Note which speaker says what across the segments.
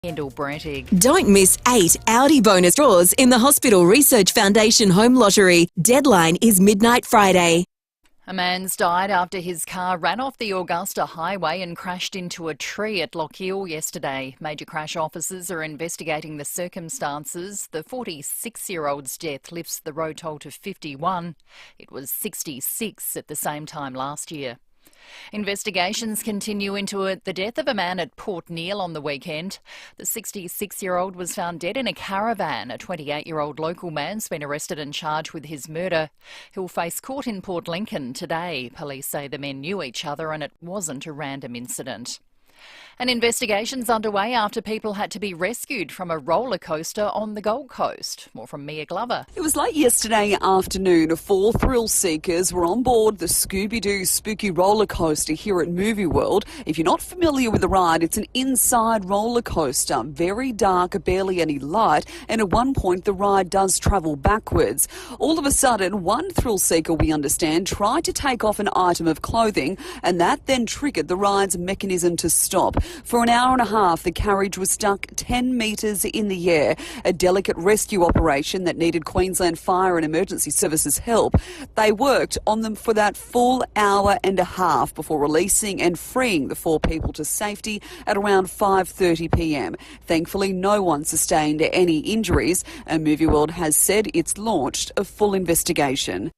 Speaker 1: Kendall Brettig.
Speaker 2: Don't miss 8 Audi bonus draws in the Hospital Research Foundation Home Lottery. Deadline is midnight Friday.
Speaker 1: A man's died after his car ran off the Augusta highway and crashed into a tree at Lochiel yesterday. Major crash officers are investigating the circumstances. The 46-year-old's death lifts the road toll to 51. It was 66 at the same time last year. Investigations continue into the death of a man at Port Neale on the weekend. The 66-year-old was found dead in a caravan. A 28-year-old local man's been arrested and charged with his murder. He'll face court in Port Lincoln today. Police say the men knew each other and it wasn't a random incident. An investigation's underway after people had to be rescued from a roller coaster on the Gold Coast. More from Mia Glover.
Speaker 3: It was late yesterday afternoon. 4 thrill seekers were on board the Scooby-Doo spooky roller coaster here at Movie World. If you're not familiar with the ride, it's an inside roller coaster, very dark, barely any light, and at one point the ride does travel backwards. All of a sudden, one thrill seeker, we understand, tried to take off an item of clothing, and that then triggered the ride's mechanism to stop. For an hour and a half, the carriage was stuck 10 metres in the air, a delicate rescue operation that needed Queensland Fire and Emergency Services help. They worked on them for that full hour and a half before releasing and freeing the 4 people to safety at around 5:30 p.m. Thankfully, no one sustained any injuries, and Movie World has said it's launched a full investigation.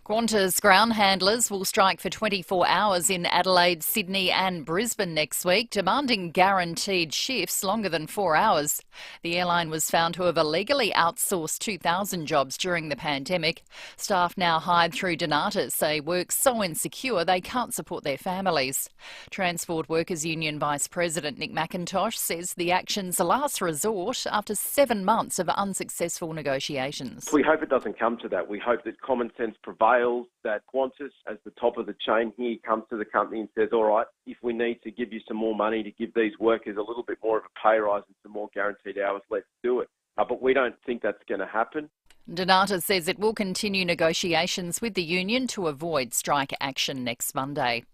Speaker 1: Qantas ground handlers will strike for 24 hours in Adelaide, Sydney and Brisbane next week, demanding guaranteed shifts longer than 4 hours. The airline was found to have illegally outsourced 2,000 jobs during the pandemic. Staff now hired through Donatas say work's so insecure they can't support their families. Transport Workers Union Vice President Nick McIntosh says the action's a last resort after 7 months of unsuccessful negotiations.
Speaker 4: We hope it doesn't come to that. We hope that common sense prevails, that Qantas, as the top of the chain here, comes to the company and says, all right, if we need to give you some more money to give these workers a little bit more of a pay rise and some more guaranteed hours, let's do it. But we don't think that's going to happen.
Speaker 1: Donatas says it will continue negotiations with the union to avoid strike action next Monday.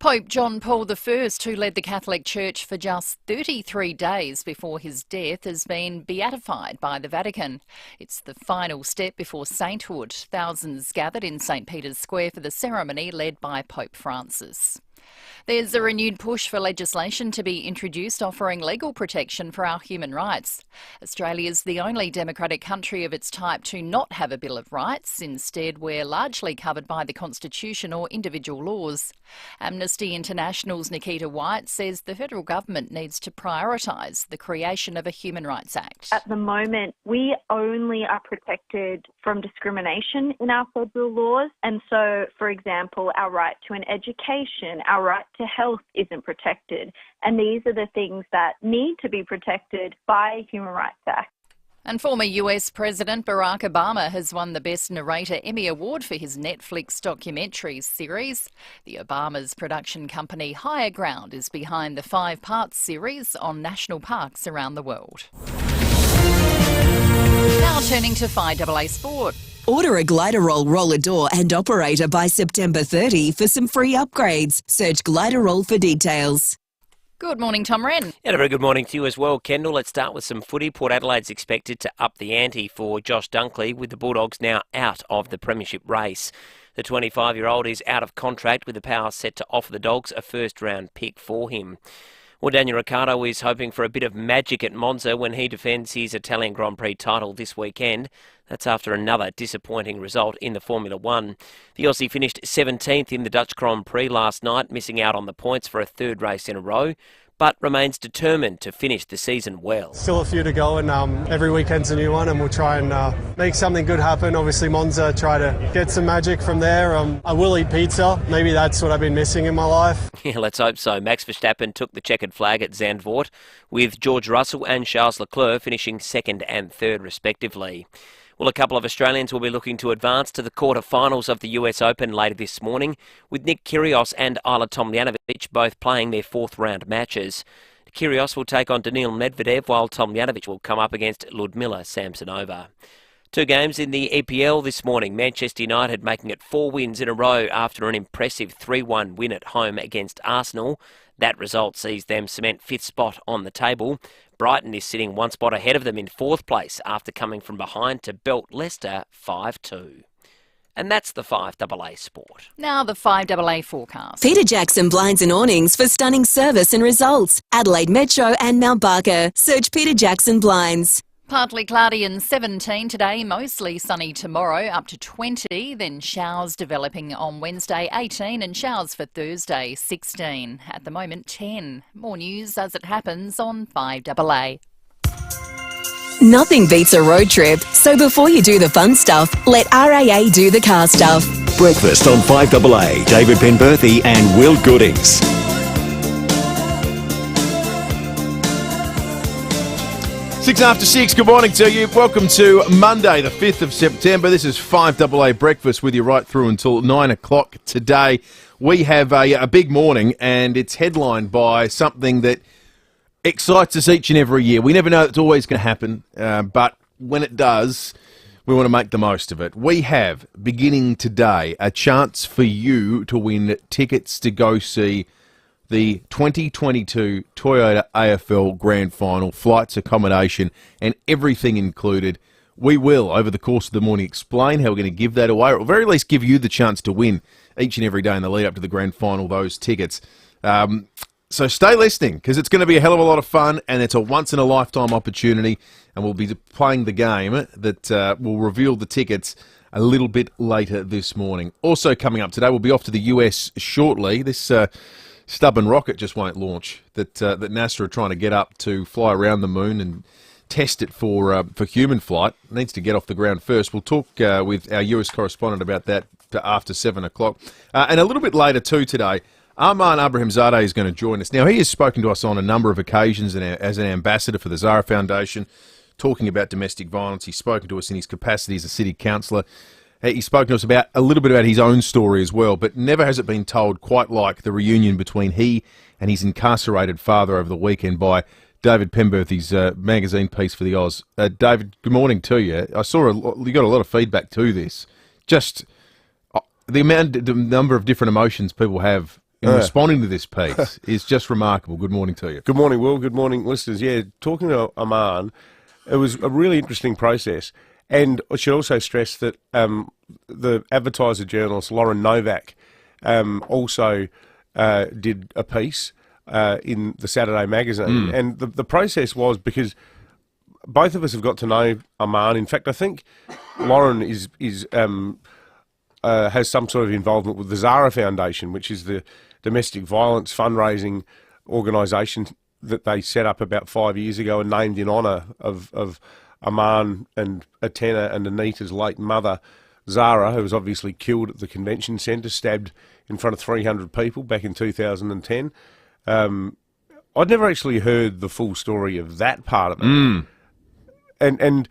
Speaker 1: Pope John Paul I, who led the Catholic Church for just 33 days before his death, has been beatified by the Vatican. It's the final step before sainthood. Thousands gathered in St. Peter's Square for the ceremony led by Pope Francis. There's a renewed push for legislation to be introduced offering legal protection for our human rights. Australia's the only democratic country of its type to not have a Bill of Rights. Instead, we're largely covered by the Constitution or individual laws. Amnesty International's Nikita White says the federal government needs to prioritise the creation of a Human Rights Act.
Speaker 5: At the moment, we only are protected from discrimination in our federal laws. And so, for example, our right to an education, our right to health isn't protected. And these are the things that need to be protected by Human Rights Act.
Speaker 1: And former US President Barack Obama has won the Best Narrator Emmy Award for his Netflix documentary series. The Obama's production company Higher Ground is behind the 5-part series on national parks around the world. Now turning to FIVEAA Sport.
Speaker 2: Order a Gliderol roller door and operator by September 30 for some free upgrades. Search Gliderol for details.
Speaker 1: Good morning, Tom Wren.
Speaker 6: And a very good morning to you as well, Kendall. Let's start with some footy. Port Adelaide's expected to up the ante for Josh Dunkley, with the Bulldogs now out of the premiership race. The 25-year-old is out of contract, with the Power set to offer the Dogs a first-round pick for him. Well, Daniel Ricciardo is hoping for a bit of magic at Monza when he defends his Italian Grand Prix title this weekend. That's after another disappointing result in the Formula One. The Aussie finished 17th in the Dutch Grand Prix last night, missing out on the points for a third race in a row, but remains determined to finish the season well.
Speaker 7: Still a few to go, and every weekend's a new one, and we'll try and make something good happen. Obviously Monza, try to get some magic from there. I will eat pizza. Maybe that's what I've been missing in my life.
Speaker 6: Yeah, let's hope so. Max Verstappen took the checkered flag at Zandvoort, with George Russell and Charles Leclerc finishing second and third respectively. Well, a couple of Australians will be looking to advance to the quarter-finals of the US Open later this morning, with Nick Kyrgios and Ayla Tomljanovic both playing their fourth-round matches. Kyrgios will take on Daniil Medvedev, while Tomljanovic will come up against Ludmila Samsonova. 2 games in the EPL this morning. Manchester United making it 4 wins in a row after an impressive 3-1 win at home against Arsenal. That result sees them cement 5th spot on the table. Brighton is sitting one spot ahead of them in fourth place after coming from behind to belt Leicester 5-2. And that's the 5AA Sport.
Speaker 1: Now the 5AA forecast.
Speaker 2: Peter Jackson Blinds and Awnings for stunning service and results. Adelaide Metro and Mount Barker. Search Peter Jackson Blinds.
Speaker 1: Partly cloudy and 17 today, mostly sunny tomorrow, up to 20. Then showers developing on Wednesday, 18, and showers for Thursday, 16. At the moment, 10. More news as it happens on 5AA.
Speaker 2: Nothing beats a road trip, so before you do the fun stuff, let RAA do the car stuff.
Speaker 8: Breakfast on 5AA, David Penberthy and Will Goodings.
Speaker 9: 6:06, good morning to you. Welcome to Monday, the 5th of September. This is 5AA Breakfast with you right through until 9 o'clock today. We have a big morning, and it's headlined by something that excites us each and every year. We never know it's always going to happen, but when it does, we want to make the most of it. We have, beginning today, a chance for you to win tickets to go see the 2022 Toyota AFL Grand Final, flights, accommodation, and everything included. We will, over the course of the morning, explain how we're going to give that away, or at the very least give you the chance to win each and every day in the lead up to the Grand Final, those tickets. So stay listening, because it's going to be a hell of a lot of fun, and it's a once-in-a-lifetime opportunity, and we'll be playing the game that will reveal the tickets a little bit later this morning. Also coming up today, we'll be off to the US shortly. This stubborn rocket just won't launch that NASA are trying to get up to fly around the moon and test it for human flight. It needs to get off the ground first. We'll talk with our US correspondent about that after 7 o'clock. And a little bit later too today, Arman Abrahimzadeh is going to join us. Now, he has spoken to us on a number of occasions as an ambassador for the Zara Foundation, talking about domestic violence. He's spoken to us in his capacity as a city councillor. He's spoken to us about a little bit about his own story as well, but never has it been told quite like the reunion between he and his incarcerated father over the weekend by David Penberthy's magazine piece for the Oz. David, good morning to you. I saw you got a lot of feedback to this. Just the number of different emotions people have in responding to this piece is just remarkable. Good morning to you.
Speaker 10: Good morning, Will. Good morning, listeners. Yeah, talking to Aman, it was a really interesting process. And I should also stress that the advertiser journalist Lauren Novak also did a piece in the Saturday magazine. And the process was because both of us have got to know Aman. In fact, I think Lauren has some sort of involvement with the Zara Foundation, which is the domestic violence fundraising organisation that they set up about 5 years ago and named in honour of Aman and Atena and Anita's late mother, Zara, who was obviously killed at the convention centre, stabbed in front of 300 people back in 2010. I'd never actually heard the full story of that part of it. And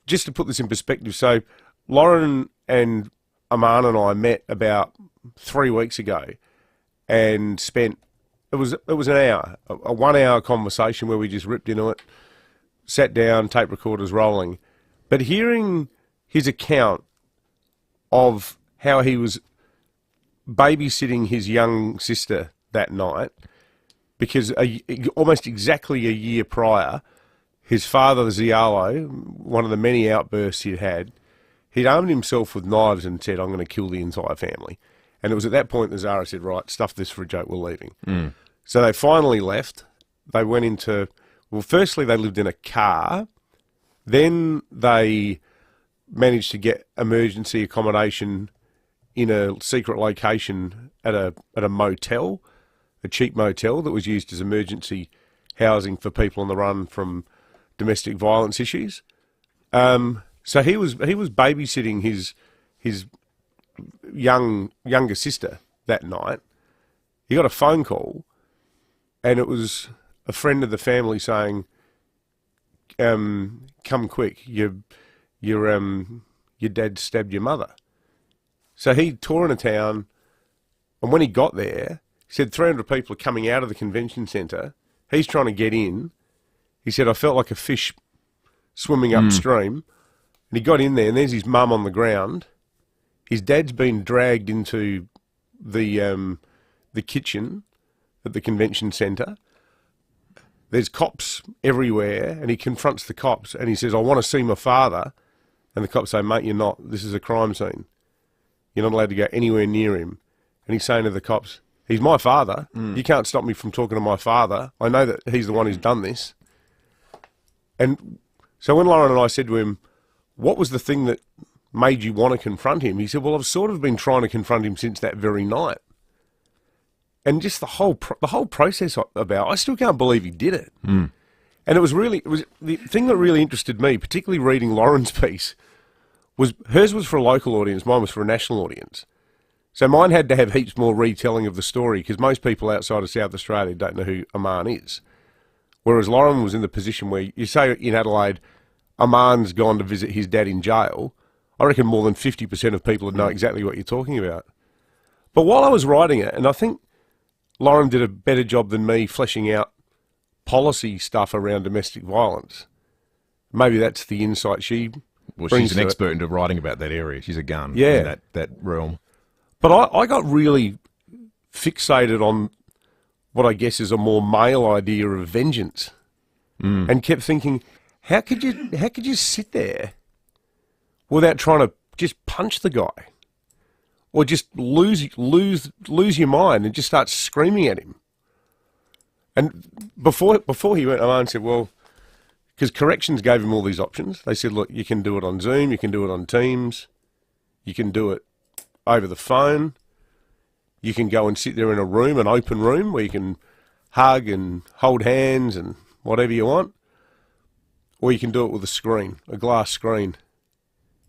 Speaker 10: just to put this in perspective, so Lauren and Aman and I met about 3 weeks ago and spent, it was an hour, a 1 hour conversation where we just ripped into it, sat down, tape recorders rolling. But hearing his account of how he was babysitting his young sister that night, because almost exactly a year prior, his father, Zialo, one of the many outbursts he'd had, he'd armed himself with knives and said, I'm going to kill the entire family. And it was at that point that Zara said, right, stuff this for a joke, we're leaving. So they finally left. They went into... Well, firstly, they lived in a car. Then they managed to get emergency accommodation in a secret location at a motel, a cheap motel that was used as emergency housing for people on the run from domestic violence issues. So he was babysitting his younger sister that night. He got a phone call, and it was a friend of the family saying, come quick, your dad stabbed your mother. So he tore into town, and when he got there, he said 300 people are coming out of the convention centre. He's trying to get in. He said, I felt like a fish swimming upstream. And he got in there, and there's his mum on the ground. His dad's been dragged into the kitchen at the convention centre. there's cops everywhere, and he confronts the cops, and he says, I want to see my father. And the cops say, mate, you're not. This is a crime scene. You're not allowed to go anywhere near him. And he's saying to the cops, he's my father. You can't stop me from talking to my father. I know that he's the one who's done this. And so when Lauren and I said to him, what was the thing that made you want to confront him? He said, well, I've sort of been trying to confront him since that very night. And just the whole process about, I still can't believe he did it. And it was the thing that really interested me, particularly reading Lauren's piece, was hers was for a local audience, mine was for a national audience. So mine had to have heaps more retelling of the story because most people outside of South Australia don't know who Aman is. Whereas Lauren was in the position where you say in Adelaide, Aman's gone to visit his dad in jail. I reckon more than 50% of people would know exactly what you're talking about. But while I was writing it, and I think Lauren did a better job than me fleshing out policy stuff around domestic violence. Maybe that's the insight she
Speaker 9: Well,
Speaker 10: brings
Speaker 9: she's an
Speaker 10: to
Speaker 9: expert into writing about that area. She's a gun
Speaker 10: Yeah.
Speaker 9: in that realm.
Speaker 10: But I got really fixated on what I guess is a more male idea of vengeance, and kept thinking, how could you sit there without trying to just punch the guy, or just lose your mind and just start screaming at him? And before he went, Aman said, well, because corrections gave him all these options. They said, look, you can do it on Zoom, you can do it on Teams, you can do it over the phone, you can go and sit there in a room, an open room, where you can hug and hold hands and whatever you want, or you can do it with a screen, a glass screen.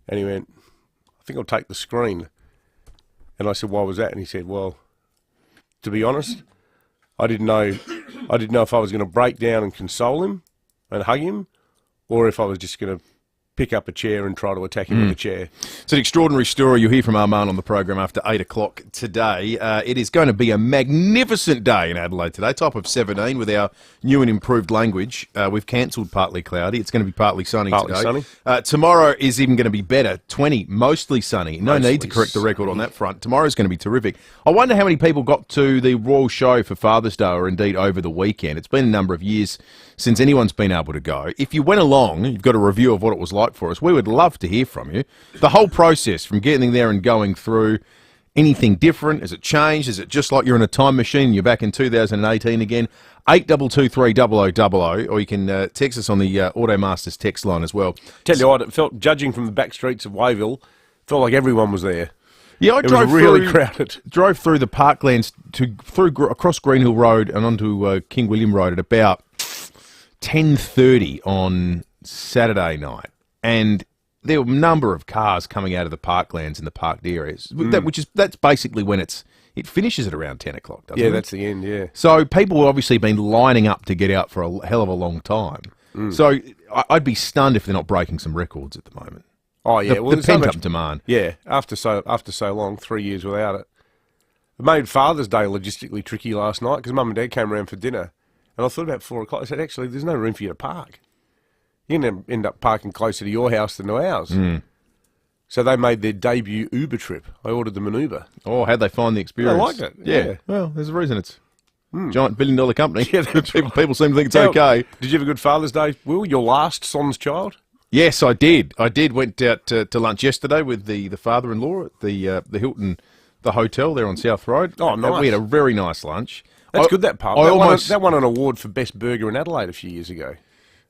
Speaker 10: And he went, I think I'll take the screen. And I said, why was that? And he said, well, to be honest, I didn't know if I was going to break down and console him and hug him, or if I was just going to pick up a chair and try to attack him with a chair.
Speaker 9: It's an extraordinary story. You'll hear from Armand on the program after 8 o'clock today. It is going to be a magnificent day in Adelaide today, top of 17 with our new and improved language. We've cancelled partly cloudy. It's going to be partly sunny today. Tomorrow is even going to be better, 20, mostly sunny. No need to correct the record on that front. Tomorrow's going to be terrific. I wonder how many people got to the Royal Show for Father's Day, or indeed over the weekend. It's been a number of years since anyone's been able to go. If you went along, you've got a review of what it was like for us. We would love to hear from you. The whole process from getting there and going through, anything different? Has it changed? Is it just like you're in a time machine and you're back in 2018 again? 8223 0000, or you can text us on the Automasters text line as well.
Speaker 10: Tell you what, it felt, judging from the back streets of Wayville, felt like everyone was there.
Speaker 9: Yeah,
Speaker 10: It was really crowded.
Speaker 9: Drove through the parklands across Greenhill Road and onto King William Road at about 10:30 on Saturday night, and there were a number of cars coming out of the parklands in the parked areas. That's basically when it finishes at around 10 o'clock, doesn't it?
Speaker 10: Yeah, that's the end. Yeah.
Speaker 9: So people have obviously been lining up to get out for a hell of a long time. So I'd be stunned if they're not breaking some records at the moment.
Speaker 10: Oh yeah,
Speaker 9: the pent-up demand.
Speaker 10: Yeah, after so long, 3 years without it. It made Father's Day logistically tricky last night because Mum and Dad came around for dinner, and I thought about 4 o'clock. I said, actually, there's no room for you to park. You're going to end up parking closer to your house than to ours. So they made their debut Uber trip. I ordered them an Uber.
Speaker 9: Oh, how'd they find the experience?
Speaker 10: They liked it.
Speaker 9: Yeah. Well, there's a reason it's giant $1 billion company.
Speaker 10: Yeah, that's
Speaker 9: people seem to think it's okay.
Speaker 10: Did you have a good Father's Day, Will? Your last son's child?
Speaker 9: Yes, I did. Went out to lunch yesterday with the father-in-law at the Hilton, the hotel there on South Road.
Speaker 10: Oh, nice.
Speaker 9: We had a very nice lunch.
Speaker 10: That's good, that pub. That won an award for best burger in Adelaide a few years ago.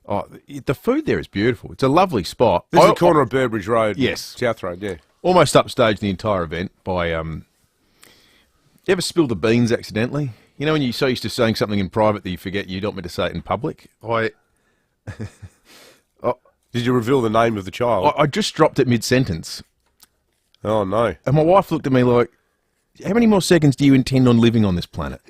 Speaker 9: Oh, the food there is beautiful. It's a lovely spot.
Speaker 10: This is the corner of Burbridge Road.
Speaker 9: Yes.
Speaker 10: South Road, yeah.
Speaker 9: Almost upstaged the entire event by... You ever spill the beans accidentally? You know when you're so used to saying something in private that you forget you don't meant to say it in public?
Speaker 10: Did you reveal the name of the child?
Speaker 9: I just dropped it mid-sentence.
Speaker 10: Oh, no.
Speaker 9: And my wife looked at me like, how many more seconds do you intend on living on this planet?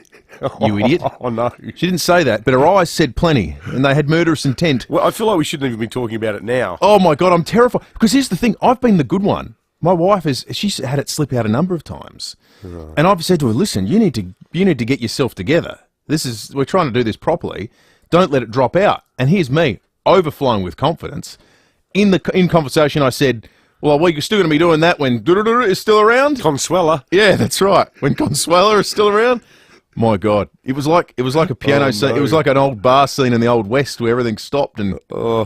Speaker 9: You idiot.
Speaker 10: Oh, no.
Speaker 9: She didn't say that, but her eyes said plenty, and they had murderous intent.
Speaker 10: Well, I feel like we shouldn't even be talking about it now.
Speaker 9: Oh, my God, I'm terrified. Because here's the thing, I've been the good one. My wife she's had it slip out a number of times. Right. And I've said to her, listen, you need to get yourself together. We're trying to do this properly. Don't let it drop out. And here's me, overflowing with confidence. In conversation, I said, well, you're still going to be doing that when is still around?
Speaker 10: Consuela.
Speaker 9: Yeah, that's right. When Consuela is still around. My God, it was like a piano scene.
Speaker 10: no.
Speaker 9: It was like an old bar scene in the Old West where everything stopped and I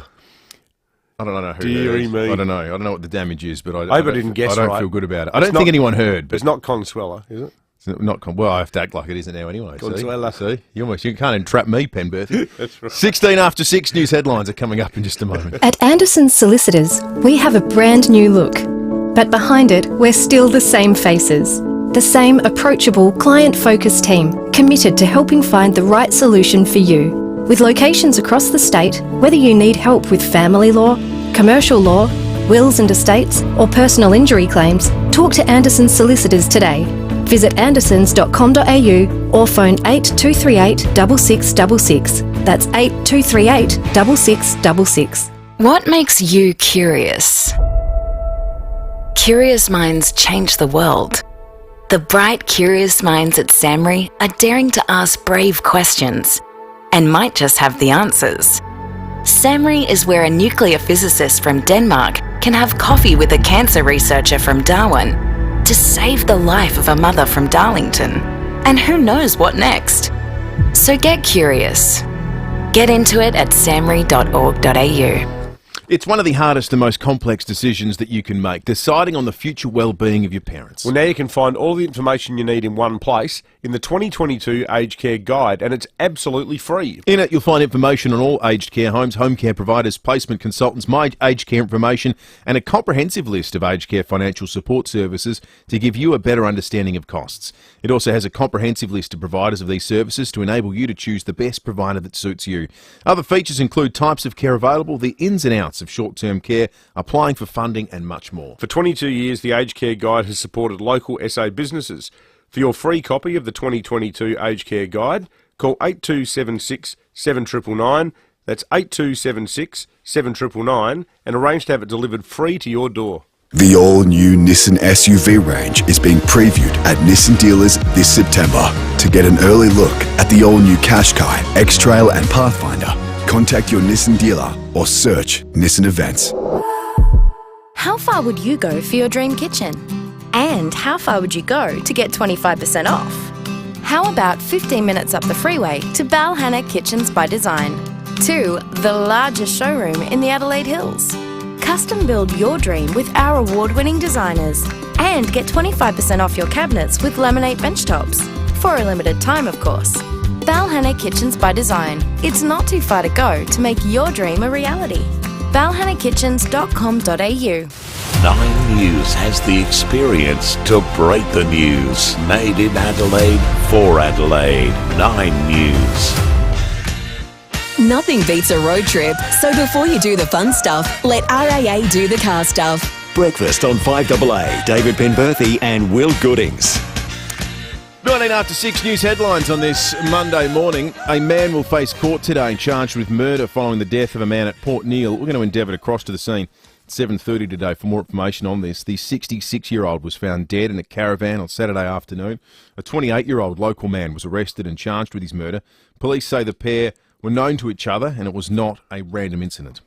Speaker 9: don't know who
Speaker 10: Deary me.
Speaker 9: I don't know. I don't know what the damage is, but I
Speaker 10: hope I didn't guess
Speaker 9: I don't
Speaker 10: right.
Speaker 9: feel good about it. I don't think anyone heard. But
Speaker 10: it's not Consuela, is it?
Speaker 9: it's not. Well, I have to act like it isn't now anyway.
Speaker 10: Consuela.
Speaker 9: See, you can't entrap me, Penberthy.
Speaker 10: That's right.
Speaker 9: 16 after 6 news headlines are coming up in just a moment.
Speaker 11: At Anderson's Solicitors, we have a brand new look. But behind it, we're still the same faces. The same approachable, client-focused team committed to helping find the right solution for you. With locations across the state, whether you need help with family law, commercial law, wills and estates, or personal injury claims, talk to Anderson's Solicitors today. Visit andersons.com.au or phone 8238 6666. That's 8238 6666.
Speaker 12: What makes you curious? Curious minds change the world. The bright, curious minds at SAMRI are daring to ask brave questions and might just have the answers. SAMRI is where a nuclear physicist from Denmark can have coffee with a cancer researcher from Darwin to save the life of a mother from Darlington. And who knows what next? So get curious. Get into it at samri.org.au.
Speaker 9: It's one of the hardest and most complex decisions that you can make, deciding on the future well-being of your parents.
Speaker 10: Well, now you can find all the information you need in one place in the 2022 Aged Care Guide, and it's absolutely free.
Speaker 9: In it, you'll find information on all aged care homes, home care providers, placement consultants, my aged care information, and a comprehensive list of aged care financial support services to give you a better understanding of costs. It also has a comprehensive list of providers of these services to enable you to choose the best provider that suits you. Other features include types of care available, the ins and outs of short-term care, applying for funding and much more.
Speaker 10: For 22 years, the Aged Care Guide has supported local SA businesses. For your free copy of the 2022 Aged Care Guide, call 8276 7999, that's 8276 7999, and arrange to have it delivered free to your door.
Speaker 13: The all-new Nissan SUV range is being previewed at Nissan dealers this September. To get an early look at the all-new Qashqai, X-Trail and Pathfinder, contact your Nissan dealer or search Nissan Events.
Speaker 14: How far would you go for your dream kitchen? And how far would you go to get 25% off? How about 15 minutes up the freeway to Balhanna Kitchens by Design, to the largest showroom in the Adelaide Hills? Custom build your dream with our award-winning designers and get 25% off your cabinets with laminate bench tops. For a limited time, of course. Balhanna Kitchens by Design. It's not too far to go to make your dream a reality. balhannakitchens.com.au.
Speaker 15: 9 News has the experience to break the news. Made in Adelaide for Adelaide. 9 News.
Speaker 2: Nothing beats a road trip, so before you do the fun stuff, let RAA do the car stuff.
Speaker 8: Breakfast on 5AA. David Penberthy and Will Goodings.
Speaker 9: 19 after 6 news headlines on this Monday morning. A man will face court today charged with murder following the death of a man at Port Neale. We're going to endeavour to cross to the scene at 7:30 today for more information on this. The 66-year-old was found dead in a caravan on Saturday afternoon. A 28-year-old local man was arrested and charged with his murder. Police say the pair were known to each other and it was not a random incident.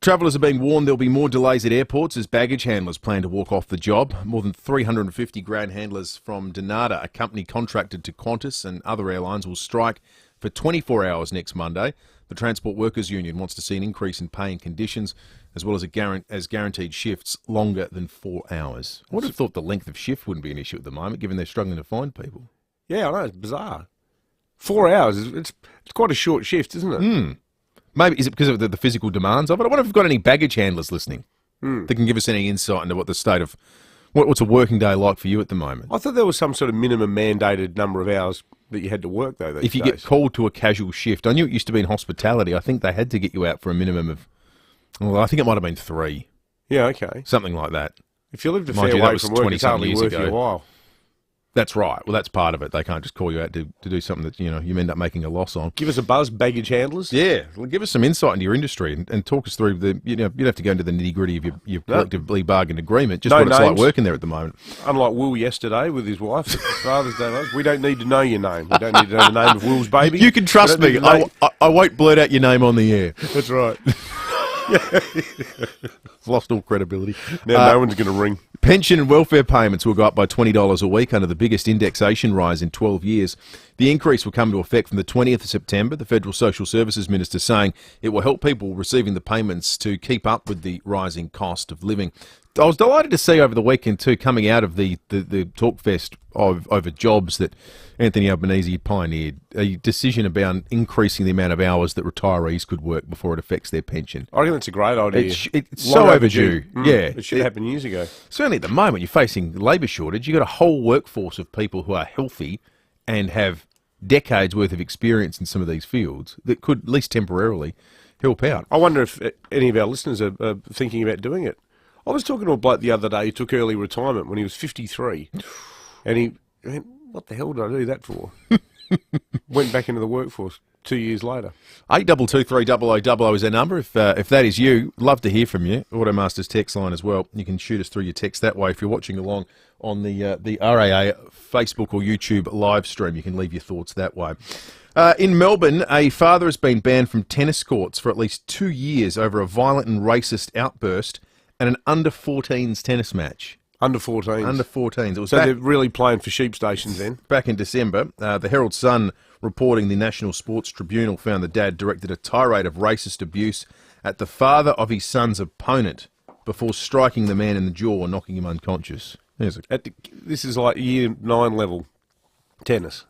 Speaker 9: Travellers are being warned there'll be more delays at airports as baggage handlers plan to walk off the job. More than 350 ground handlers from Donata, a company contracted to Qantas and other airlines, will strike for 24 hours next Monday. The Transport Workers Union wants to see an increase in pay and conditions as well as guaranteed shifts longer than 4 hours. I would have thought the length of shift wouldn't be an issue at the moment, given they're struggling to find people.
Speaker 10: Yeah, I know, it's bizarre. 4 hours, it's quite a short shift, isn't it?
Speaker 9: Maybe, is it because of the physical demands of it? I wonder if we've got any baggage handlers listening that can give us any insight into what the state of, what's a working day like for you at the moment.
Speaker 10: I thought there was some sort of minimum mandated number of hours that you had to work, though, these
Speaker 9: If you
Speaker 10: days.
Speaker 9: get called to a casual shift, I knew it used to be in hospitality. I think they had to get you out for a minimum of, well, I think it might have been 3.
Speaker 10: Yeah, okay.
Speaker 9: Something like that.
Speaker 10: If you lived a
Speaker 9: Mind
Speaker 10: fair
Speaker 9: you, that
Speaker 10: way
Speaker 9: was
Speaker 10: from work, it's
Speaker 9: 20-something
Speaker 10: hardly
Speaker 9: years
Speaker 10: worth
Speaker 9: ago.
Speaker 10: your while.
Speaker 9: That's right. Well, that's part of it. They can't just call you out to do something that, you end up making a loss on.
Speaker 10: Give us a buzz, baggage handlers.
Speaker 9: Yeah. Well, give us some insight into your industry and talk us through you don't have to go into the nitty-gritty of your collectively bargained agreement, just
Speaker 10: No
Speaker 9: what it's
Speaker 10: names.
Speaker 9: like working there at the moment.
Speaker 10: Unlike Will yesterday with his wife, Father's Day lunch, we don't need to know your name. We don't need to know the name of Will's baby.
Speaker 9: You can trust me. I won't blurt out your name on the air.
Speaker 10: That's right.
Speaker 9: Lost all credibility.
Speaker 10: Now no one's going to ring.
Speaker 9: Pension and welfare payments will go up by $20 a week under the biggest indexation rise in 12 years. The increase will come into effect from the 20th of September. The Federal Social Services Minister saying it will help people receiving the payments to keep up with the rising cost of living. I was delighted to see over the weekend too, coming out of the talkfest over jobs, that Anthony Albanese pioneered a decision about increasing the amount of hours that retirees could work before it affects their pension.
Speaker 10: I think that's a great idea.
Speaker 9: It's so overdue. Yeah,
Speaker 10: it should happen years ago.
Speaker 9: Certainly at the moment, you're facing labour shortage. You've got a whole workforce of people who are healthy and have decades worth of experience in some of these fields that could, at least temporarily, help out.
Speaker 10: I wonder if any of our listeners are thinking about doing it. I was talking to a bloke the other day who took early retirement when he was 53. And he went, what the hell did I do that for? Went back into the workforce 2 years later.
Speaker 9: 8223 is our number. If that is you, love to hear from you. Automasters text line as well. You can shoot us through your text that way. If you're watching along on the RAA Facebook or YouTube live stream, you can leave your thoughts that way. In Melbourne, a father has been banned from tennis courts for at least 2 years over a violent and racist outburst and an under-14s tennis match.
Speaker 10: Under 14s?
Speaker 9: Under 14s. It was
Speaker 10: they're really playing for sheep stations then?
Speaker 9: Back in December, the Herald Sun reporting the National Sports Tribunal found the dad directed a tirade of racist abuse at the father of his son's opponent before striking the man in the jaw and knocking him unconscious.
Speaker 10: This is like year 9 level tennis.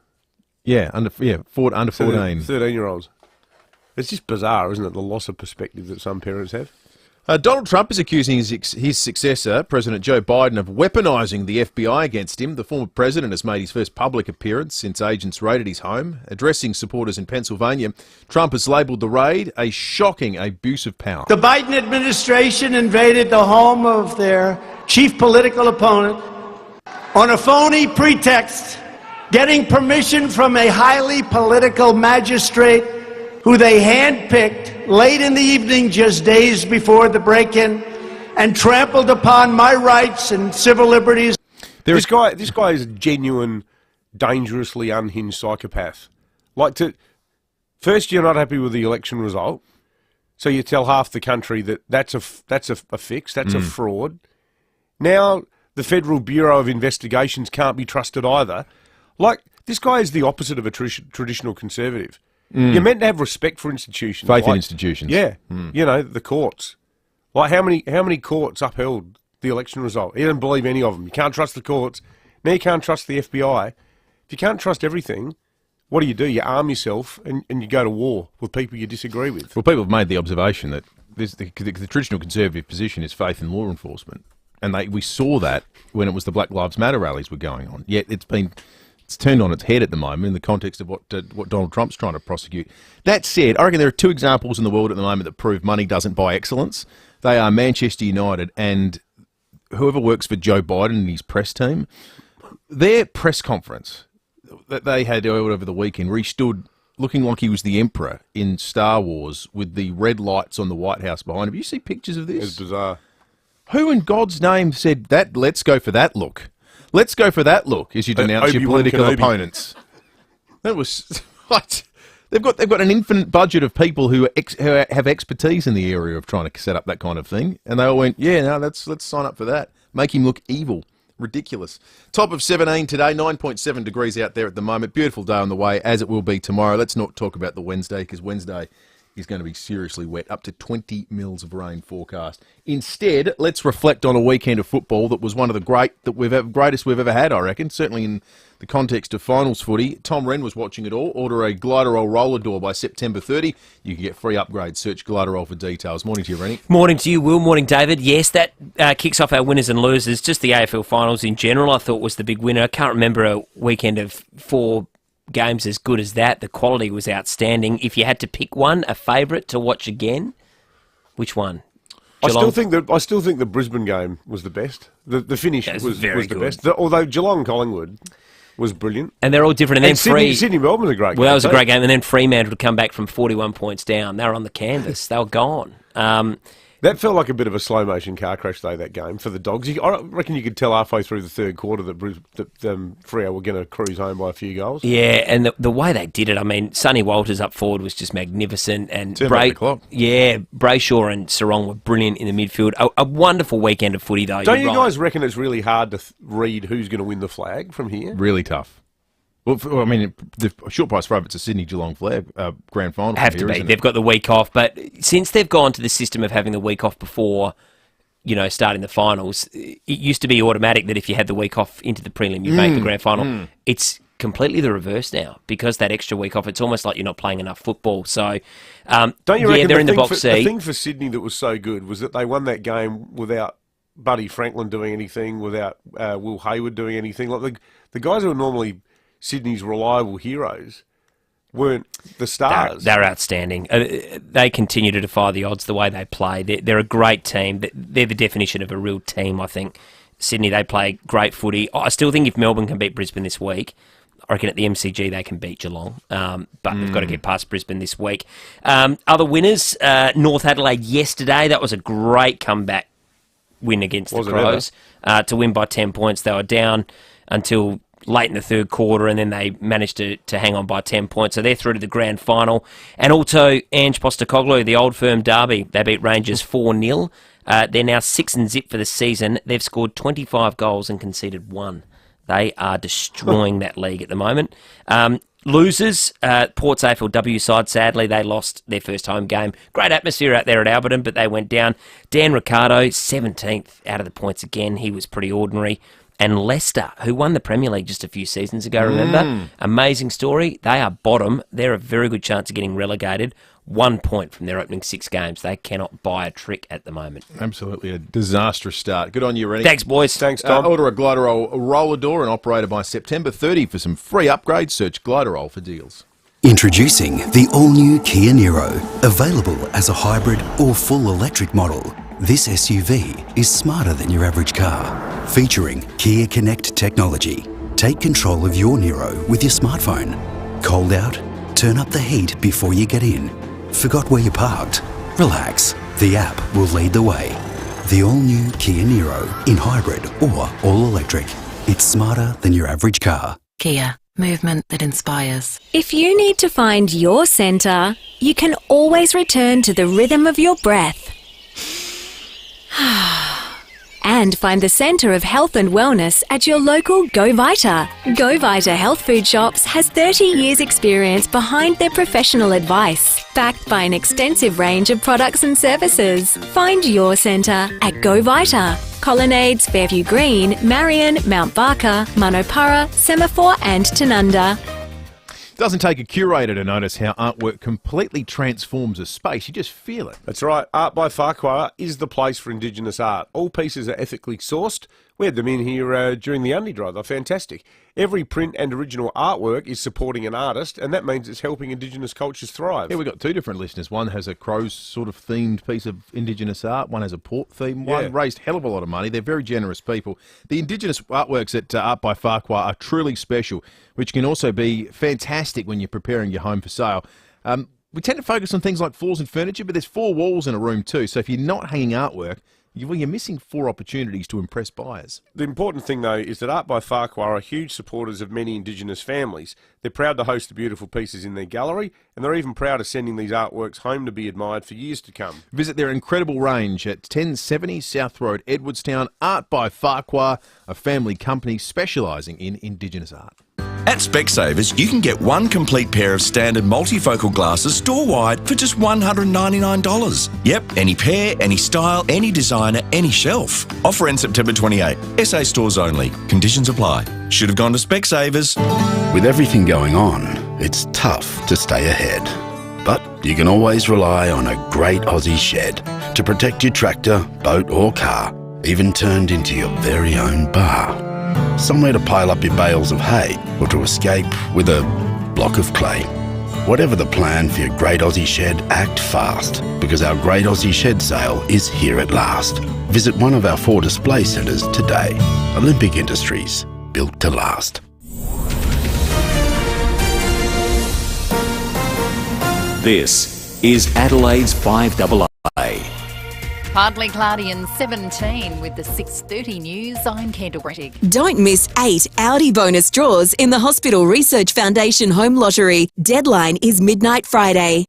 Speaker 9: Yeah, under 14.
Speaker 10: 13-year-olds. It's just bizarre, isn't it, the loss of perspective that some parents have?
Speaker 9: Donald Trump is accusing his successor, President Joe Biden, of weaponising the FBI against him. The former president has made his first public appearance since agents raided his home. Addressing supporters in Pennsylvania, Trump has labelled the raid a shocking abuse of power.
Speaker 16: The Biden administration invaded the home of their chief political opponent on a phony pretext, getting permission from a highly political magistrate who they handpicked late in the evening, just days before the break-in, and trampled upon my rights and civil liberties.
Speaker 10: This guy is a genuine, dangerously unhinged psychopath. First, you're not happy with the election result, so you tell half the country that that's a fix, that's a fraud. Now the Federal Bureau of Investigations can't be trusted either. This guy is the opposite of a traditional conservative. You're meant to have respect for institutions.
Speaker 9: Faith in institutions.
Speaker 10: Yeah. You know, the courts. How many courts upheld the election result? He didn't believe any of them. You can't trust the courts. Now you can't trust the FBI. If you can't trust everything, what do? You arm yourself and you go to war with people you disagree with.
Speaker 9: Well, people have made the observation that the traditional conservative position is faith in law enforcement. And we saw that when it was the Black Lives Matter rallies were going on. Yet it's turned on its head at the moment in the context of what Donald Trump's trying to prosecute. That said, I reckon there are two examples in the world at the moment that prove money doesn't buy excellence. They are Manchester United and whoever works for Joe Biden and his press team. Their press conference that they had over the weekend, where he stood looking like he was the Emperor in Star Wars with the red lights on the White House behind him. You see pictures of this?
Speaker 10: It's bizarre.
Speaker 9: Who in God's name said that? Let's go for that look. Let's go for that look as you denounce your political opponents. That was what they've got an infinite budget of people who have expertise in the area of trying to set up that kind of thing, and they all went, "Yeah, no, let's sign up for that. Make him look evil, ridiculous." Top of 17 today, 9.7 degrees out there at the moment. Beautiful day on the way, as it will be tomorrow. Let's not talk about the Wednesday because Wednesday is going to be seriously wet, up to 20 mils of rain forecast. Instead, let's reflect on a weekend of football that was one of the greatest we've ever had, I reckon, certainly in the context of finals footy. Tom Wren was watching it all. Order a Gliderol roller door by September 30. You can get free upgrades. Search Gliderol for details. Morning to you, Rennie.
Speaker 6: Morning to you, Will. Morning, David. Yes, that kicks off our winners and losers. Just the AFL finals in general, I thought was the big winner. I can't remember a weekend of 4 games as good as that. The quality was outstanding. If you had to pick one, a favourite to watch again, which one? Geelong?
Speaker 10: I still think the Brisbane game was the best. The finish was the best. Although Geelong Collingwood was brilliant,
Speaker 6: and they're all different. And then
Speaker 10: Sydney Melbourne was a great game.
Speaker 6: Well, that was a great game. And then Fremantle would come back from 41 points down. They were on the canvas. They were gone.
Speaker 10: That felt like a bit of a slow-motion car crash, though, that game, for the Dogs. I reckon you could tell halfway through the third quarter that FIVEAA were going to cruise home by a few goals.
Speaker 6: Yeah, and the way they did it, I mean, Sonny Walters up forward was just magnificent. And Brayshaw and Sarong were brilliant in the midfield. A wonderful weekend of footy, though.
Speaker 10: Don't you guys reckon it's really hard to read who's going to win the flag from here?
Speaker 9: Really tough. Well, I mean, the short price favourites a Sydney-Geelong flag grand final.
Speaker 6: Have to be. They've got the week off. But since they've gone to the system of having the week off before, starting the finals, it used to be automatic that if you had the week off into the prelim, you make the grand final. It's completely the reverse now because that extra week off. It's almost like you're not playing enough football. So,
Speaker 10: don't you reckon
Speaker 6: they're in the box seat.
Speaker 10: The thing for Sydney that was so good was that they won that game without Buddy Franklin doing anything, without Will Hayward doing anything. Like the guys who are normally Sydney's reliable heroes weren't the stars.
Speaker 6: They're outstanding. They continue to defy the odds the way they play. They're a great team. They're the definition of a real team, I think. Sydney, they play great footy. I still think if Melbourne can beat Brisbane this week, I reckon at the MCG they can beat Geelong. But they've got to get past Brisbane this week. Other winners, North Adelaide yesterday. That was a great comeback win against the Crows to win by 10 points. They were down until late in the third quarter, and then they managed to hang on by 10 points. So they're through to the grand final. And also, Ange Postecoglou, the Old Firm derby, they beat Rangers 4-0. They're now 6-0 for the season. They've scored 25 goals and conceded 1. They are destroying that league at the moment. Losers, Port AFLW side, sadly, they lost their first home game. Great atmosphere out there at Alberton, but they went down. Dan Ricciardo, 17th out of the points again. He was pretty ordinary. And Leicester, who won the Premier League just a few seasons ago, remember? Amazing story. They are bottom. They're a very good chance of getting relegated. 1 point from their opening 6 games. They cannot buy a trick at the moment.
Speaker 9: Absolutely a disastrous start. Good on you, Rennie.
Speaker 6: Thanks, boys.
Speaker 10: Thanks, Tom.
Speaker 9: Order a Gliderol roller door and operator by September 30 for some free upgrades. Search Gliderol for deals.
Speaker 17: Introducing the all-new Kia Niro. Available as a hybrid or full electric model. This SUV is smarter than your average car. Featuring Kia Connect technology. Take control of your Niro with your smartphone. Cold out? Turn up the heat before you get in. Forgot where you parked? Relax. The app will lead the way. The all-new Kia Niro in hybrid or all-electric. It's smarter than your average car.
Speaker 12: Kia. Movement that inspires.
Speaker 11: If you need to find your centre, you can always return to the rhythm of your breath. And find the centre of health and wellness at your local Go Vita. Go Vita Health Food Shops has 30 years' experience behind their professional advice, backed by an extensive range of products and services. Find your centre at Go Vita. Colonnades, Fairview Green, Marion, Mount Barker, Manopara, Semaphore and Tanunda.
Speaker 9: Doesn't take a curator to notice how artwork completely transforms a space. You just feel it.
Speaker 10: That's right. Art by FIVEAA is the place for Indigenous art. All pieces are ethically sourced. We had them in here during the Undy Drive. They're fantastic. Every print and original artwork is supporting an artist, and that means it's helping Indigenous cultures thrive.
Speaker 9: Yeah, we've got 2 different listeners. One has a Crows sort of themed piece of Indigenous art. One has a Port theme. One raised a hell of a lot of money. They're very generous people. The Indigenous artworks at Art by FIVEAA are truly special, which can also be fantastic when you're preparing your home for sale. We tend to focus on things like floors and furniture, but there's 4 walls in a room too. So if you're not hanging artwork, you're missing 4 opportunities to impress buyers.
Speaker 10: The important thing, though, is that Art by FIVEAA are huge supporters of many Indigenous families. They're proud to host the beautiful pieces in their gallery, and they're even proud of sending these artworks home to be admired for years to come.
Speaker 9: Visit their incredible range at 1070 South Road, Edwardstown. Art by FIVEAA, a family company specialising in Indigenous art.
Speaker 18: At Specsavers, you can get 1 complete pair of standard multifocal glasses store-wide for just $199. Yep, any pair, any style, any designer, any shelf. Offer ends September 28. SA stores only. Conditions apply. Should have gone to Specsavers.
Speaker 17: With everything going on, it's tough to stay ahead. But you can always rely on a great Aussie shed to protect your tractor, boat or car, even turned into your very own bar. Somewhere to pile up your bales of hay or to escape with a block of clay. Whatever the plan for your Great Aussie Shed, act fast, because our Great Aussie Shed sale is here at last. Visit one of our 4 display centres today. Olympic Industries, built to last.
Speaker 8: This is Adelaide's 5AA.
Speaker 1: Partly cloudy and 17 with the 6:30 news. I'm Kendall Brettig.
Speaker 2: Don't miss 8 Audi bonus draws in the Hospital Research Foundation Home Lottery. Deadline is midnight Friday.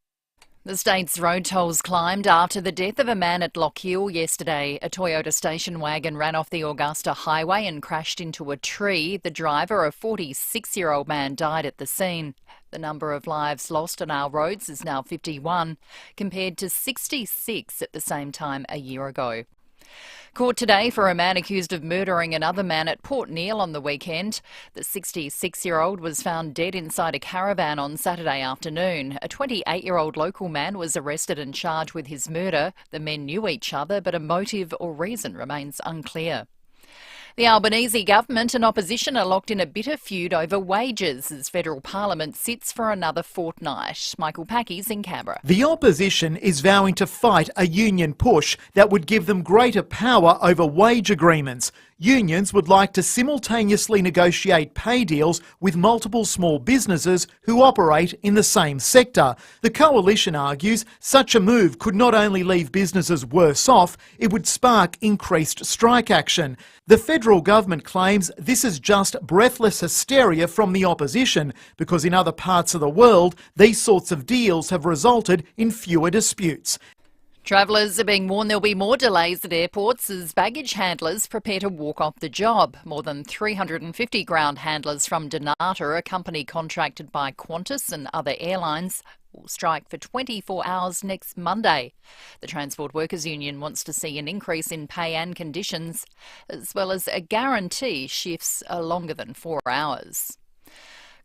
Speaker 1: The state's road tolls climbed after the death of a man at Lockhill yesterday. A Toyota station wagon ran off the Augusta Highway and crashed into a tree. The driver, a 46-year-old man, died at the scene. The number of lives lost on our roads is now 51, compared to 66 at the same time a year ago. Court today for a man accused of murdering another man at Port Neale on the weekend. The 66-year-old was found dead inside a caravan on Saturday afternoon. A 28-year-old local man was arrested and charged with his murder. The men knew each other, but a motive or reason remains unclear. The Albanese government and opposition are locked in a bitter feud over wages as federal parliament sits for another fortnight. Michael Packy's in Canberra.
Speaker 19: The opposition is vowing to fight a union push that would give them greater power over wage agreements. Unions would like to simultaneously negotiate pay deals with multiple small businesses who operate in the same sector. The coalition argues such a move could not only leave businesses worse off, it would spark increased strike action. The federal government claims this is just breathless hysteria from the opposition because in other parts of the world, these sorts of deals have resulted in fewer disputes.
Speaker 1: Travellers are being warned there'll be more delays at airports as baggage handlers prepare to walk off the job. More than 350 ground handlers from Donata, a company contracted by Qantas and other airlines, will strike for 24 hours next Monday. The Transport Workers Union wants to see an increase in pay and conditions, as well as a guarantee shifts are longer than 4 hours.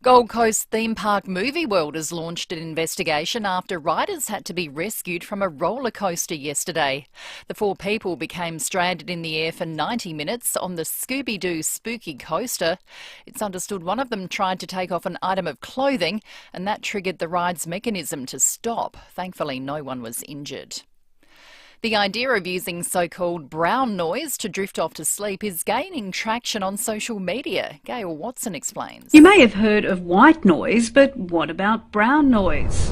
Speaker 1: Gold Coast theme park Movie World has launched an investigation after riders had to be rescued from a roller coaster yesterday. The 4 people became stranded in the air for 90 minutes on the Scooby-Doo spooky coaster. It's understood one of them tried to take off an item of clothing and that triggered the ride's mechanism to stop. Thankfully, no one was injured. The idea of using so-called brown noise to drift off to sleep is gaining traction on social media. Gail Watson explains.
Speaker 20: You may have heard of white noise, but what about brown noise?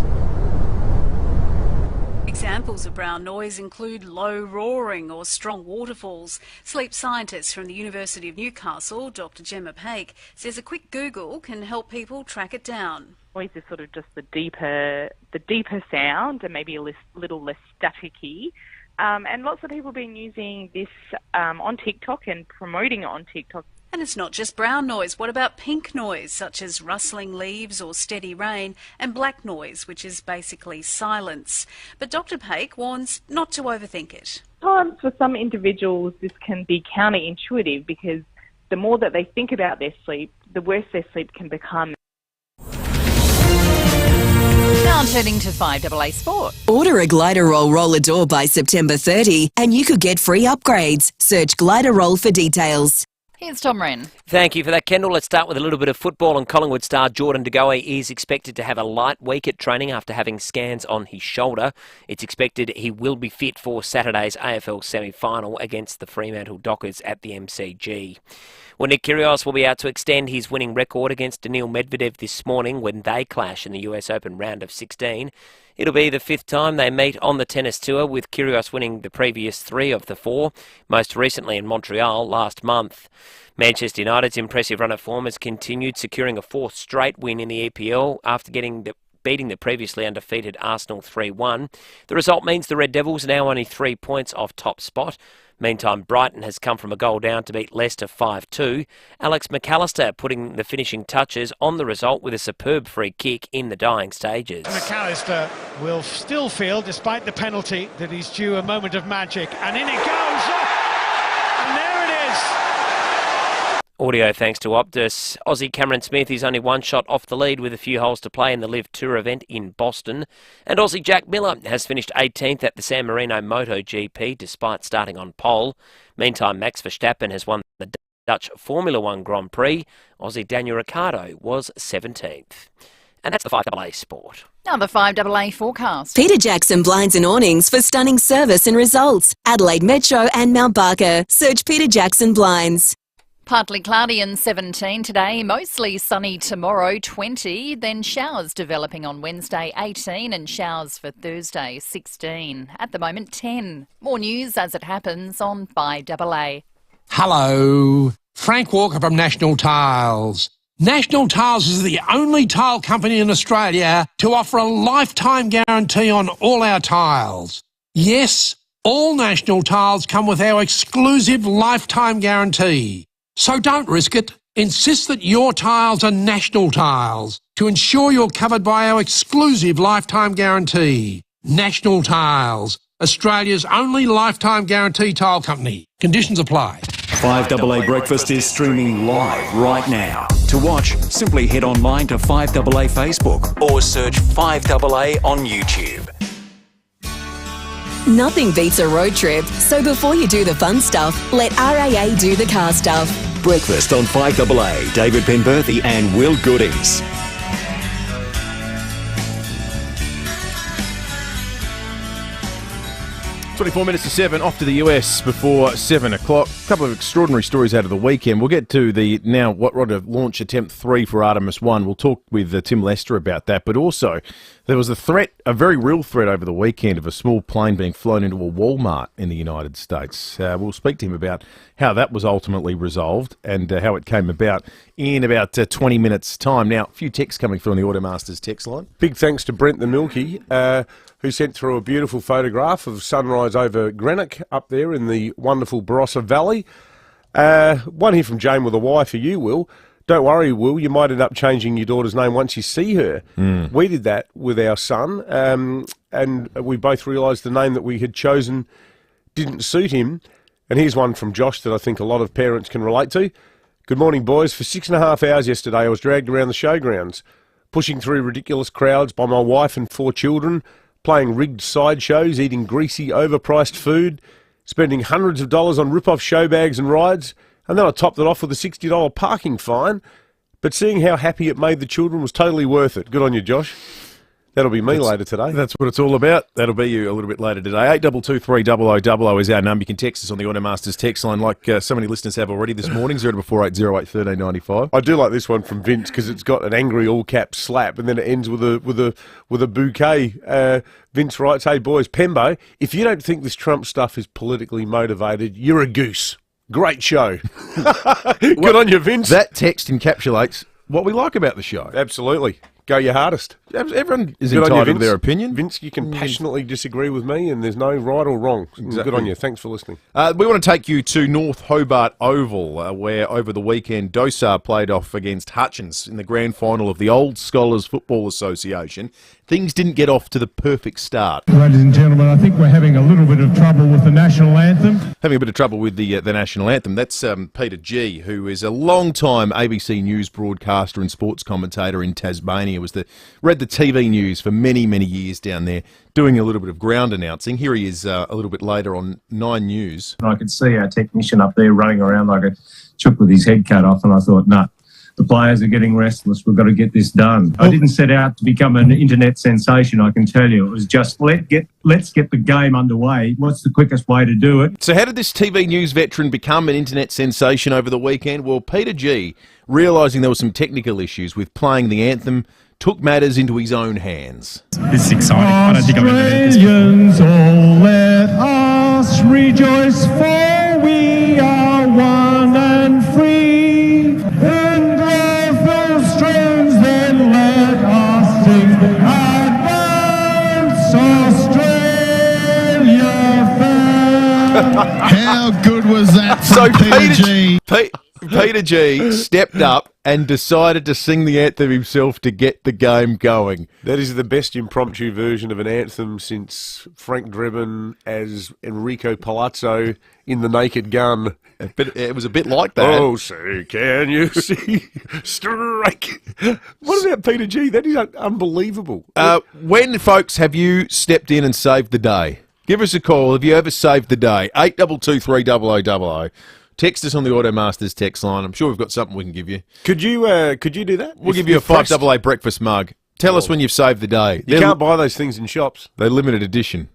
Speaker 20: Examples of brown noise include low roaring or strong waterfalls. Sleep scientist from the University of Newcastle, Dr. Gemma Paik, says a quick Google can help people track it down.
Speaker 21: Noise is sort of just the deeper sound and maybe a little less staticky. And lots of people have been using this on TikTok and promoting it on TikTok.
Speaker 20: And it's not just brown noise. What about pink noise, such as rustling leaves or steady rain, and black noise, which is basically silence? But Dr. Paik warns not to overthink it.
Speaker 21: Sometimes for some individuals this can be counterintuitive because the more that they think about their sleep, the worse their sleep can become.
Speaker 1: Now turning to 5AA Sport.
Speaker 2: Order a Glider Roll roller door by September 30 and you could get free upgrades. Search Glider Roll for details.
Speaker 1: Here's Tom Wren.
Speaker 6: Thank you for that, Kendall. Let's start with a little bit of football. And Collingwood star Jordan De Goey is expected to have a light week at training after having scans on his shoulder. It's expected he will be fit for Saturday's AFL semi-final against the Fremantle Dockers at the MCG. Well, Nick Kyrgios will be out to extend his winning record against Daniil Medvedev this morning when they clash in the US Open round of 16. It'll be the 5th time they meet on the tennis tour, with Kyrgios winning the previous 3 of the 4, most recently in Montreal last month. Manchester United's impressive run of form has continued, securing a 4th straight win in the EPL after beating the previously undefeated Arsenal 3-1. The result means the Red Devils are now only 3 points off top spot. Meantime, Brighton has come from a goal down to beat Leicester 5-2. Alex McAllister putting the finishing touches on the result with a superb free kick in the dying stages.
Speaker 22: McAllister will still feel, despite the penalty, that he's due a moment of magic. And in it goes! And there it is!
Speaker 6: Audio thanks to Optus. Aussie Cameron Smith is only 1 shot off the lead with a few holes to play in the Live Tour event in Boston. And Aussie Jack Miller has finished 18th at the San Marino MotoGP despite starting on pole. Meantime, Max Verstappen has won the Dutch Formula One Grand Prix. Aussie Daniel Ricciardo was 17th. And that's the 5AA Sport.
Speaker 1: Now the 5AA forecast.
Speaker 2: Peter Jackson Blinds and Awnings for stunning service and results. Adelaide Metro and Mount Barker. Search Peter Jackson Blinds.
Speaker 1: Partly cloudy and 17 today, mostly sunny tomorrow, 20, then showers developing on Wednesday, 18, and showers for Thursday, 16. At the moment, 10. More news as it happens on FIVEAA.
Speaker 3: Hello, Frank Walker from National Tiles. National Tiles is the only tile company in Australia to offer a lifetime guarantee on all our tiles. Yes, all National Tiles come with our exclusive lifetime guarantee. So don't risk it. Insist that your tiles are National Tiles to ensure you're covered by our exclusive lifetime guarantee. National Tiles, Australia's only lifetime guarantee tile company. Conditions apply.
Speaker 8: 5AA Breakfast is streaming live right now. To watch, simply head online to 5AA Facebook or search 5AA on YouTube.
Speaker 2: Nothing beats a road trip, so before you do the fun stuff, let RAA do the car stuff.
Speaker 8: Breakfast on 5AA, David Penberthy and Will Goodings.
Speaker 9: 24 minutes to 7, off to the US before 7 o'clock. A couple of extraordinary stories out of the weekend. We'll get to the now what launch attempt 3 for Artemis 1. We'll talk with Tim Lester about that. But also, there was a threat, a very real threat over the weekend of a small plane being flown into a Walmart in the United States. We'll speak to him about how that was ultimately resolved and how it came about in about 20 minutes' time. Now, a few texts coming through on the Automasters text line.
Speaker 10: Big thanks to Brent the Milky, who sent through a beautiful photograph of sunrise over Greenock up there in the wonderful Barossa Valley. One here from Jane with a Y for you, Will. Don't worry, Will, you might end up changing your daughter's name once you see her. We did that with our son, and we both realised the name that we had chosen didn't suit him. And here's one from Josh that I think a lot of parents can relate to. Good morning, boys. For 6.5 hours yesterday, I was dragged around the showgrounds, pushing through ridiculous crowds by my wife and 4 children, playing rigged sideshows, eating greasy, overpriced food, spending hundreds of dollars on rip-off show bags and rides, and then I topped it off with a $60 parking fine. But seeing how happy it made the children was totally worth it. Good on you, Josh. That'll be me later today.
Speaker 9: That's what it's all about. That'll be you a little bit later today. 8223 is our number. You can text us on the Automasters text line like so many listeners have already this morning, 044808 1395.
Speaker 10: I do like this one from Vince because it's got an angry all-caps slap and then it ends with a bouquet. Vince writes, hey boys, Pembo, if you don't think this Trump stuff is politically motivated, you're a goose. Great show. Good on you, Vince.
Speaker 9: That text encapsulates what we like about the show.
Speaker 10: Absolutely. Go your hardest.
Speaker 9: Everyone is entitled to their opinion.
Speaker 10: Vince, you can passionately disagree with me and there's no right or wrong. Exactly. Good on you. Thanks for listening.
Speaker 9: We want to take you to North Hobart Oval, where over the weekend Dosar played off against Hutchins in the grand final of the Old Scholars Football Association. Things didn't get off to the perfect start.
Speaker 4: Ladies and gentlemen, I think we're having a little bit of trouble with the national anthem.
Speaker 9: Having a bit of trouble with the national anthem. That's Peter G, who is a long-time ABC News broadcaster and sports commentator in Tasmania. Read the TV news for many, many years down there, doing a little bit of ground announcing. Here he is a little bit later on 9 News.
Speaker 23: I could see our technician up there running around like a chook with his head cut off, and I thought, nah, the players are getting restless. We've got to get this done. I didn't set out to become an internet sensation, I can tell you. It was just, let's get the game underway. What's the quickest way to do it?
Speaker 9: So how did this TV news veteran become an internet sensation over the weekend? Well, Peter G, realising there were some technical issues with playing the anthem, took matters into his own hands.
Speaker 4: This is exciting. I don't think I've ever heard this before. All let us rejoice, for we are one and free. And of Australians, then let us sing. Advance, Australia fair. How good was that from Peter G?
Speaker 9: Peter G stepped up and decided to sing the anthem himself to get the game going.
Speaker 10: That is the best impromptu version of an anthem since Frank Drebin as Enrico Palazzo in The Naked Gun.
Speaker 9: But it was a bit like that.
Speaker 10: Oh, say, can you see? Strike. What about Peter G? That is unbelievable.
Speaker 9: When, folks, have you stepped in and saved the day? Give us a call. Have you ever saved the day? 8223 Text us on the Automasters text line. I'm sure we've got something we can give you.
Speaker 10: Could you do that?
Speaker 9: We'll give you a 5AA breakfast mug. Tell us when you've saved the day.
Speaker 10: You can't buy those things in shops.
Speaker 9: They're limited edition.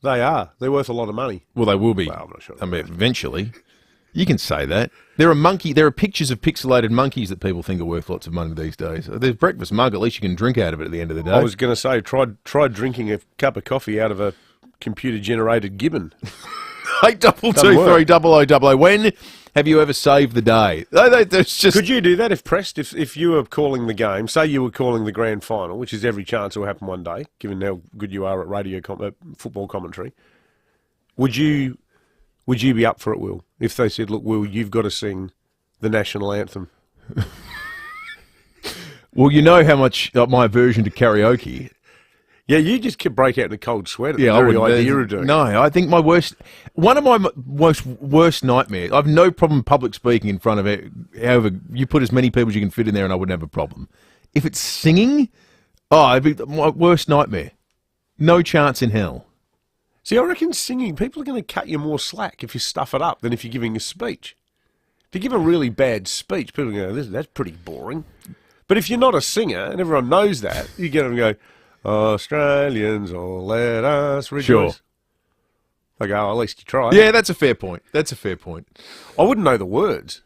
Speaker 10: They are. They're worth a lot of money.
Speaker 9: Well, they will be.
Speaker 10: Well, I'm not sure.
Speaker 9: I mean, eventually. You can say that. There are pictures of pixelated monkeys that people think are worth lots of money these days. There's breakfast mug. At least you can drink out of it at the end of the day.
Speaker 10: I was going to say, try drinking a cup of coffee out of a computer-generated gibbon.
Speaker 9: 8223 When have you ever saved the day?
Speaker 10: Could you do that if pressed? If you were calling the game, say you were calling the grand final, which is every chance it will happen one day, given how good you are at football commentary, would you be up for it, Will? If they said, look, Will, you've got to sing the national anthem.
Speaker 9: Well, you know how much my aversion to karaoke.
Speaker 10: Yeah, you just could break out in a cold sweat at the very idea of doing it.
Speaker 9: No, I think one of my worst nightmares, I have no problem public speaking in front of it. However, you put as many people as you can fit in there and I wouldn't have a problem. If it's singing, it'd be my worst nightmare. No chance in hell.
Speaker 10: See, I reckon singing, people are going to cut you more slack if you stuff it up than if you're giving a speech. If you give a really bad speech, people are going to go, that's pretty boring. But if you're not a singer, and everyone knows that, you get them and go, Australians, oh, let us rejoice.
Speaker 9: Sure.
Speaker 10: They go, at least you tried.
Speaker 9: Yeah, that's a fair point.
Speaker 10: I wouldn't know the words.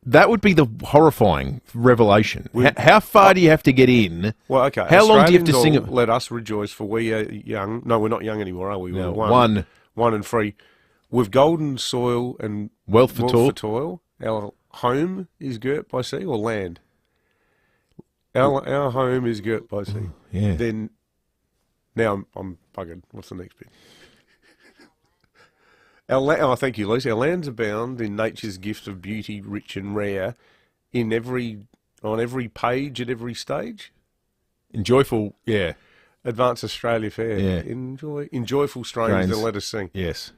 Speaker 9: That would be the horrifying revelation. How far do you have to get in?
Speaker 10: Well, okay.
Speaker 9: How long do you have to sing it?
Speaker 10: Let us rejoice, for we are young. No, we're not young anymore, are we?
Speaker 9: No,
Speaker 10: We're one and free. With golden soil and
Speaker 9: wealth for
Speaker 10: toil. Our home is girt by sea or land. Our home is girt by sea.
Speaker 9: Yeah.
Speaker 10: Then, now I'm buggered. What's the next bit? Thank you, Lucy. Our lands abound in nature's gift of beauty, rich and rare, on every page at every stage.
Speaker 9: Enjoyful, yeah.
Speaker 10: Advance Australia Fair.
Speaker 9: Yeah.
Speaker 10: Enjoyful strains that let us sing.
Speaker 9: Yes.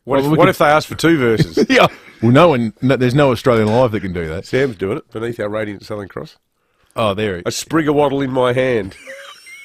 Speaker 10: What if they ask for two verses?
Speaker 9: Yeah. Well, there's no Australian Live that can do that.
Speaker 10: Sam's doing it beneath our radiant Southern Cross.
Speaker 9: Oh, there he is.
Speaker 10: A sprig of wattle in my hand.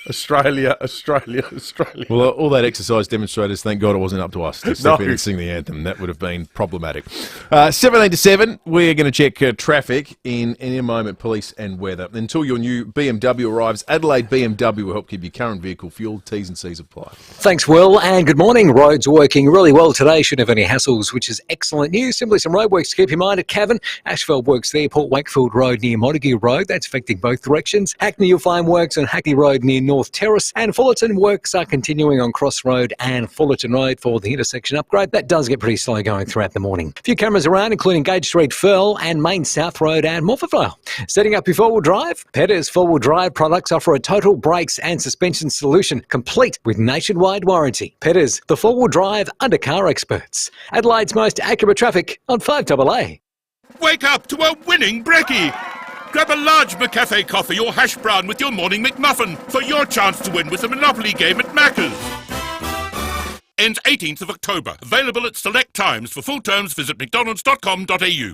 Speaker 10: Australia, Australia, Australia.
Speaker 9: Well, all that exercise demonstrators, thank God it wasn't up to us to step in and sing the anthem. That would have been problematic. 17 to 7, we're going to check traffic in a moment, police and weather. Until your new BMW arrives, Adelaide BMW will help keep your current vehicle fueled. T's and C's apply.
Speaker 5: Thanks, Will, and good morning. Roads working really well today. Shouldn't have any hassles, which is excellent news. Simply some roadworks to keep in mind at Cavan. Ashfield works there. Port Wakefield Road near Montague Road. That's affecting both directions. Hackney, you'll find works on Hackney Road near North Terrace, and Fullerton works are continuing on Cross Road and Fullerton Road for the intersection upgrade. That does get pretty slow going throughout the morning. A few cameras around, including Gage Street, Firle, and Main South Road and Morphettvale. Setting up your four-wheel drive? Petters four-wheel drive products offer a total brakes and suspension solution, complete with nationwide warranty. Petters, the four-wheel drive under-car experts. Adelaide's most accurate traffic on 5AA.
Speaker 7: Wake up to a winning brekkie! Grab a large McCafe coffee or hash brown with your morning McMuffin for your chance to win with the Monopoly game at Macca's. Ends 18th of October. Available at select times. For full terms, visit mcdonalds.com.au.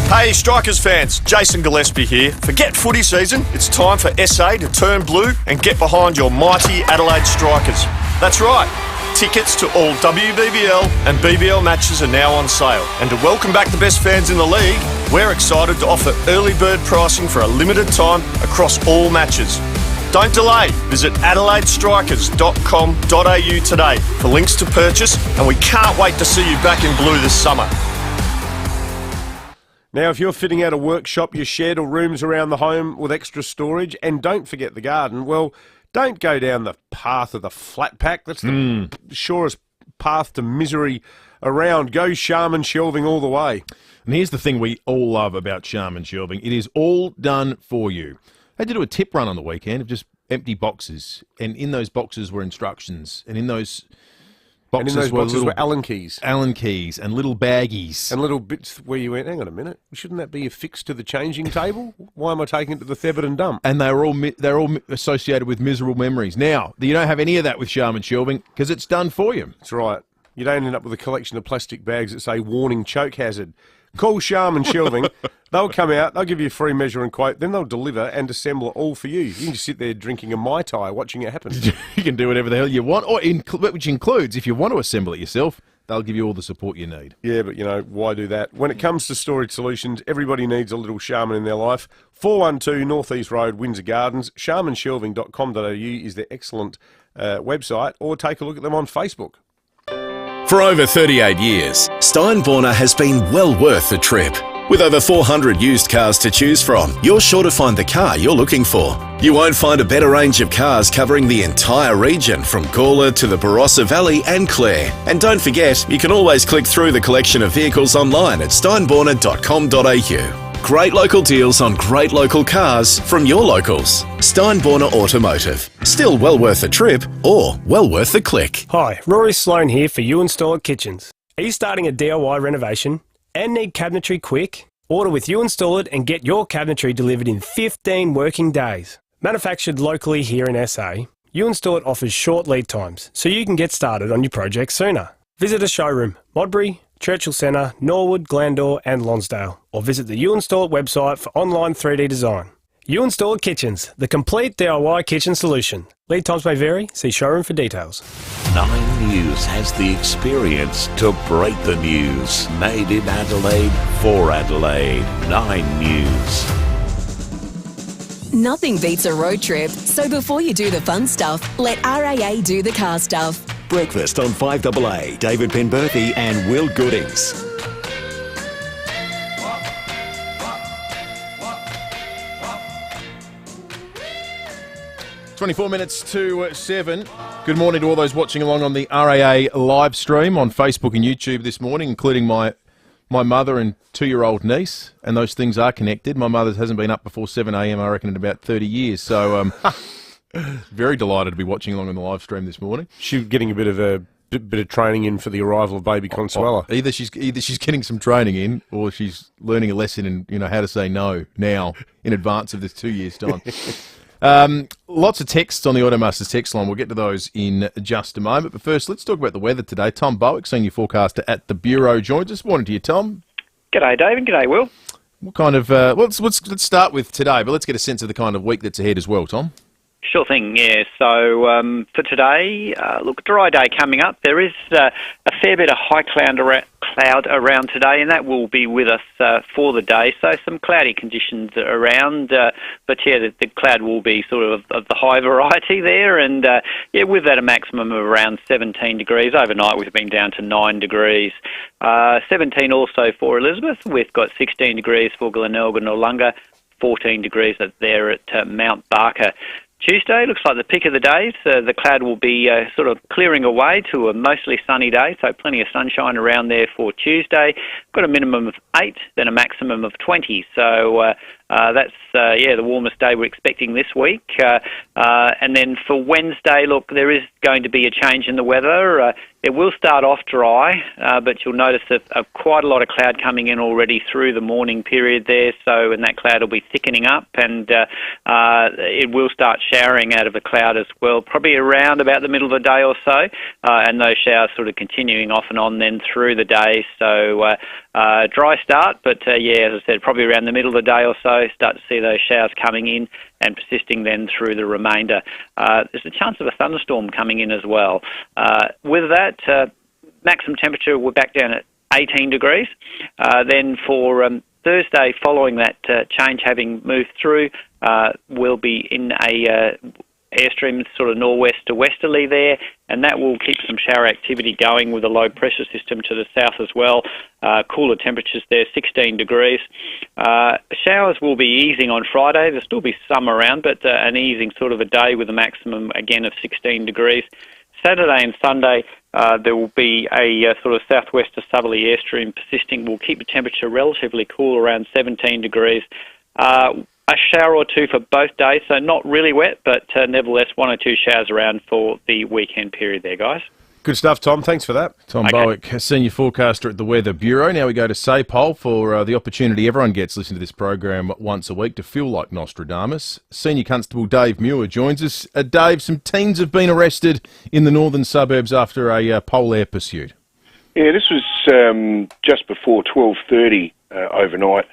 Speaker 13: Hey Strikers fans, Jason Gillespie here. Forget footy season, it's time for SA to turn blue and get behind your mighty Adelaide Strikers. That's right. Tickets to all WBBL and BBL matches are now on sale. And to welcome back the best fans in the league, we're excited to offer early bird pricing for a limited time across all matches. Don't delay. Visit adelaidestrikers.com.au today for links to purchase, and we can't wait to see you back in blue this summer.
Speaker 10: Now, if you're fitting out a workshop, your shed or rooms around the home with extra storage, and don't forget the garden, well, don't go down the path of the flat pack. That's the surest path to misery around. Go Sharman Shelving all the way.
Speaker 9: And here's the thing we all love about Sharman Shelving. It is all done for you. I had to do a tip run on the weekend of just empty boxes. And in those boxes were instructions. And in those boxes,
Speaker 10: were Allen keys.
Speaker 9: Allen keys and little baggies.
Speaker 10: And little bits where you went, hang on a minute, shouldn't that be affixed to the changing table? Why am I taking it to the Theberton dump?
Speaker 9: And they're all associated with miserable memories. Now, you don't have any of that with Sharman Shelving because it's done for you.
Speaker 10: That's right. You don't end up with a collection of plastic bags that say warning choke hazard. Call Sharman Shelving. They'll come out, they'll give you a free measure and quote, then they'll deliver and assemble it all for you. You can just sit there drinking a Mai Tai watching it happen.
Speaker 9: You can do whatever the hell you want, which includes, if you want to assemble it yourself, they'll give you all the support you need.
Speaker 10: Yeah, but, why do that? When it comes to storage solutions, everybody needs a little Sharman in their life. 412 North East Road, Windsor Gardens. SharmanShelving.com.au is their excellent website, or take a look at them on Facebook.
Speaker 14: For over 38 years, Steinborner has been well worth the trip. With over 400 used cars to choose from, you're sure to find the car you're looking for. You won't find a better range of cars covering the entire region from Gawler to the Barossa Valley and Clare. And don't forget, you can always click through the collection of vehicles online at steinborner.com.au. Great local deals on great local cars from your locals. Steinborner Automotive. Still well worth the trip or well worth the click.
Speaker 15: Hi, Rory Sloan here for You Install It Kitchens. Are you starting a DIY renovation and need cabinetry quick? Order with You Install It and get your cabinetry delivered in 15 working days. Manufactured locally here in SA, You Install It offers short lead times so you can get started on your project sooner. Visit a showroom, Modbury, Churchill Centre, Norwood, Glandore and Lonsdale, or visit the You Install It website for online 3D design. You Install It Kitchens, the complete DIY kitchen solution. Lead times may vary. See showroom for details.
Speaker 16: 9 News has the experience to break the news. Made in Adelaide for Adelaide. 9 News.
Speaker 2: Nothing beats a road trip, so before you do the fun stuff, let RAA do the car stuff.
Speaker 8: Breakfast on 5AA. David Penberthy and Will Goodings.
Speaker 9: 24 minutes to 7. Good morning to all those watching along on the RAA live stream on Facebook and YouTube this morning, including my mother and 2-year-old niece, and those things are connected. My mother hasn't been up before 7 a.m, I reckon, in about 30 years, so very delighted to be watching along on the live stream this morning.
Speaker 10: She's getting a bit of training in for the arrival of baby Consuela.
Speaker 9: Either she's getting some training in, or she's learning a lesson in how to say no now in advance of this 2 years' time. Lots of texts on the Automasters text line. We'll get to those in just a moment. But first, let's talk about the weather today. Tom Bowick, senior forecaster at the Bureau, joins us. Morning to you, Tom.
Speaker 24: G'day, Dave, and g'day, Will.
Speaker 9: What kind of let's start with today, but let's get a sense of the kind of week that's ahead as well, Tom.
Speaker 24: Sure thing, yeah. So for today, look, dry day coming up. There is a fair bit of high cloud around today, and that will be with us for the day. So some cloudy conditions around, but yeah, the cloud will be sort of the high variety there, and yeah, with that a maximum of around 17 degrees. Overnight we've been down to 9 degrees. 17 also for Elizabeth. We've got 16 degrees for Glenelg and Noarlunga, 14 degrees there at Mount Barker. Tuesday looks like the pick of the days. The cloud will be sort of clearing away to a mostly sunny day, so plenty of sunshine around there for Tuesday. Got a minimum of 8, then a maximum of 20. So that's the warmest day we're expecting this week. And then for Wednesday, look, there is going to be a change in the weather. It will start off dry, but you'll notice quite a lot of cloud coming in already through the morning period there. So, and that cloud will be thickening up, and it will start showering out of the cloud as well, probably around about the middle of the day or so. And those showers sort of continuing off and on then through the day. So dry start, but yeah, as I said, probably around the middle of the day or so, start to see those showers coming in and persisting then through the remainder. There's a chance of a thunderstorm coming in as well. With that, maximum temperature, we're back down at 18 degrees. Then for Thursday, following that change having moved through, we'll be in a airstream sort of northwest to westerly there, and that will keep some shower activity going with a low pressure system to the south as well. Cooler temperatures there, 16 degrees. Showers will be easing on Friday. There'll still be some around, but an easing sort of a day with a maximum again of 16 degrees. Saturday and Sunday, there will be a sort of southwest to southerly airstream persisting. Will keep the temperature relatively cool around 17 degrees. A shower or two for both days, so not really wet, but nevertheless 1 or 2 showers around for the weekend period there, guys.
Speaker 10: Good stuff, Tom. Thanks for that.
Speaker 9: Tom Bowick, senior forecaster at the Weather Bureau. Now we go to SAPOL for the opportunity everyone gets listening to this program once a week to feel like Nostradamus. Senior Constable Dave Muir joins us. Dave, some teens have been arrested in the northern suburbs after a pole air pursuit.
Speaker 25: Yeah, this was just before 12:30 overnight.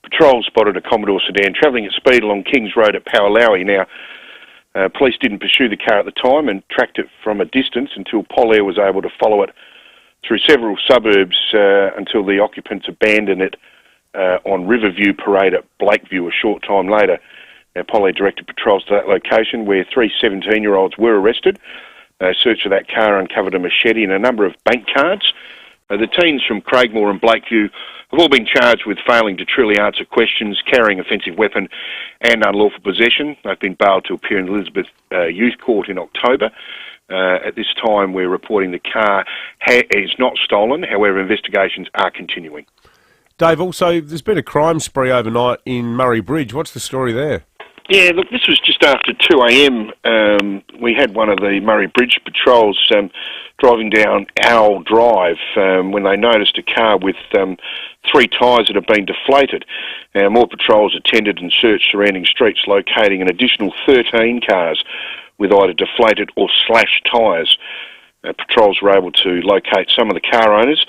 Speaker 25: Patrol spotted a Commodore sedan travelling at speed along Kings Road at Powalawi. Now, police didn't pursue the car at the time and tracked it from a distance until Polair was able to follow it through several suburbs until the occupants abandoned it on Riverview Parade at Blakeview a short time later. Now, Polair directed patrols to that location where 3 17-year-olds were arrested. search of that car uncovered a machete and a number of bank cards. The teens from Craigmore and Blakeview have all been charged with failing to truly answer questions, carrying offensive weapon and unlawful possession. They've been bailed to appear in Elizabeth Youth Court in October. At this time, we're reporting the car is not stolen. However, investigations are continuing.
Speaker 10: Dave, also, there's been a crime spree overnight in Murray Bridge. What's the story there?
Speaker 25: Yeah, look, this was just after 2 a.m. We had one of the Murray Bridge patrols driving down Owl Drive when they noticed a car with 3 tyres that had been deflated. More patrols attended and searched surrounding streets, locating an additional 13 cars with either deflated or slashed tyres. Patrols were able to locate some of the car owners,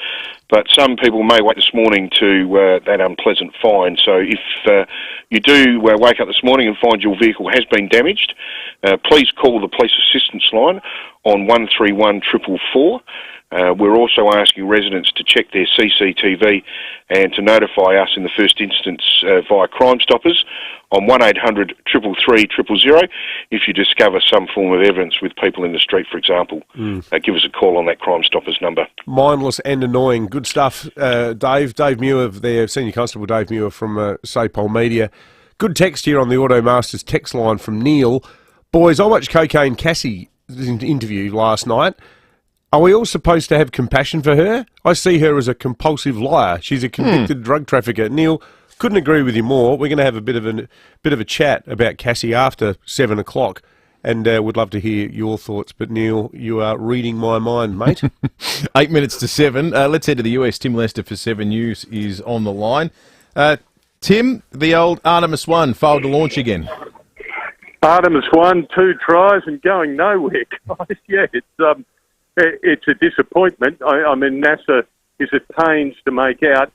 Speaker 25: but some people may wake this morning to that unpleasant find. So if you do wake up this morning and find your vehicle has been damaged, please call the police assistance line on 131 444. We're also asking residents to check their CCTV and to notify us in the first instance via Crime Stoppers on 1800 333 000 if you discover some form of evidence with people in the street, for example. Give us a call on that Crime Stoppers number.
Speaker 10: Mindless and annoying. Good stuff, Dave. Dave Muir there, Senior Constable Dave Muir from SAPOL Media. Good text here on the Automasters text line from Neil. Boys, I watched Cocaine Cassie's interview last night. Are we all supposed to have compassion for her? I see her as a compulsive liar. She's a convicted drug trafficker. Neil, couldn't agree with you more. We're going to have a bit of a chat about Cassie after 7 o'clock, and would love to hear your thoughts. But Neil, you are reading my mind, mate.
Speaker 9: 8 minutes to 7. Let's head to the US. Tim Lester for 7 News is on the line. Tim, the old Artemis 1 failed to launch again.
Speaker 11: Artemis 1, 2 tries and going nowhere, guys. Yeah, it's a disappointment. I mean, NASA is at pains to make out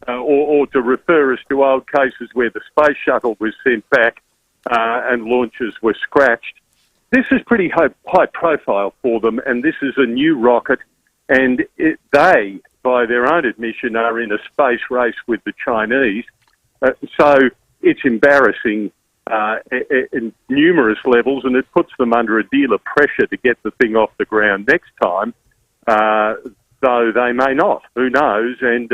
Speaker 11: or to refer us to old cases where the space shuttle was sent back and launches were scratched. This is pretty high profile for them, and this is a new rocket, and they, by their own admission, are in a space race with the Chinese. So it's embarrassing in numerous levels, and it puts them under a deal of pressure to get the thing off the ground next time, though they may not. Who knows? And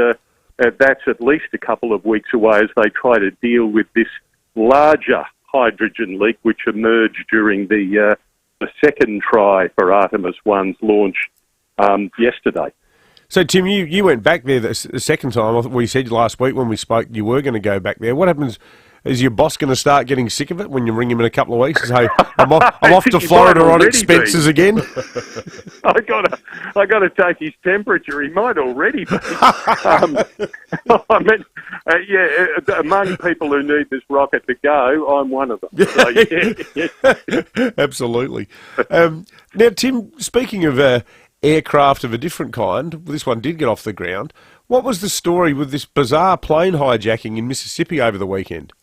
Speaker 11: that's at least a couple of weeks away as they try to deal with this larger hydrogen leak which emerged during the second try for Artemis 1's launch yesterday.
Speaker 10: So, Tim, you went back there the second time. We said last week when we spoke you were going to go back there. What happens? Is your boss going to start getting sick of it when you ring him in a couple of weeks and say, I'm off to Florida on expenses again?
Speaker 11: I got to take his temperature. He might already be. Among people who need this rocket to go, I'm one of them. So, yeah.
Speaker 10: Absolutely. Now, Tim, speaking of aircraft of a different kind, this one did get off the ground. What was the story with this bizarre plane hijacking in Mississippi over the weekend?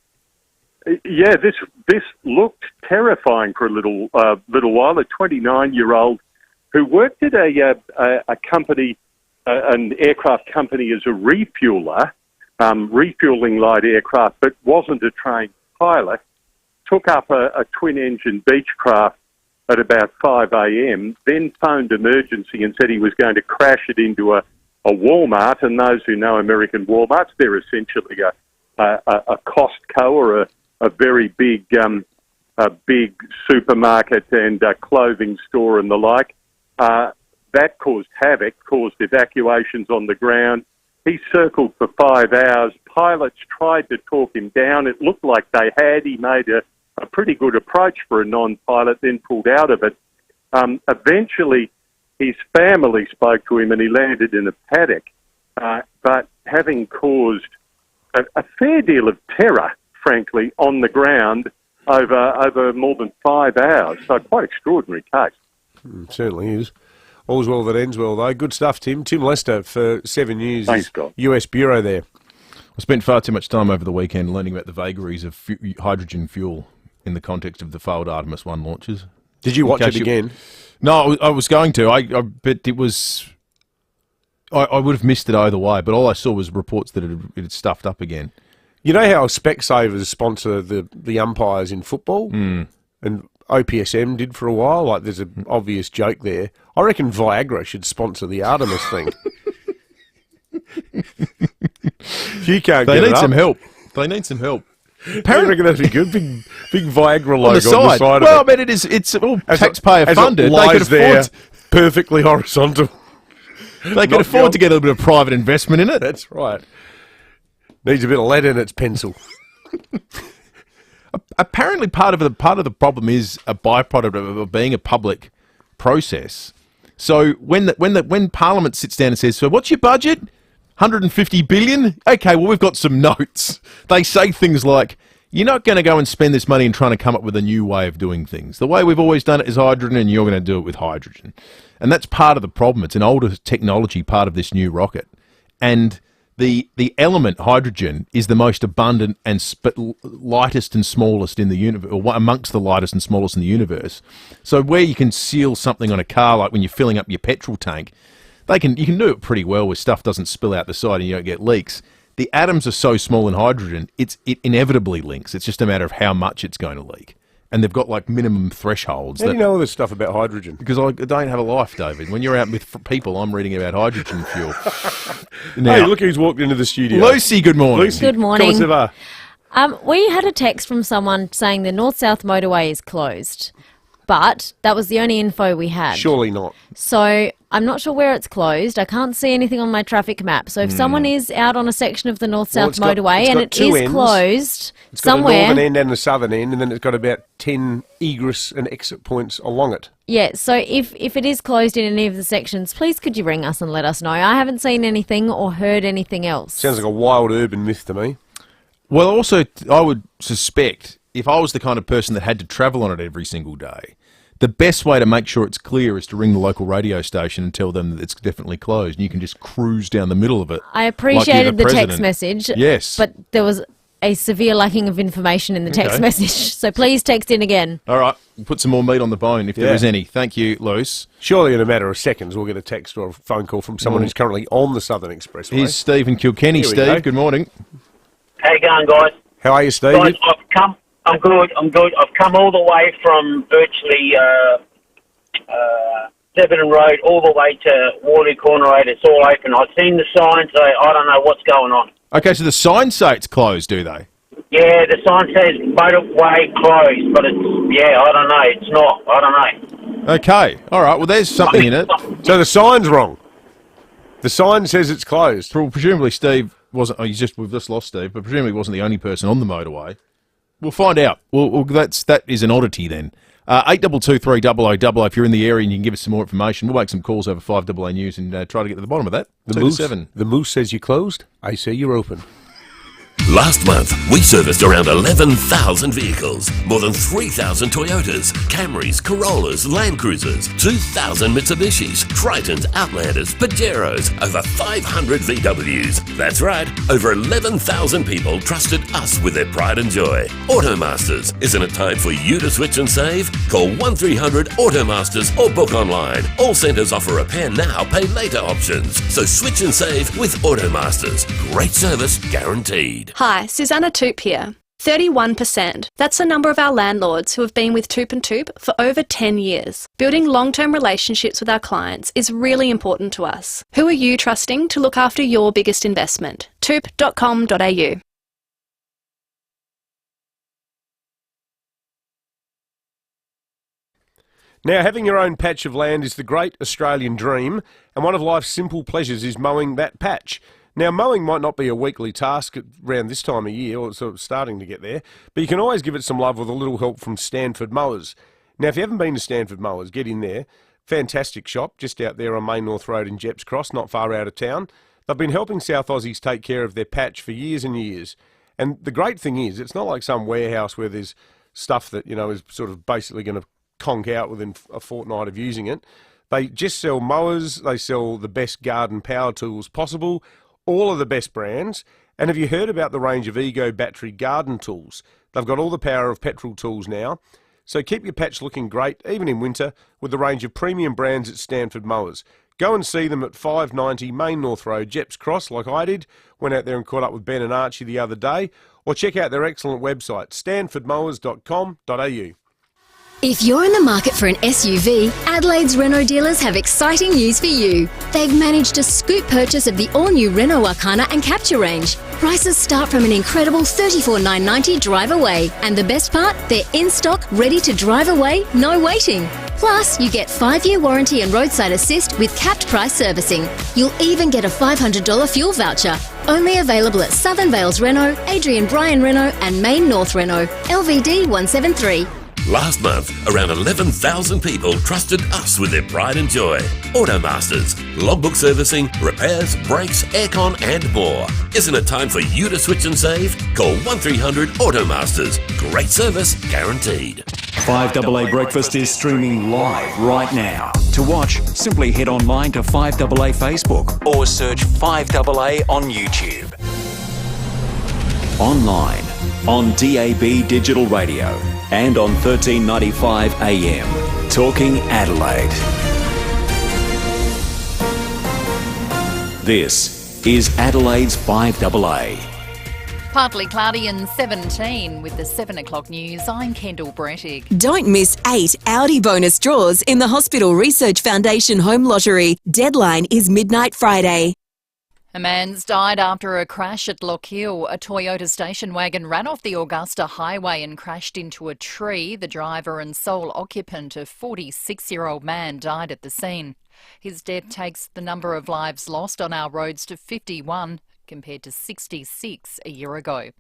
Speaker 11: Yeah, this looked terrifying for a little while. A 29-year-old who worked at a company, an aircraft company, as a refueler, refueling light aircraft, but wasn't a trained pilot, took up a twin-engine Beechcraft at about 5 a.m., then phoned emergency and said he was going to crash it into a Walmart. And those who know American Walmarts, they're essentially a Costco or a very big supermarket and clothing store and the like. That caused havoc, caused evacuations on the ground. He circled for 5 hours. Pilots tried to talk him down. It looked like they had. He made a pretty good approach for a non-pilot, then pulled out of it. Eventually, his family spoke to him and he landed in a paddock. But having caused a fair deal of terror, frankly, on the ground over more than 5 hours. So quite extraordinary case.
Speaker 10: Certainly is. All's well that ends well, though. Good stuff, Tim. Tim Lester for 7 News.
Speaker 11: Thanks, Scott.
Speaker 10: US Bureau there.
Speaker 9: I spent far too much time over the weekend learning about the vagaries of hydrogen fuel in the context of the failed Artemis 1 launches.
Speaker 10: Did you watch it again?
Speaker 9: No, I was going to. But it was... I would have missed it either way, but all I saw was reports that it had stuffed up again.
Speaker 10: You know how Specsavers sponsor the umpires in football? And OPSM did for a while. Like, there's an obvious joke there. I reckon Viagra should sponsor the Artemis thing. You can't
Speaker 9: They
Speaker 10: get it
Speaker 9: need
Speaker 10: up.
Speaker 9: some help. They need some help.
Speaker 10: I reckon that'd be good. Big Viagra logo
Speaker 9: On the side.
Speaker 10: of
Speaker 9: Well,
Speaker 10: it.
Speaker 9: I mean, it's all
Speaker 10: As
Speaker 9: taxpayer
Speaker 10: it
Speaker 9: funded. They
Speaker 10: lies
Speaker 9: could afford.
Speaker 10: there, perfectly horizontal.
Speaker 9: They could afford to get a little bit of private investment in it.
Speaker 10: That's right. Needs a bit of lead in its pencil.
Speaker 9: Apparently, part of the problem is a byproduct of being a public process. So when Parliament sits down and says, "So what's your budget? 150 billion? Okay, well we've got some notes." They say things like, "You're not going to go and spend this money in trying to come up with a new way of doing things. The way we've always done it is hydrogen, and you're going to do it with hydrogen." And that's part of the problem. It's an older technology, part of this new rocket, and the element hydrogen is the most abundant and lightest and smallest in the universe, or amongst the lightest and smallest in the universe. So where you can seal something on a car, like when you're filling up your petrol tank, you can do it pretty well where stuff doesn't spill out the side and you don't get leaks. The atoms are so small in hydrogen, it inevitably leaks. It's just a matter of how much it's going to leak. And they've got like minimum thresholds.
Speaker 10: How do you know all this stuff about hydrogen?
Speaker 9: Because I don't have a life, David. When you're out with people, I'm reading about hydrogen fuel. Now,
Speaker 10: Hey, look who's walked into the studio.
Speaker 9: Lucy, good morning.
Speaker 10: Lucy,
Speaker 12: Good morning.
Speaker 10: comment ça va?
Speaker 12: We had a text from someone saying the north-south motorway is closed, but that was the only info we had.
Speaker 10: Surely not.
Speaker 12: So I'm not sure where it's closed. I can't see anything on my traffic map. So if someone is out on a section of the north-south
Speaker 10: it's got-
Speaker 12: motorway
Speaker 10: it's
Speaker 12: and
Speaker 10: got
Speaker 12: it
Speaker 10: two
Speaker 12: is
Speaker 10: ends.
Speaker 12: closed
Speaker 10: It's got
Speaker 12: somewhere,
Speaker 10: a northern end and a southern end, and then it's got about 10 egress and exit points along it.
Speaker 12: yeah. So if it is closed in any of the sections, please could you ring us and let us know? I haven't seen anything or heard anything else.
Speaker 10: Sounds like a wild urban myth to me.
Speaker 9: Well, also, I would suspect if I was the kind of person that had to travel on it every single day, the best way to make sure it's clear is to ring the local radio station and tell them that it's definitely closed, and you can just cruise down the middle of it.
Speaker 12: I
Speaker 9: like
Speaker 12: appreciated
Speaker 9: you're
Speaker 12: the text
Speaker 9: president.
Speaker 12: message.
Speaker 9: Yes.
Speaker 12: But there was a severe lacking of information in the text
Speaker 9: Okay.
Speaker 12: message. So please text in again.
Speaker 9: All right, we'll put some more meat on the bone if there
Speaker 10: Yeah.
Speaker 9: is any. Thank you, Luce.
Speaker 10: Surely in a matter of seconds we'll get a text or a phone call from someone
Speaker 9: Mm.
Speaker 10: who's currently on the Southern Expressway.
Speaker 9: Here's Steve in Kilkenny.
Speaker 10: Here we
Speaker 9: Steve,
Speaker 10: go.
Speaker 9: good morning.
Speaker 17: How you going, guys?
Speaker 10: How are you, Steve?
Speaker 17: Guys, I'm good. I've come all the way from virtually Debenham Road all the way to Waterloo Corner Road. It's all open. I've seen the signs. So I don't know what's going on.
Speaker 9: Okay, so the signs say it's closed, do they?
Speaker 17: Yeah, the sign says motorway closed, but I don't know. It's not. I don't know.
Speaker 9: Okay, all right, well, there's something in it.
Speaker 10: So the sign's wrong. The sign says it's closed.
Speaker 9: Well, presumably Steve wasn't. We've just lost Steve, but presumably he wasn't the only person on the motorway. We'll find out. Well, that is an oddity then. 82230000. If you're in the area and you can give us some more information, we'll make some calls over 5AA News and try to get to the bottom of that.
Speaker 10: The
Speaker 9: 2 to
Speaker 10: moose,
Speaker 9: 7.
Speaker 10: the moose says you're closed. I say you're open.
Speaker 18: Last month, we serviced around 11,000 vehicles, more than 3,000 Toyotas, Camrys, Corollas, Land Cruisers, 2,000 Mitsubishis, Tritons, Outlanders, Pajeros, over 500 VWs. That's right, over 11,000 people trusted us with their pride and joy. Automasters, isn't it time for you to switch and save? Call 1300 Automasters or book online. All centres offer repair now, pay later options. So switch and save with Automasters. Great service guaranteed.
Speaker 19: Hi, Susanna Toop here. 31%. That's the number of our landlords who have been with Toop & Toop for over 10 years. Building long-term relationships with our clients is really important to us. Who are you trusting to look after your biggest investment? toop.com.au.
Speaker 10: Now, having your own patch of land is the great Australian dream, and one of life's simple pleasures is mowing that patch. Now, mowing might not be a weekly task around this time of year, or sort of starting to get there, but you can always give it some love with a little help from Stanford Mowers. Now, if you haven't been to Stanford Mowers, get in there. Fantastic shop, just out there on Main North Road in Jeps Cross, not far out of town. They've been helping South Aussies take care of their patch for years and years. And the great thing is, it's not like some warehouse where there's stuff that, is sort of basically going to conk out within a fortnight of using it. They just sell mowers, they sell the best garden power tools possible, all of the best brands. And have you heard about the range of Ego battery garden tools? They've got all the power of petrol tools now. So keep your patch looking great, even in winter, with the range of premium brands at Stanford Mowers. Go and see them at 590 Main North Road, Jeps Cross, like I did. Went out there and caught up with Ben and Archie the other day. Or check out their excellent website, stanfordmowers.com.au.
Speaker 1: If you're in the market for an SUV, Adelaide's Renault dealers have exciting news for you. They've managed a scoop purchase of the all-new Renault Arcana and Capture range. Prices start from an incredible $34,990 drive away. And the best part, they're in stock, ready to drive away, no waiting. Plus, you get 5-year warranty and roadside assist with capped price servicing. You'll even get a $500 fuel voucher. Only available at Southern Vales Renault, Adrian Bryan Renault and Main North Renault. LVD 173.
Speaker 18: Last month, around 11,000 people trusted us with their pride and joy. Automasters, logbook servicing, repairs, brakes, aircon and more. Isn't it time for you to switch and save? Call 1300 Automasters. Great service guaranteed.
Speaker 8: 5AA Breakfast is streaming live right now. To watch, simply head online to 5AA Facebook or search 5AA on YouTube. Online, on DAB Digital Radio and on 1395 AM. Talking Adelaide. This is Adelaide's 5AA.
Speaker 6: Partly cloudy and 17 with the 7 o'clock news. I'm Kendall Brettig.
Speaker 2: Don't miss 8 Audi bonus draws in the Hospital Research Foundation Home Lottery. Deadline is midnight Friday.
Speaker 6: A man's died after a crash at Lockhill. A Toyota station wagon ran off the Augusta Highway and crashed into a tree. The driver and sole occupant, a 46-year-old man, died at the scene. His death takes the number of lives lost on our roads to 51, compared to 66 a year ago.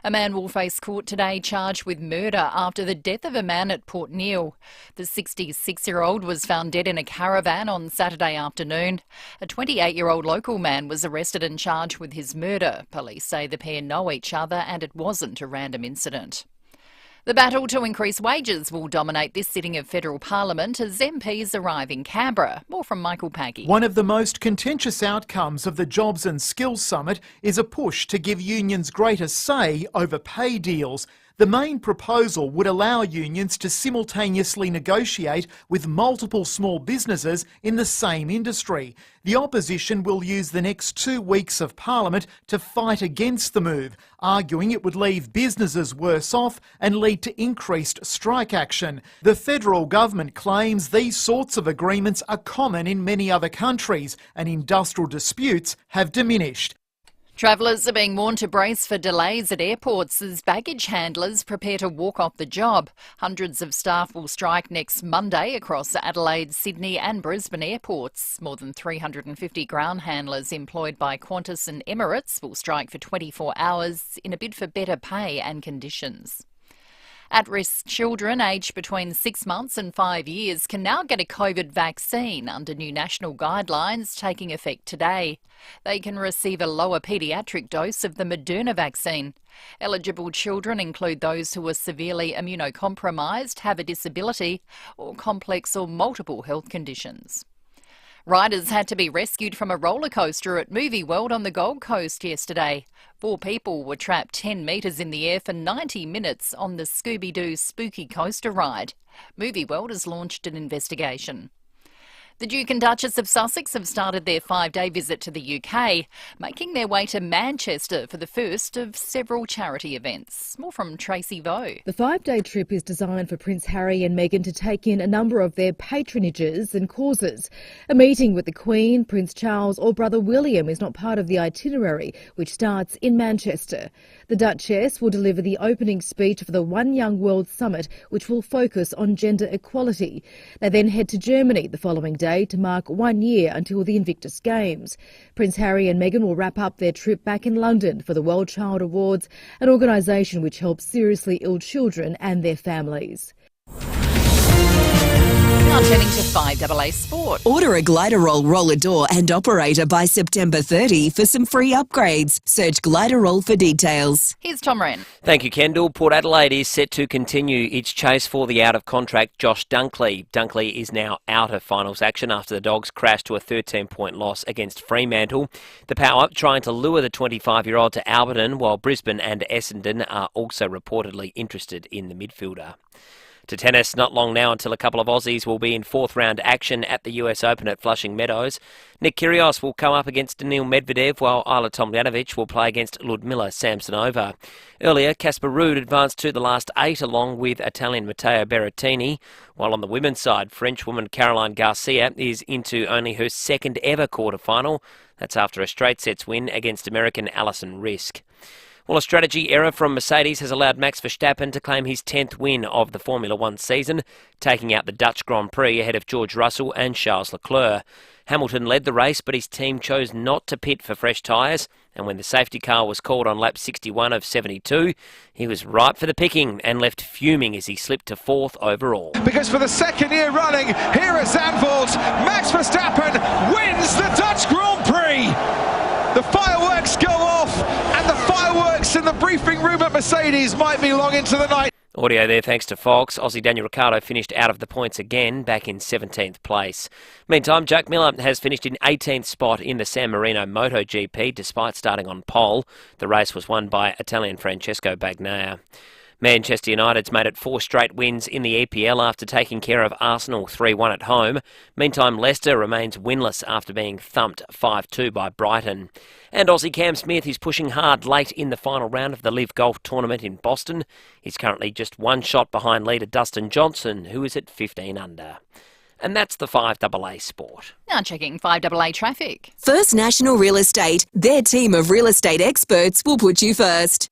Speaker 6: A man will face court today charged with murder after the death of a man at Port Neale. The 66-year-old was found dead in a caravan on Saturday afternoon. A 28-year-old local man was arrested and charged with his murder. Police say the pair know each other and it wasn't a random incident. The battle to increase wages will dominate this sitting of federal parliament as MPs arrive in Canberra. More from Michael Paggy.
Speaker 20: One of the most contentious outcomes of the Jobs and Skills Summit is a push to give unions greater say over pay deals. The main proposal would allow unions to simultaneously negotiate with multiple small businesses in the same industry. The opposition will use the next 2 weeks of Parliament to fight against the move, arguing it would leave businesses worse off and lead to increased strike action. The federal government claims these sorts of agreements are common in many other countries and industrial disputes have diminished.
Speaker 6: Travellers are being warned to brace for delays at airports as baggage handlers prepare to walk off the job. Hundreds of staff will strike next Monday across Adelaide, Sydney and Brisbane airports. More than 350 ground handlers employed by Qantas and Emirates will strike for 24 hours in a bid for better pay and conditions. At-risk children aged between 6 months and 5 years can now get a COVID vaccine under new national guidelines taking effect today. They can receive a lower paediatric dose of the Moderna vaccine. Eligible children include those who are severely immunocompromised, have a disability, or complex or multiple health conditions. Riders had to be rescued from a roller coaster at Movie World on the Gold Coast yesterday. 4 people were trapped 10 metres in the air for 90 minutes on the Scooby-Doo Spooky Coaster ride. Movie World has launched an investigation. The Duke and Duchess of Sussex have started their 5-day visit to the UK, making their way to Manchester for the first of several charity events. More from Tracy Vo.
Speaker 21: The 5-day trip is designed for Prince Harry and Meghan to take in a number of their patronages and causes. A meeting with the Queen, Prince Charles or Brother William is not part of the itinerary, which starts in Manchester. The Duchess will deliver the opening speech for the One Young World Summit, which will focus on gender equality. They then head to Germany the following day to mark 1 year until the Invictus Games. Prince Harry and Meghan will wrap up their trip back in London for the World Child Awards, an organisation which helps seriously ill children and their families.
Speaker 6: Now turning to 5AA Sport.
Speaker 2: Order a Gliderol roller door and operator by September 30 for some free upgrades. Search Gliderol for details.
Speaker 6: Here's Tom Wren.
Speaker 22: Thank you, Kendall. Port Adelaide is set to continue its chase for the out-of-contract Josh Dunkley. Dunkley is now out of finals action after the Dogs crashed to a 13-point loss against Fremantle. The Power trying to lure the 25-year-old to Alberton, while Brisbane and Essendon are also reportedly interested in the midfielder. To tennis, not long now until a couple of Aussies will be in fourth round action at the US Open at Flushing Meadows. Nick Kyrgios will come up against Daniil Medvedev, while Ayla Tomljanovic will play against Ludmila Samsonova. Earlier, Casper Ruud advanced to the last 8 along with Italian Matteo Berrettini, while on the women's side, French woman Caroline Garcia is into only her second ever quarter-final. That's after a straight sets win against American Alison Risk. Well, a strategy error from Mercedes has allowed Max Verstappen to claim his 10th win of the Formula One season, taking out the Dutch Grand Prix ahead of George Russell and Charles Leclerc. Hamilton led the race, but his team chose not to pit for fresh tyres, and when the safety car was called on lap 61 of 72, he was ripe for the picking and left fuming as he slipped to 4th overall.
Speaker 3: Because for the second year running, here at Zandvoort, Max Verstappen wins the Dutch Grand Prix! The fireworks go off, and the fireworks in the briefing room at Mercedes might be long into the night.
Speaker 22: Audio there thanks to Fox. Aussie Daniel Ricciardo finished out of the points again, back in 17th place. Meantime, Jack Miller has finished in 18th spot in the San Marino MotoGP, despite starting on pole. The race was won by Italian Francesco Bagnaia. Manchester United's made it 4 straight wins in the EPL after taking care of Arsenal 3-1 at home. Meantime, Leicester remains winless after being thumped 5-2 by Brighton. And Aussie Cam Smith is pushing hard late in the final round of the Live Golf Tournament in Boston. He's currently just 1 shot behind leader Dustin Johnson, who is at 15 under. And that's the 5AA Sport.
Speaker 6: Now checking 5AA traffic.
Speaker 2: First National Real Estate, their team of real estate experts will put you first.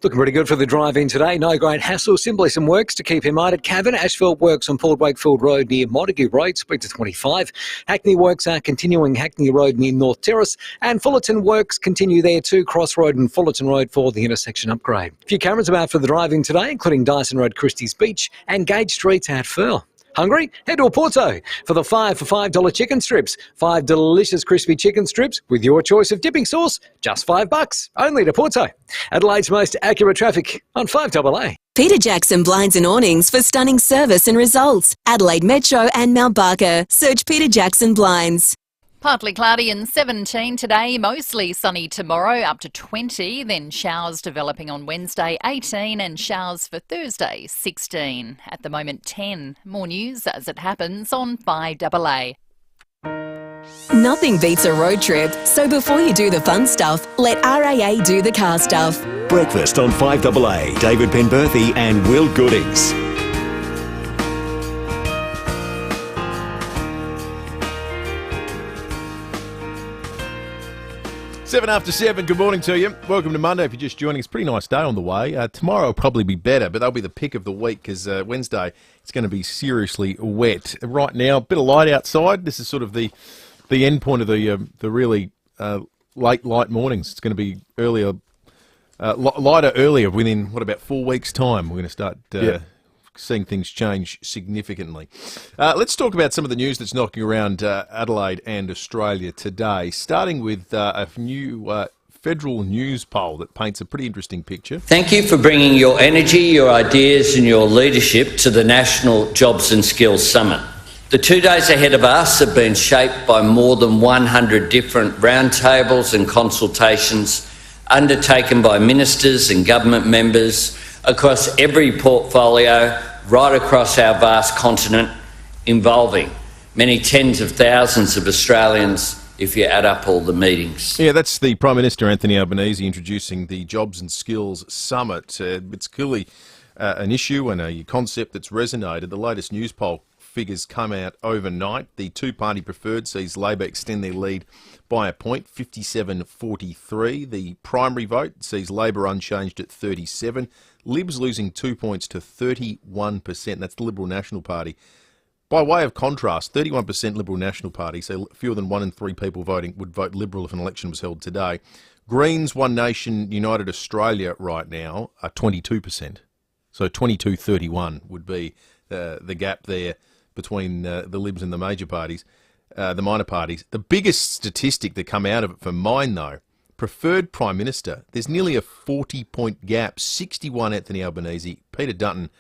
Speaker 4: Looking pretty good for the drive-in today. No great hassle. Simply some works to keep in mind at Cavan. Asphalt works on Port Wakefield Road near Montague Road, speed to 25. Hackney works are continuing Hackney Road near North Terrace. And Fullerton works continue there too, Cross Road and Fullerton Road for the intersection upgrade. A few cameras about for the drive-in today, including Dyson Road, Christie's Beach and Gage Street at Firle. Hungry? Head to Oporto for the 5 for $5 chicken strips. 5 delicious crispy chicken strips with your choice of dipping sauce. Just $5. Only to Porto. Adelaide's most accurate traffic on 5AA.
Speaker 2: Peter Jackson Blinds and Awnings for stunning service and results. Adelaide Metro and Mount Barker. Search Peter Jackson Blinds.
Speaker 6: Partly cloudy and 17 today, mostly sunny tomorrow, up to 20. Then showers developing on Wednesday, 18, and showers for Thursday, 16. At the moment, 10. More news as it happens on 5AA.
Speaker 2: Nothing beats a road trip, so before you do the fun stuff, let RAA do the car stuff.
Speaker 8: Breakfast on 5AA. David Penberthy and Will Goodings.
Speaker 9: 7 after 7, good morning to you. Welcome to Monday if you're just joining us. Pretty nice day on the way. Tomorrow will probably be better, but that'll be the pick of the week because Wednesday it's going to be seriously wet. Right now, a bit of light outside. This is sort of the end point of the really late light mornings. It's going to be earlier, lighter earlier within, about 4 weeks' time. We're going to start seeing things change significantly. Let's talk about some of the news that's knocking around Adelaide and Australia today, starting with a new federal news poll that paints a pretty interesting picture.
Speaker 5: Thank you for bringing your energy, your ideas and your leadership to the National Jobs and Skills Summit. The 2 days ahead of us have been shaped by more than 100 different roundtables and consultations undertaken by ministers and government members across every portfolio right across our vast continent, involving many tens of thousands of Australians if you add up all the meetings.
Speaker 9: Yeah, that's the Prime Minister Anthony Albanese introducing the Jobs and Skills Summit. It's clearly an issue and a concept that's resonated. The latest news poll figures come out overnight. The two-party preferred sees Labor extend their lead by a point, 57-43. The primary vote sees Labor unchanged at 37. Libs losing 2 points to 31%. That's the Liberal National Party. By way of contrast, 31% Liberal National Party, so fewer than 1 in 3 people voting would vote Liberal if an election was held today. Greens, One Nation, United Australia right now are 22%. So 22-31 would be the gap there between the Libs and the major parties, the minor parties. The biggest statistic that come out of it for mine, though, preferred Prime Minister, there's nearly a 40-point gap. 61 Anthony Albanese, Peter Dutton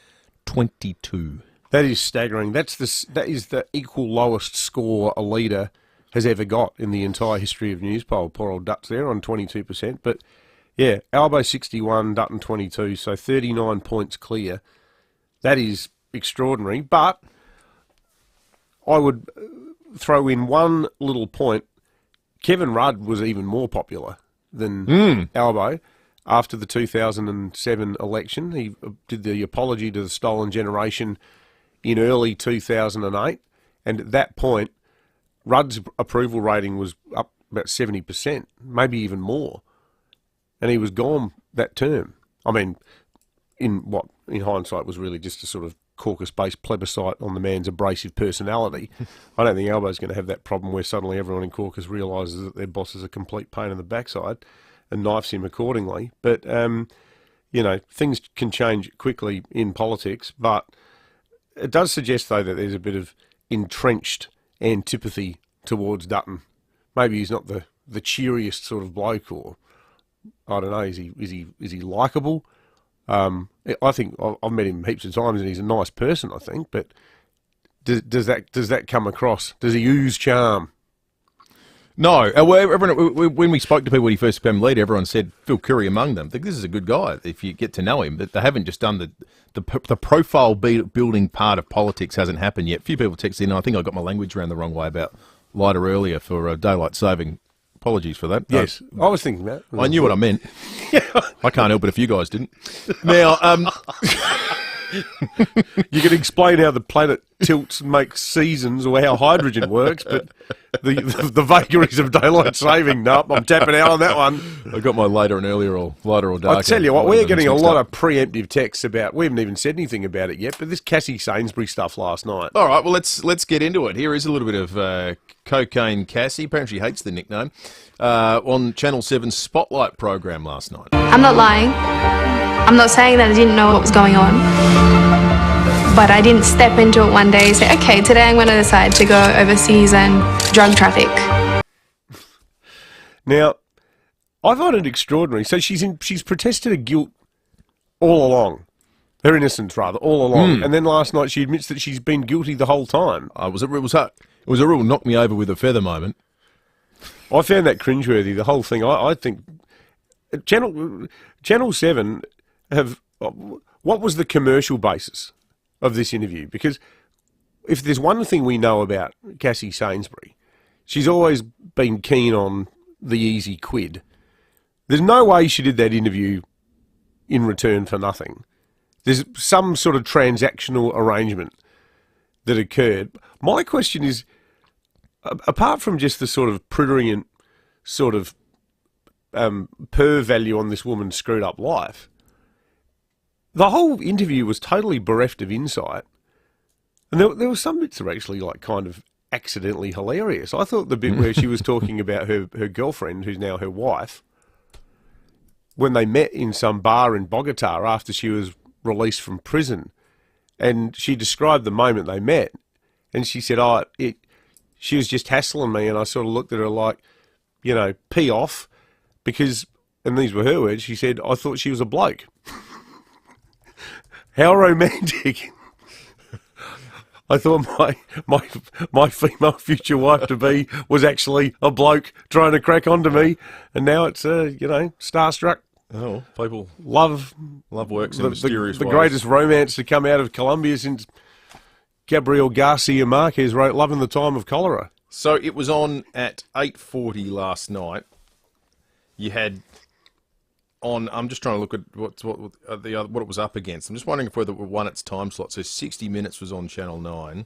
Speaker 9: 22.
Speaker 10: That is staggering. That is the equal lowest score a leader has ever got in the entire history of news poll. Poor old Dut's there on 22%. But yeah, Albo 61, Dutton 22, so 39 points clear. That is extraordinary, but I would throw in one little point. Kevin Rudd was even more popular than Albo after the 2007 election. He did the apology to the stolen generation in early 2008, and at that point, Rudd's approval rating was up about 70%, maybe even more, and he was gone that term. I mean, in hindsight was really just a sort of caucus-based plebiscite on the man's abrasive personality. I don't think Albo's going to have that problem where suddenly everyone in caucus realises that their boss is a complete pain in the backside and knifes him accordingly. But, things can change quickly in politics, but it does suggest, though, that there's a bit of entrenched antipathy towards Dutton. Maybe he's not the cheeriest sort of bloke, or I don't know, is he likeable? I think I've met him heaps of times, and he's a nice person, I think. But does that come across? Does he ooze charm?
Speaker 9: No. When we spoke to people when he first became leader, everyone said Phil Curry among them. I think this is a good guy if you get to know him. But they haven't just done the profile building part of politics hasn't happened yet. A few people texted in. I think I got my language around the wrong way about lighter earlier for daylight saving. Apologies for that.
Speaker 10: Yes, I was thinking that.
Speaker 9: I knew what I meant. I can't help it if you guys didn't. Now,
Speaker 10: you can explain how the planet tilts and makes seasons, or how hydrogen works, but the vagaries of daylight saving, nope, I'm tapping out on that one.
Speaker 9: I got my later and earlier, or lighter or darker.
Speaker 10: I tell you what, we're getting a lot of preemptive texts about. We haven't even said anything about it yet, but this Cassie Sainsbury stuff last night.
Speaker 9: All right, well let's get into it. Here is a little bit of Cocaine Cassie. Apparently, she hates the nickname. On Channel 7's Spotlight program last night.
Speaker 7: I'm not lying. I'm not saying that I didn't know what was going on, but I didn't step into it one day and say, okay, today I'm going to decide to go overseas and drug traffic.
Speaker 10: Now, I find it extraordinary. So she's protested her guilt all along, her innocence rather, all along, and then last night she admits that she's been guilty the whole time.
Speaker 9: It was a real knock me over with a feather moment.
Speaker 10: I found that cringeworthy, the whole thing. I think Channel 7 what was the commercial basis of this interview? Because if there's one thing we know about Cassie Sainsbury, she's always been keen on the easy quid. There's no way she did that interview in return for nothing. There's some sort of transactional arrangement that occurred. My question is, apart from just the sort of prurient sort of per value on this woman's screwed up life, the whole interview was totally bereft of insight. And there were some bits that were actually like kind of accidentally hilarious. I thought the bit where she was talking about her girlfriend, who's now her wife, when they met in some bar in Bogota after she was released from prison, and she described the moment they met, and she said, she was just hassling me, and I sort of looked at her like, pee off, because, and these were her words, she said, I thought she was a bloke. How romantic. I thought my female future wife-to-be was actually a bloke trying to crack onto me, and now it's, starstruck.
Speaker 9: Oh, people
Speaker 10: love
Speaker 9: works in mysterious ways.
Speaker 10: The greatest romance to come out of Colombia since Gabriel Garcia Marquez wrote Love in the Time of Cholera.
Speaker 9: So it was on at 8:40 last night. You had on. I'm just trying to look at what it was up against. I'm just wondering if whether it won its time slot. So 60 Minutes was on Channel 9,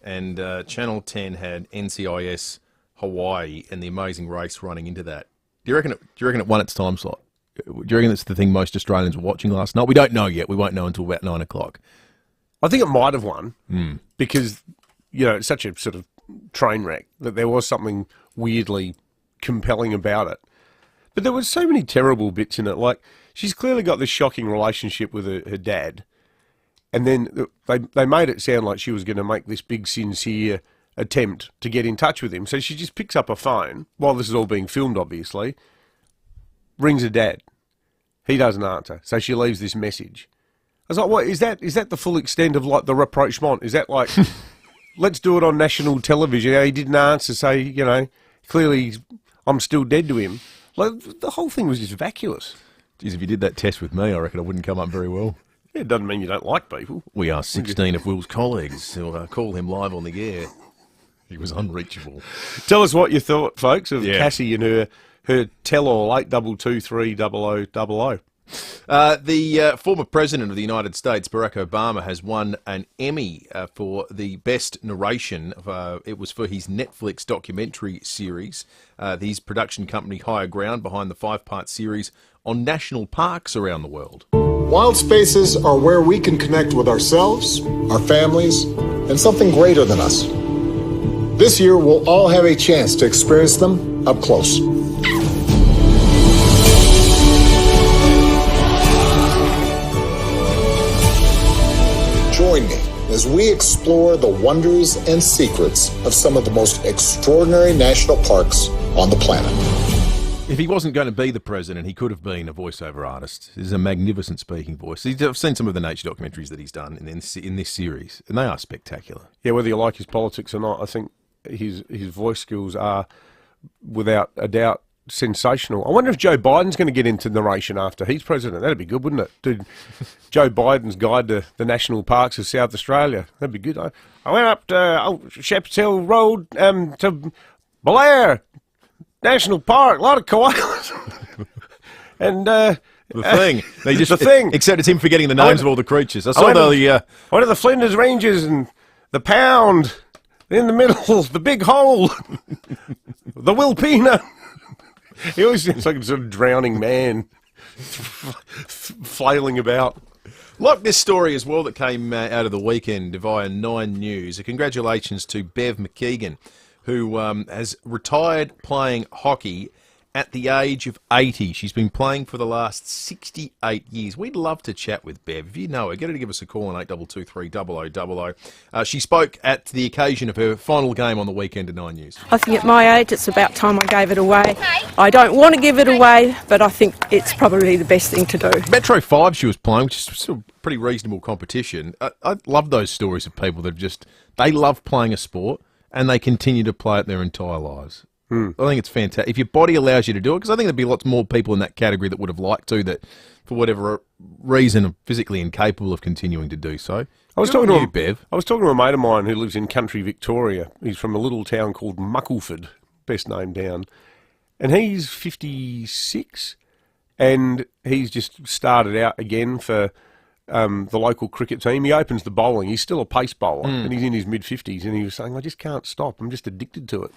Speaker 9: and Channel 10 had NCIS Hawaii and The Amazing Race running into that. Do you reckon it won its time slot? Do you reckon it's the thing most Australians were watching last night? We don't know yet. We won't know until about 9 o'clock.
Speaker 10: I think it might have won because, it's such a sort of train wreck that there was something weirdly compelling about it. But there were so many terrible bits in it. Like, she's clearly got this shocking relationship with her dad. And then they made it sound like she was going to make this big, sincere attempt to get in touch with him. So she just picks up a phone, while this is all being filmed, obviously, rings her dad. He doesn't answer. So she leaves this message. I was like, what, is that the full extent of, like, the rapprochement? Is that, like, let's do it on national television? He didn't answer, so, clearly I'm still dead to him. Like, the whole thing was just vacuous.
Speaker 9: Geez, if you did that test with me, I reckon I wouldn't come up very well.
Speaker 10: It doesn't mean you don't like people.
Speaker 9: We asked 16 of Will's colleagues to call him live on the air. He was unreachable.
Speaker 10: Tell us what you thought, folks, of Cassie and her tell-all 82230000.
Speaker 9: The former president of the United States, Barack Obama, has won an Emmy for the best narration. It was for his Netflix documentary series. His production company, Higher Ground, behind the 5-part series on national parks around the world.
Speaker 13: Wild spaces are where we can connect with ourselves, our families, and something greater than us. This year, we'll all have a chance to experience them up close. Join me as we explore the wonders and secrets of some of the most extraordinary national parks on the planet.
Speaker 9: If he wasn't going to be the president, he could have been a voiceover artist. He's a magnificent speaking voice. I've seen some of the nature documentaries that he's done in this series, and they are spectacular.
Speaker 10: Yeah, whether you like his politics or not, I think his voice skills are, without a doubt, sensational. I wonder if Joe Biden's going to get into narration after he's president. That'd be good, wouldn't it? Dude, Joe Biden's guide to the national parks of South Australia. That'd be good. I went up to Shepherd's Hill Road to Blair National Park. A lot of koalas. And the
Speaker 9: thing.
Speaker 10: The thing.
Speaker 9: Except it's him forgetting the names of all the creatures. I
Speaker 10: went to the Flinders Ranges and the Pound. In the middle, the Big Hole. The Wilpena. He always seems like a sort of drowning man, flailing about.
Speaker 9: Like this story as well that came out of the weekend via 9 News. Congratulations to Bev McKeegan, who has retired playing hockey at the age of 80. She's been playing for the last 68 years. We'd love to chat with Bev. If you know her, get her to give us a call on 82230000. She spoke at the occasion of her final game on the weekend at 9 News.
Speaker 14: I think at my age it's about time I gave it away. I don't want to give it away, but I think it's probably the best thing to do.
Speaker 9: Metro 5 she was playing, which is still pretty reasonable competition. I love those stories of people that they love playing a sport and they continue to play it their entire lives. I think it's fantastic. If your body allows you to do it, because I think there'd be lots more people in that category that would have liked to, that for whatever reason are physically incapable of continuing to do so.
Speaker 10: I was talking to Bev. I was talking to a mate of mine who lives in country Victoria. He's from a little town called Muckleford, best name down. And he's 56, and he's just started out again for the local cricket team. He opens the bowling. He's still a pace bowler, and he's in his mid-50s, and he was saying, I just can't stop. I'm just addicted to it.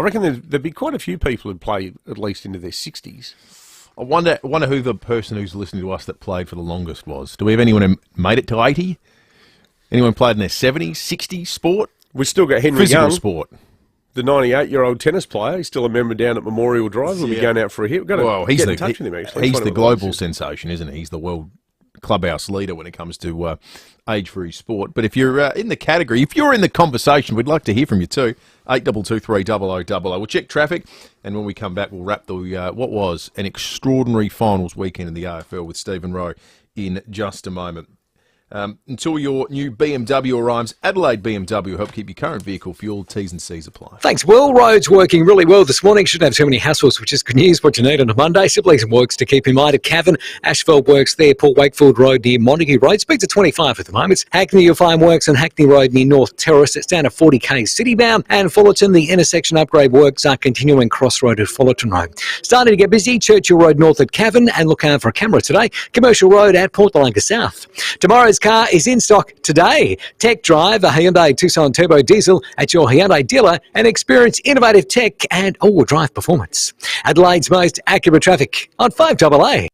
Speaker 10: I reckon there'd be quite a few people who'd play at least into their 60s.
Speaker 9: I wonder who the person who's listening to us that played for the longest was. Do we have anyone who made it to 80? Anyone played in their 70s, 60s sport?
Speaker 10: We've still got Henry
Speaker 9: Physical
Speaker 10: Young,
Speaker 9: sport.
Speaker 10: the 98-year-old tennis player. He's still a member down at Memorial Drive. We'll be going out for a hit. We've got to get in touch with him, actually.
Speaker 9: He's the global sensation, isn't he? He's the world clubhouse leader when it comes to age for his sport. But if you're in the category, if you're in the conversation, we'd like to hear from you too. 82230000. We'll check traffic, and when we come back, we'll wrap the what was an extraordinary finals weekend in the AFL with Stephen Rowe in just a moment. Until your new BMW arrives, Adelaide BMW will help keep your current vehicle fueled. T's and C's apply.
Speaker 4: Thanks, Will. Roads working really well this morning. Shouldn't have too many hassles, which is good news. What you need on a Monday. Simply some works to keep in mind at Cavan. Asphalt works there. Port Wakefield Road near Montague Road. Speeds at 25 at the moment. Hackney, you'll find works on Hackney Road near North Terrace. It's down to 40k citybound. And Fullerton, the intersection upgrade works are continuing crossroad at Fullerton Road. Starting to get busy. Churchill Road north at Cavan. And look out for a camera today. Commercial Road at Port Thalanga South. Tomorrow's car is in stock today. Tech Drive, a Hyundai Tucson Turbo Diesel at your Hyundai dealer and experience innovative tech and all-wheel drive performance. Adelaide's most accurate traffic on 5AA.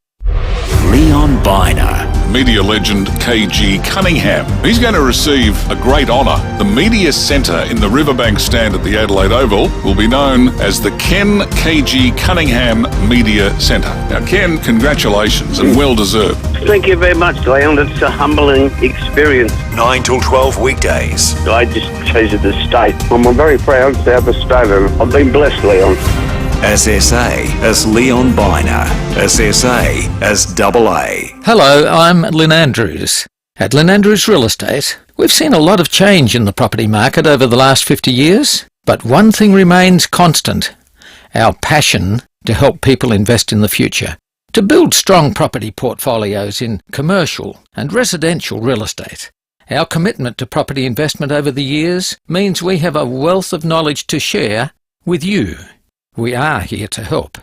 Speaker 8: Leon Biner. Media legend KG Cunningham. He's going to receive a great honour. The Media Centre in the Riverbank stand at the Adelaide Oval will be known as the Ken KG Cunningham Media Centre. Now, Ken, congratulations and well deserved.
Speaker 17: Thank you very much, Leon. It's a humbling experience.
Speaker 8: 9 till 12 weekdays.
Speaker 17: I just treasure the state. I'm very proud South Australia. I've been blessed, Leon.
Speaker 8: As SA as Leon Biner. As SA as AA.
Speaker 15: Hello, I'm Lynn Andrews. At Lynn Andrews Real Estate, we've seen a lot of change in the property market over the last 50 years, but one thing remains constant: our passion to help people invest in the future. to build strong property portfolios in commercial and residential real estate. Our commitment to property investment over the years means we have a wealth of knowledge to share with you. We are here to help.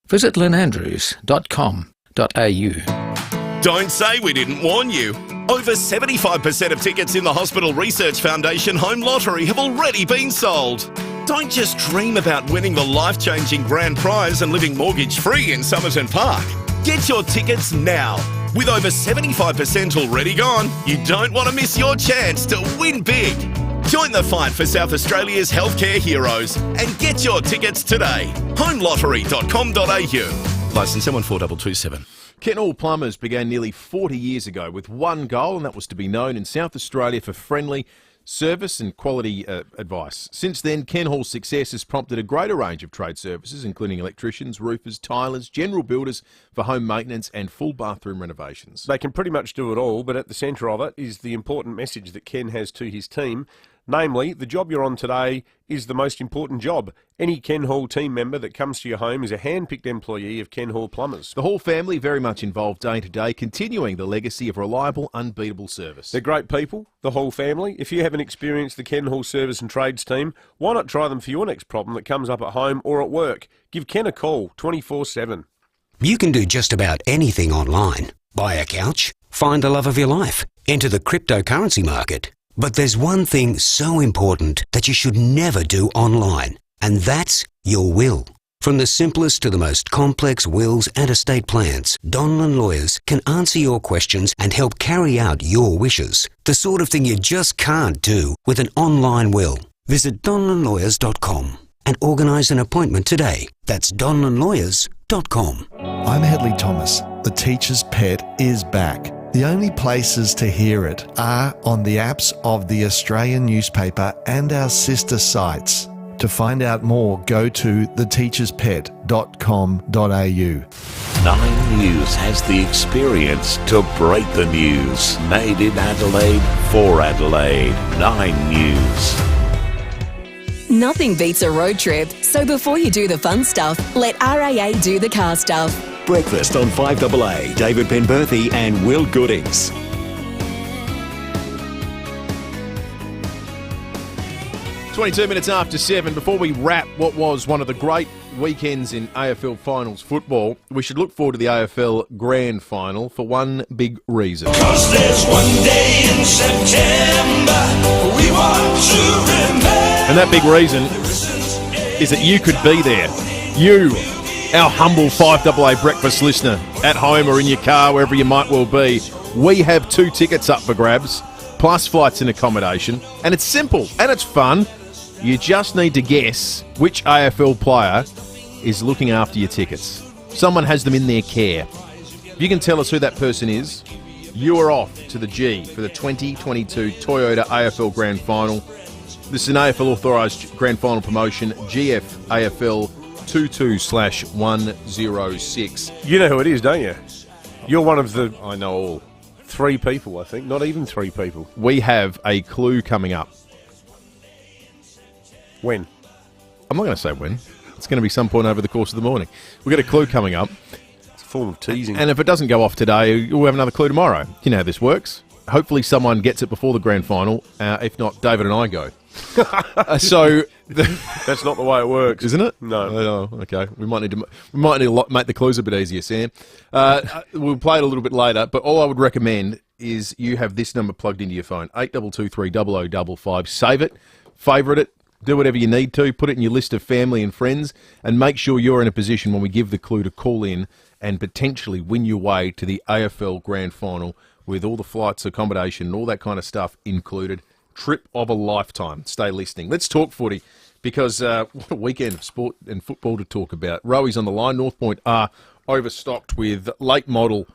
Speaker 15: Visit lynandrews.com.au.
Speaker 11: Don't say we didn't warn you. Over 75% of tickets in the Hospital Research Foundation Home Lottery have already been sold. Don't just dream about winning the life-changing grand prize and living mortgage-free in Somerton Park. Get your tickets now. With over 75% already gone, you don't want to miss your chance to win big. Join the fight for South Australia's healthcare heroes and get your tickets today. homelottery.com.au. Licence M14227.
Speaker 9: Ken Hall Plumbers began nearly 40 years ago with one goal, and that was to be known in South Australia for friendly service and quality advice. Since then, Ken Hall's success has prompted a greater range of trade services, including electricians, roofers, tilers, general builders for home maintenance and full bathroom renovations.
Speaker 10: They can pretty much do it all, but at the centre of it is the important message that Ken has to his team. Namely, the job you're on today is the most important job. Any Ken Hall team member that comes to your home is a hand-picked employee of Ken Hall Plumbers.
Speaker 9: The Hall family very much involved day to day, continuing the legacy of reliable, unbeatable service.
Speaker 10: They're great people, the Hall family. If you haven't experienced the Ken Hall Service and Trades team, why not try them for your next problem that comes up at home or at work? Give Ken a call, 24/7.
Speaker 16: You can do just about anything online. Buy a couch, find the love of your life, enter the cryptocurrency market. But there's one thing so important that you should never do online, and that's your will. From the simplest to the most complex wills and estate plans, Donlan Lawyers can answer your questions and help carry out your wishes. The sort of thing you just can't do with an online will. Visit donlanlawyers.com and organise an appointment today. That's donlanlawyers.com.
Speaker 23: I'm Hedley Thomas. The Teacher's Pet is back. The only places to hear it are on the apps of the Australian newspaper and our sister sites. To find out more, go to theteacherspet.com.au.
Speaker 18: 9 News has the experience to break the news. Made in Adelaide for Adelaide. 9 News.
Speaker 2: Nothing beats a road trip, so before you do the fun stuff, let RAA do the car stuff.
Speaker 24: Breakfast on 5AA, David Penberthy and Will Goodings.
Speaker 9: "22 after 7. Before we wrap what was one of the great weekends in AFL Finals football, we should look forward to the AFL Grand Final for one big reason.
Speaker 25: 'Cause there's one day in September we want to remember.
Speaker 9: And that big reason is that you could be there. You, our humble 5AA breakfast listener, at home or in your car, wherever you might well be. We have 2 tickets up for grabs, plus flights and accommodation. And it's simple and it's fun. You just need to guess which AFL player is looking after your tickets. Someone has them in their care. If you can tell us who that person is, you are off to the G for the 2022 Toyota AFL Grand Final. This is an AFL authorised Grand Final promotion, GF AFL 22/106.
Speaker 10: You know who it is, don't you? You're one of the...
Speaker 9: I know all.
Speaker 10: 3 people, I think. Not even 3 people.
Speaker 9: We have a clue coming up.
Speaker 10: When?
Speaker 9: I'm not going to say when. It's going to be some point over the course of the morning. We've got a clue coming up.
Speaker 10: It's a form of teasing.
Speaker 9: And if it doesn't go off today, we'll have another clue tomorrow. You know how this works. Hopefully someone gets it before the grand final. If not, David and I go.
Speaker 10: That's not the way it works,
Speaker 9: isn't it?
Speaker 10: No.
Speaker 9: Oh, okay. We might need to make the clues a bit easier, Sam. We'll play it a little bit later, but all I would recommend is you have this number plugged into your phone: 8223 Save it, favourite it, do whatever you need to, put it in your list of family and friends, and make sure you're in a position when we give the clue to call in and potentially win your way to the AFL Grand Final with all the flights, accommodation, and all that kind of stuff included. Trip of a lifetime. Stay listening. Let's talk footy, because what a weekend of sport and football to talk about. Rowies on the line. North Point are overstocked with late model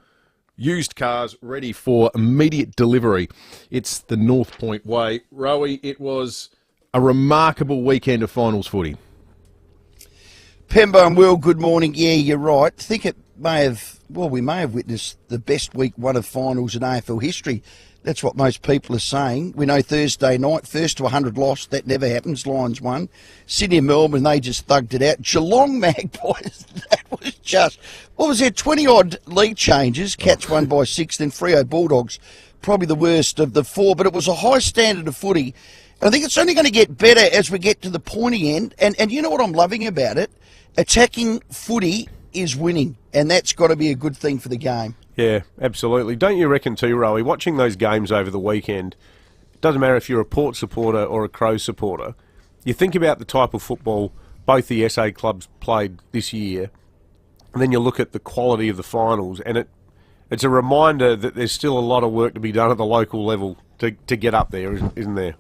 Speaker 9: used cars ready for immediate delivery. It's the North Point way. Rowie, it was a remarkable weekend of finals footy.
Speaker 26: Pembo and Will, good morning. Yeah, you're right. I think it may have, we may have witnessed the best week 1 of finals in AFL history. That's what most people are saying. We know Thursday night, first to 100 lost. That never happens. Lions won. Sydney and Melbourne, they just thugged it out. Geelong Magpies, that was just... What was there, 20-odd lead changes. Cats won by 6, then Freo Bulldogs, probably the worst of the 4. But it was a high standard of footy. And I think it's only going to get better as we get to the pointy end. And you know what I'm loving about it? Attacking footy is winning, and that's got to be a good thing for the game.
Speaker 10: Yeah, absolutely. Don't you reckon too, Rowie, watching those games over the weekend, it doesn't matter if you're a Port supporter or a Crows supporter, you think about the type of football both the SA clubs played this year, and then you look at the quality of the finals, and it's a reminder that there's still a lot of work to be done at the local level to get up there, isn't there?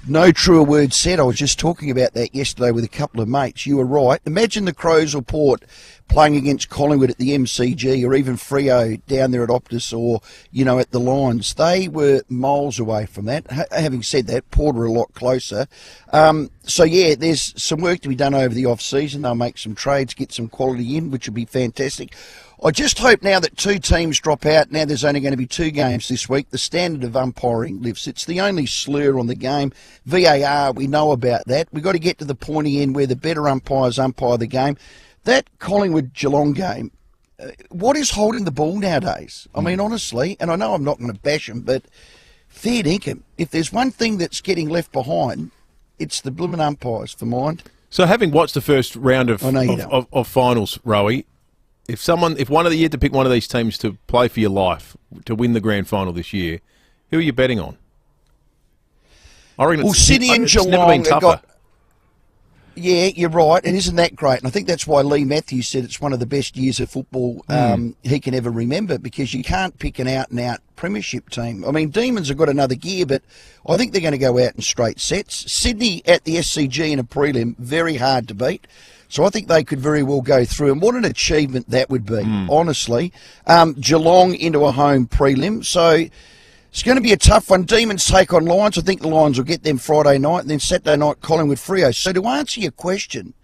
Speaker 26: No truer word said. I was just talking about that yesterday with a couple of mates. You were right. Imagine the Crows or Port playing against Collingwood at the MCG, or even Freo down there at Optus, or, at the Lions. They were miles away from that. Having said that, Port are a lot closer. There's some work to be done over the off-season. They'll make some trades, get some quality in, which would be fantastic. I just hope now that 2 teams drop out, now there's only going to be 2 games this week, the standard of umpiring lifts. It's the only slur on the game. VAR, we know about that. We've got to get to the pointy end where the better umpires umpire the game. That Collingwood-Geelong game, what is holding the ball nowadays? I mean, honestly, and I know I'm not going to bash them, but fair dinkum. If there's one thing that's getting left behind, it's the blooming umpires for mine.
Speaker 9: So having watched the first round of finals, Rowie, if one of you had to pick one of these teams to play for your life to win the grand final this year, who are you betting on? I reckon
Speaker 26: Sydney and
Speaker 9: it's
Speaker 26: Geelong
Speaker 9: never been tougher.
Speaker 26: Yeah, you're right. It isn't that great. And I think that's why Lee Matthews said it's one of the best years of football he can ever remember, because you can't pick an out-and-out premiership team. I mean, Demons have got another gear, but I think they're going to go out in straight sets. Sydney at the SCG in a prelim, very hard to beat. So I think they could very well go through. And what an achievement that would be, honestly. Geelong into a home prelim. So it's going to be a tough one. Demons take on Lions. I think the Lions will get them Friday night, and then Saturday night, Collingwood Freo. So to answer your question,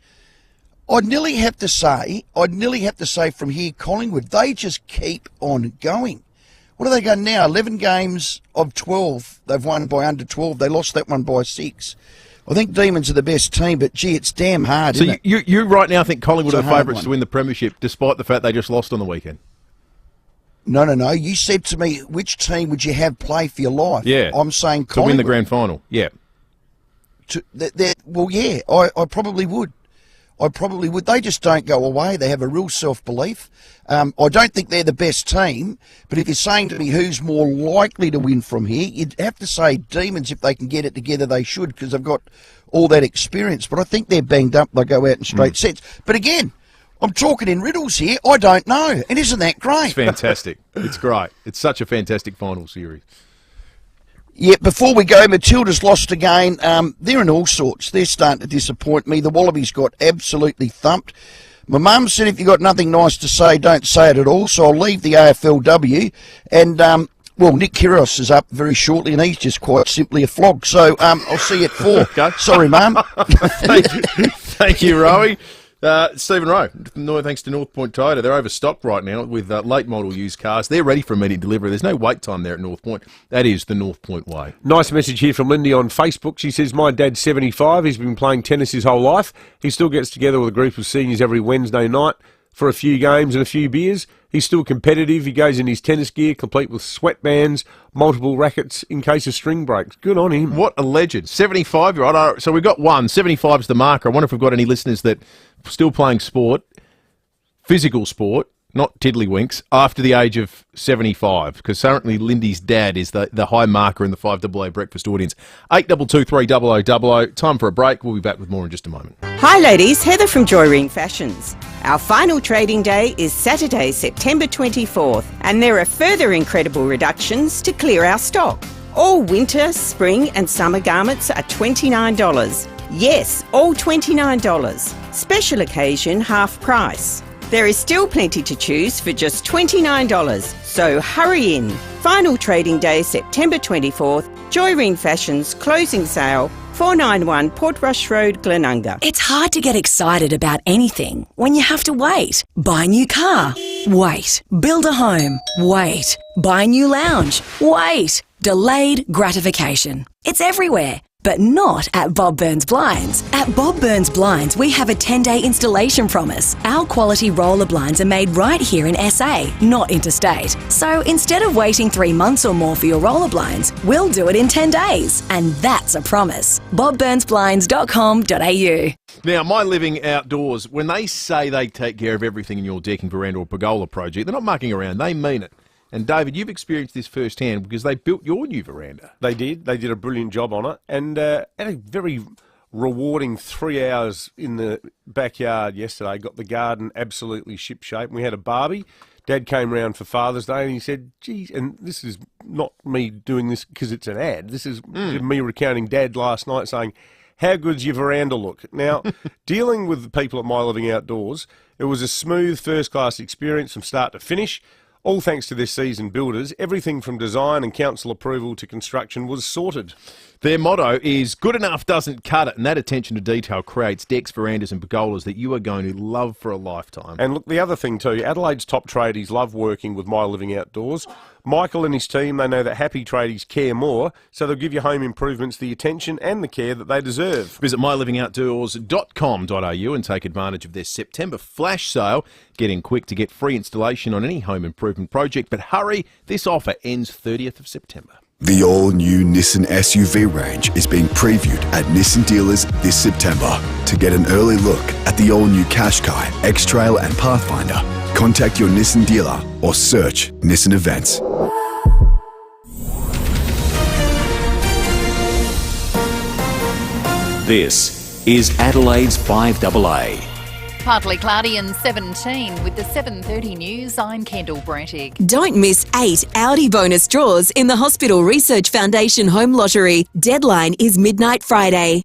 Speaker 26: I'd nearly have to say from here, Collingwood, they just keep on going. What are they going now? 11 games of 12. They've won by under 12. They lost that one by 6. I think Demons are the best team, but, gee, it's damn hard, isn't it?
Speaker 9: You right now think Collingwood are the favourites to win the premiership, despite the fact they just lost on the weekend?
Speaker 26: No. You said to me, which team would you have play for your life?
Speaker 9: Yeah.
Speaker 26: I'm saying Collingwood.
Speaker 9: To win the grand final, yeah.
Speaker 26: I probably would. They just don't go away. They have a real self-belief. I don't think they're the best team, but if you're saying to me who's more likely to win from here, you'd have to say Demons. If they can get it together, they should, because they've got all that experience. But I think they're banged up. They'll go out in straight sets. But again, I'm talking in riddles here. I don't know. And isn't that great?
Speaker 9: It's fantastic. It's great. It's such a fantastic final series.
Speaker 26: Yeah, before we go, Matilda's lost again. They're in all sorts. They're starting to disappoint me. The Wallabies got absolutely thumped. My mum said if you've got nothing nice to say, don't say it at all, so I'll leave the AFLW. And, Nick Kyrgios is up very shortly, and he's just quite simply a flog. So I'll see you at 4.
Speaker 9: Okay.
Speaker 26: Sorry, Mum.
Speaker 9: Thank you, Rowie. Stephen Rowe, thanks to North Point Toyota. They're overstocked right now with late model used cars. They're ready for immediate delivery. There's no wait time there at North Point. That is the North Point way.
Speaker 10: Nice message here from Lindy on Facebook. She says, my dad's 75. He's been playing tennis his whole life. He still gets together with a group of seniors every Wednesday night for a few games and a few beers. He's still competitive. He goes in his tennis gear, complete with sweatbands, multiple rackets in case of string breaks. Good on him.
Speaker 9: What a legend. 75-year-old. So we've got one. 75's the marker. I wonder if we've got any listeners that still playing sport, physical sport, not tiddlywinks, after the age of 75, because currently Lindy's dad is the high marker in the 5AA breakfast audience. 8223 Time for a break. We'll be back with more in just a moment.
Speaker 1: Hi ladies, Heather from Joyreen Fashions. Our final trading day is Saturday, September 24th, and there are further incredible reductions to clear our stock. All winter, spring and summer garments are $29. Yes, all $29. Special occasion, half price. There is still plenty to choose for just $29, so hurry in. Final trading day, September 24th, Joyreen Fashions closing sale, 491 Portrush Road, Glenunga.
Speaker 3: It's hard to get excited about anything when you have to wait. Buy a new car, Wait. Build a home. Wait. Buy a new lounge. Wait. Delayed gratification. It's everywhere. But not at Bob Burns Blinds. At Bob Burns Blinds, we have a 10-day installation promise. Our quality roller blinds are made right here in SA, not interstate. So instead of waiting 3 months or more for your roller blinds, we'll do it in 10 days. And that's a promise. bobburnsblinds.com.au.
Speaker 9: Now, My Living Outdoors, when they say they take care of everything in your decking, veranda or pergola project, they're not mucking around, they mean it. And David, you've experienced this firsthand because they built your new veranda.
Speaker 10: They did. They did a brilliant job on it, and had a very rewarding 3 hours in the backyard yesterday. Got the garden absolutely shipshape. We had a barbie. Dad came round for Father's Day, and he said, geez, and this is not me doing this because it's an ad. This is me recounting Dad last night saying, how good's your veranda look? Now, dealing with the people at My Living Outdoors, it was a smooth, first-class experience from start to finish. All thanks to their seasoned builders, everything from design and council approval to construction was sorted.
Speaker 9: Their motto is good enough doesn't cut it, and that attention to detail creates decks, verandas and pergolas that you are going to love for a lifetime.
Speaker 10: And look, the other thing too, Adelaide's top tradies love working with My Living Outdoors. Michael and his team, they know that happy tradies care more, so they'll give your home improvements the attention and the care that they deserve.
Speaker 9: Visit mylivingoutdoors.com.au and take advantage of their September flash sale. Get in quick to get free installation on any home improvement project, but hurry, this offer ends 30th of September.
Speaker 12: The all-new Nissan SUV range is being previewed at Nissan dealers this September. To get an early look at the all-new Qashqai, X-Trail and Pathfinder, contact your Nissan dealer or search Nissan Events.
Speaker 24: This is Adelaide's 5AA.
Speaker 6: Partly cloudy and 17. With the 7:30 news, I'm Kendall Brettig.
Speaker 2: Don't miss 8 Audi bonus draws in the Hospital Research Foundation Home Lottery. Deadline is midnight Friday.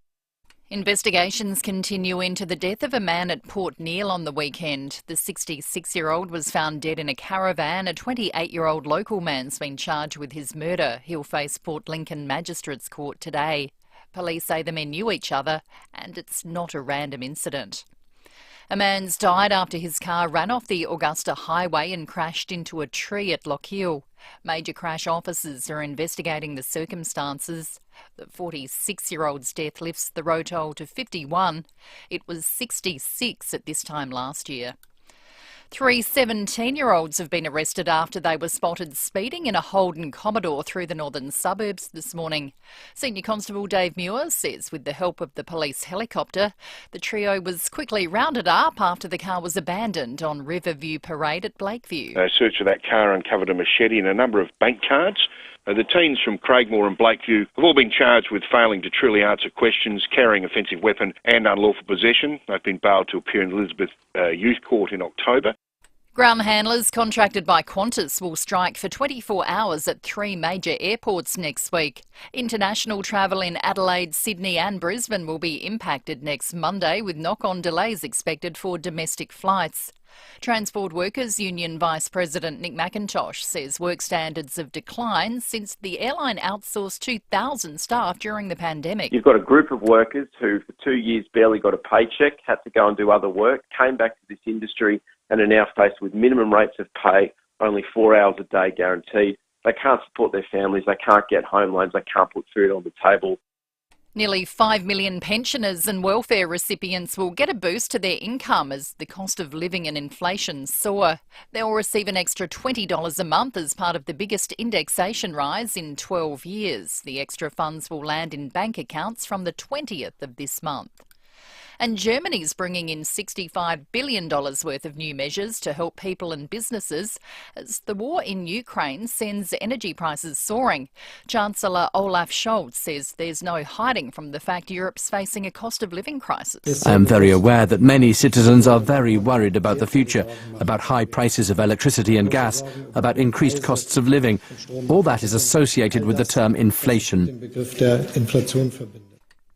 Speaker 6: Investigations continue into the death of a man at Port Neale on the weekend. The 66-year-old was found dead in a caravan. A 28-year-old local man's been charged with his murder. He'll face Port Lincoln Magistrates Court today. Police say the men knew each other and it's not a random incident. A man's died after his car ran off the Augusta Highway and crashed into a tree at Lockhill. Major crash officers are investigating the circumstances. The 46-year-old's death lifts the road toll to 51. It was 66 at this time last year. 3 17-year-olds have been arrested after they were spotted speeding in a Holden Commodore through the northern suburbs this morning. Senior Constable Dave Muir says with the help of the police helicopter, the trio was quickly rounded up after the car was abandoned on Riverview Parade at Blakeview.
Speaker 19: A search of that car uncovered a machete and a number of bank cards. The teens from Craigmore and Blakeview have all been charged with failing to truly answer questions, carrying offensive weapon and unlawful possession. They've been bailed to appear in Elizabeth Youth Court in October.
Speaker 6: Ground handlers contracted by Qantas will strike for 24 hours at 3 major airports next week. International travel in Adelaide, Sydney and Brisbane will be impacted next Monday, with knock-on delays expected for domestic flights. Transport Workers Union Vice President Nick McIntosh says work standards have declined since the airline outsourced 2,000 staff during the pandemic.
Speaker 20: You've got a group of workers who for 2 years barely got a paycheck, had to go and do other work, came back to this industry and are now faced with minimum rates of pay, only 4 hours a day guaranteed. They can't support their families, they can't get home loans, they can't put food on the table.
Speaker 6: Nearly 5 million pensioners and welfare recipients will get a boost to their income as the cost of living and inflation soar. They'll receive an extra $20 a month as part of the biggest indexation rise in 12 years. The extra funds will land in bank accounts from the 20th of this month. And Germany's bringing in $65 billion worth of new measures to help people and businesses as the war in Ukraine sends energy prices soaring. Chancellor Olaf Scholz says there's no hiding from the fact Europe's facing a cost of living crisis.
Speaker 21: I am very aware that many citizens are very worried about the future, about high prices of electricity and gas, about increased costs of living. All that is associated with the term inflation.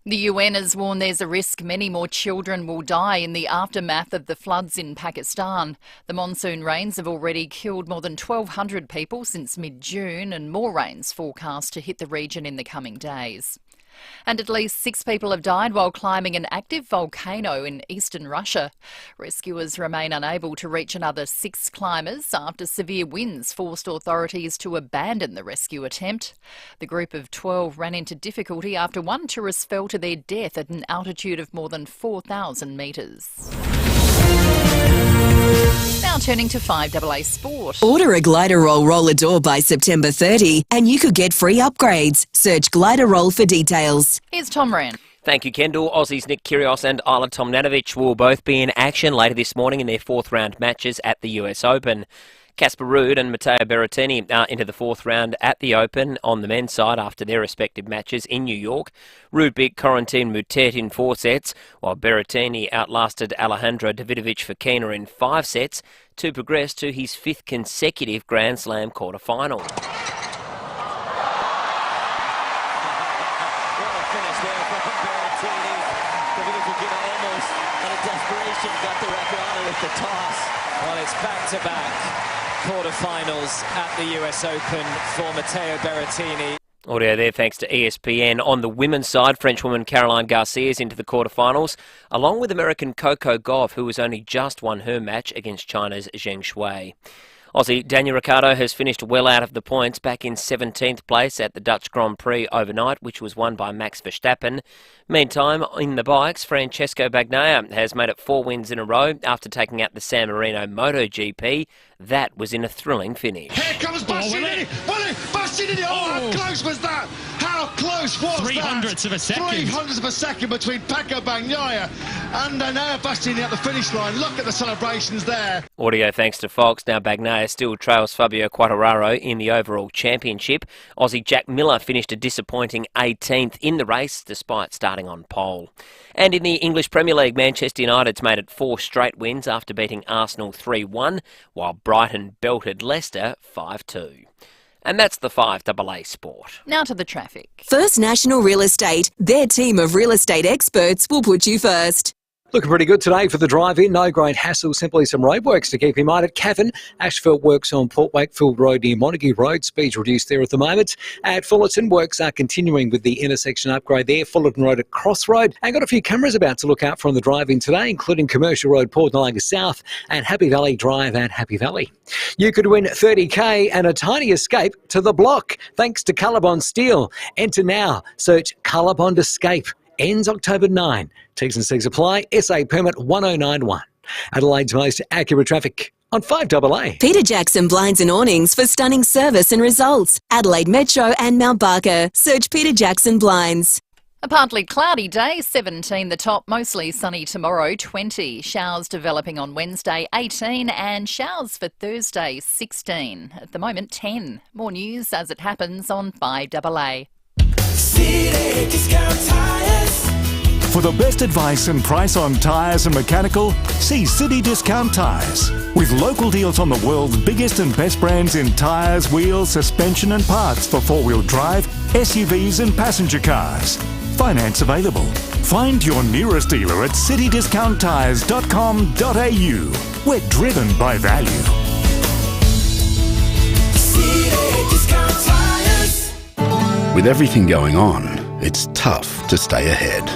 Speaker 6: The UN has warned there's a risk many more children will die in the aftermath of the floods in Pakistan. The monsoon rains have already killed more than 1,200 people since mid-June, and more rains forecast to hit the region in the coming days. And at least 6 people have died while climbing an active volcano in eastern Russia. Rescuers remain unable to reach another 6 climbers after severe winds forced authorities to abandon the rescue attempt. The group of 12 ran into difficulty after one tourist fell to their death at an altitude of more than 4,000 metres. Now turning to 5AA Sport.
Speaker 2: Order a Gliderol roller door by September 30 and you could get free upgrades. Search Gliderol for details.
Speaker 6: Here's Tom Wren.
Speaker 4: Thank you, Kendall. Aussies Nick Kyrgios and Isla Tomljanovic will both be in action later this morning in their 4th round matches at the US Open. Casper Ruud and Matteo Berrettini are into the 4th round at the Open on the men's side after their respective matches in New York. Ruud beat Corentin Moutet in 4 sets, while Berrettini outlasted Alejandro Davidovich Fokina in 5 sets to progress to his 5th consecutive Grand Slam quarter-final.
Speaker 5: Got the record on with the toss. Well, it's back-to-back quarterfinals at the US Open for Matteo Berrettini.
Speaker 4: Audio there thanks to ESPN. On the women's side, Frenchwoman Caroline Garcia is into the quarterfinals, along with American Coco Gauff, who has only just won her match against China's Zheng Shui. Aussie Daniel Ricciardo has finished well out of the points, back in 17th place at the Dutch Grand Prix overnight, which was won by Max Verstappen. Meantime, in the bikes, Francesco Bagnaia has made it 4 wins in a row after taking out the San Marino MotoGP. That was in a thrilling finish.
Speaker 7: Here comes Bastianini! Bastianini! Oh, how close was that? How close was
Speaker 13: 300ths of a second.
Speaker 7: 300ths of a second between Paco Bagnaia and now Bastianini at the finish line. Look at the celebrations there.
Speaker 4: Audio thanks to Fox. Now Bagnaia still trails Fabio Quartararo in the overall championship. Aussie Jack Miller finished a disappointing 18th in the race despite starting on pole. And in the English Premier League, Manchester United's made it 4 straight wins after beating Arsenal 3-1, while Brighton belted Leicester 5-2. And that's the 5AA Sport.
Speaker 6: Now to the traffic.
Speaker 2: First National Real Estate. Their team of real estate experts will put you first.
Speaker 14: Looking pretty good today for the drive-in. No great hassle, simply some roadworks to keep in mind. At Cavan, asphalt works on Port Wakefield Road near Montague Road. Speeds reduced there at the moment. At Fullerton, works are continuing with the intersection upgrade there. Fullerton Road at Crossroad. And got a few cameras about to look out for on the drive-in today, including Commercial Road, Port Niagara South, and Happy Valley Drive at Happy Valley. You could win $30,000 and a tiny escape to the block, thanks to Colorbond Steel. Enter now. Search Colorbond Escape. Ends October 9. T's and C's apply. SA permit 1091. Adelaide's most accurate traffic on 5AA.
Speaker 2: Peter Jackson Blinds and Awnings for stunning service and results. Adelaide Metro and Mount Barker. Search Peter Jackson Blinds.
Speaker 6: A partly cloudy day, 17 the top, mostly sunny tomorrow, 20. Showers developing on Wednesday, 18, and showers for Thursday, 16. At the moment, 10. More news as it happens on 5AA.
Speaker 25: City Discount Tires.
Speaker 22: For the best advice and price on tyres and mechanical, see City Discount Tires. With local deals on the world's biggest and best brands in tyres, wheels, suspension and parts for four-wheel drive, SUVs and passenger cars. Finance available. Find your nearest dealer at citydiscounttires.com.au. We're driven by value.
Speaker 25: City Discount Tires.
Speaker 27: With everything going on, it's tough to stay ahead.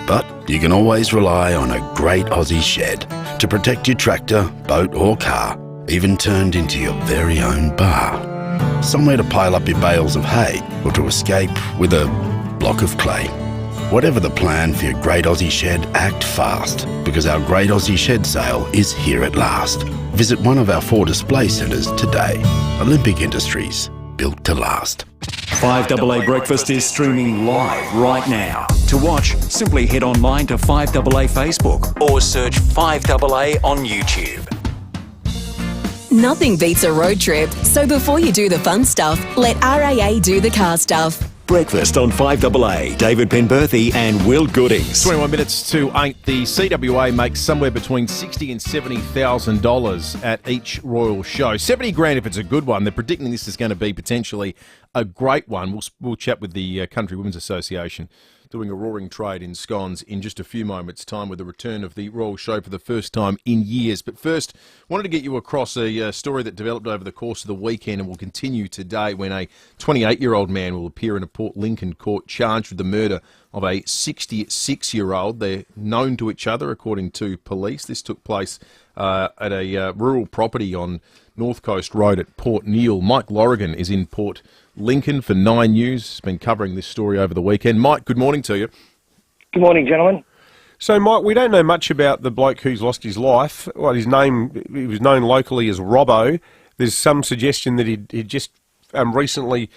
Speaker 27: But you can always rely on a great Aussie shed to protect your tractor, boat or car, even turned into your very own bar. Somewhere to pile up your bales of hay or to escape with a block of clay. Whatever the plan for your Great Aussie Shed, act fast, because our Great Aussie Shed sale is here at last. Visit one of our 4 display centres today. Olympic Industries, built to last.
Speaker 24: 5AA Breakfast is streaming live right now. To watch, simply head online to 5AA Facebook or search 5AA on YouTube.
Speaker 2: Nothing beats a road trip, so before you do the fun stuff, let RAA do the car stuff.
Speaker 24: Breakfast on 5AA. David Penberthy and Will Goodings.
Speaker 9: 21 minutes to 8. The CWA makes somewhere between $60,000 and $70,000 at each Royal Show. $70,000 if it's a good one. They're predicting this is going to be potentially a great one. We'll chat with the Country Women's Association doing a roaring trade in scones in just a few moments' time with the return of the Royal Show for the first time in years. But first, wanted to get you across a story that developed over the course of the weekend and will continue today when a 28-year-old man will appear in a Port Lincoln court charged with the murder of a 66-year-old. They're known to each other, according to police. This took place at a rural property on North Coast Road at Port Neal. Mike Lorrigan is in Port Lincoln for 9 News. He's been covering this story over the weekend. Mike, good morning to you.
Speaker 8: Good morning, gentlemen.
Speaker 10: So, Mike, we don't know much about the bloke who's lost his life. Well, his name, he was known locally as Robbo. There's some suggestion that he'd just recently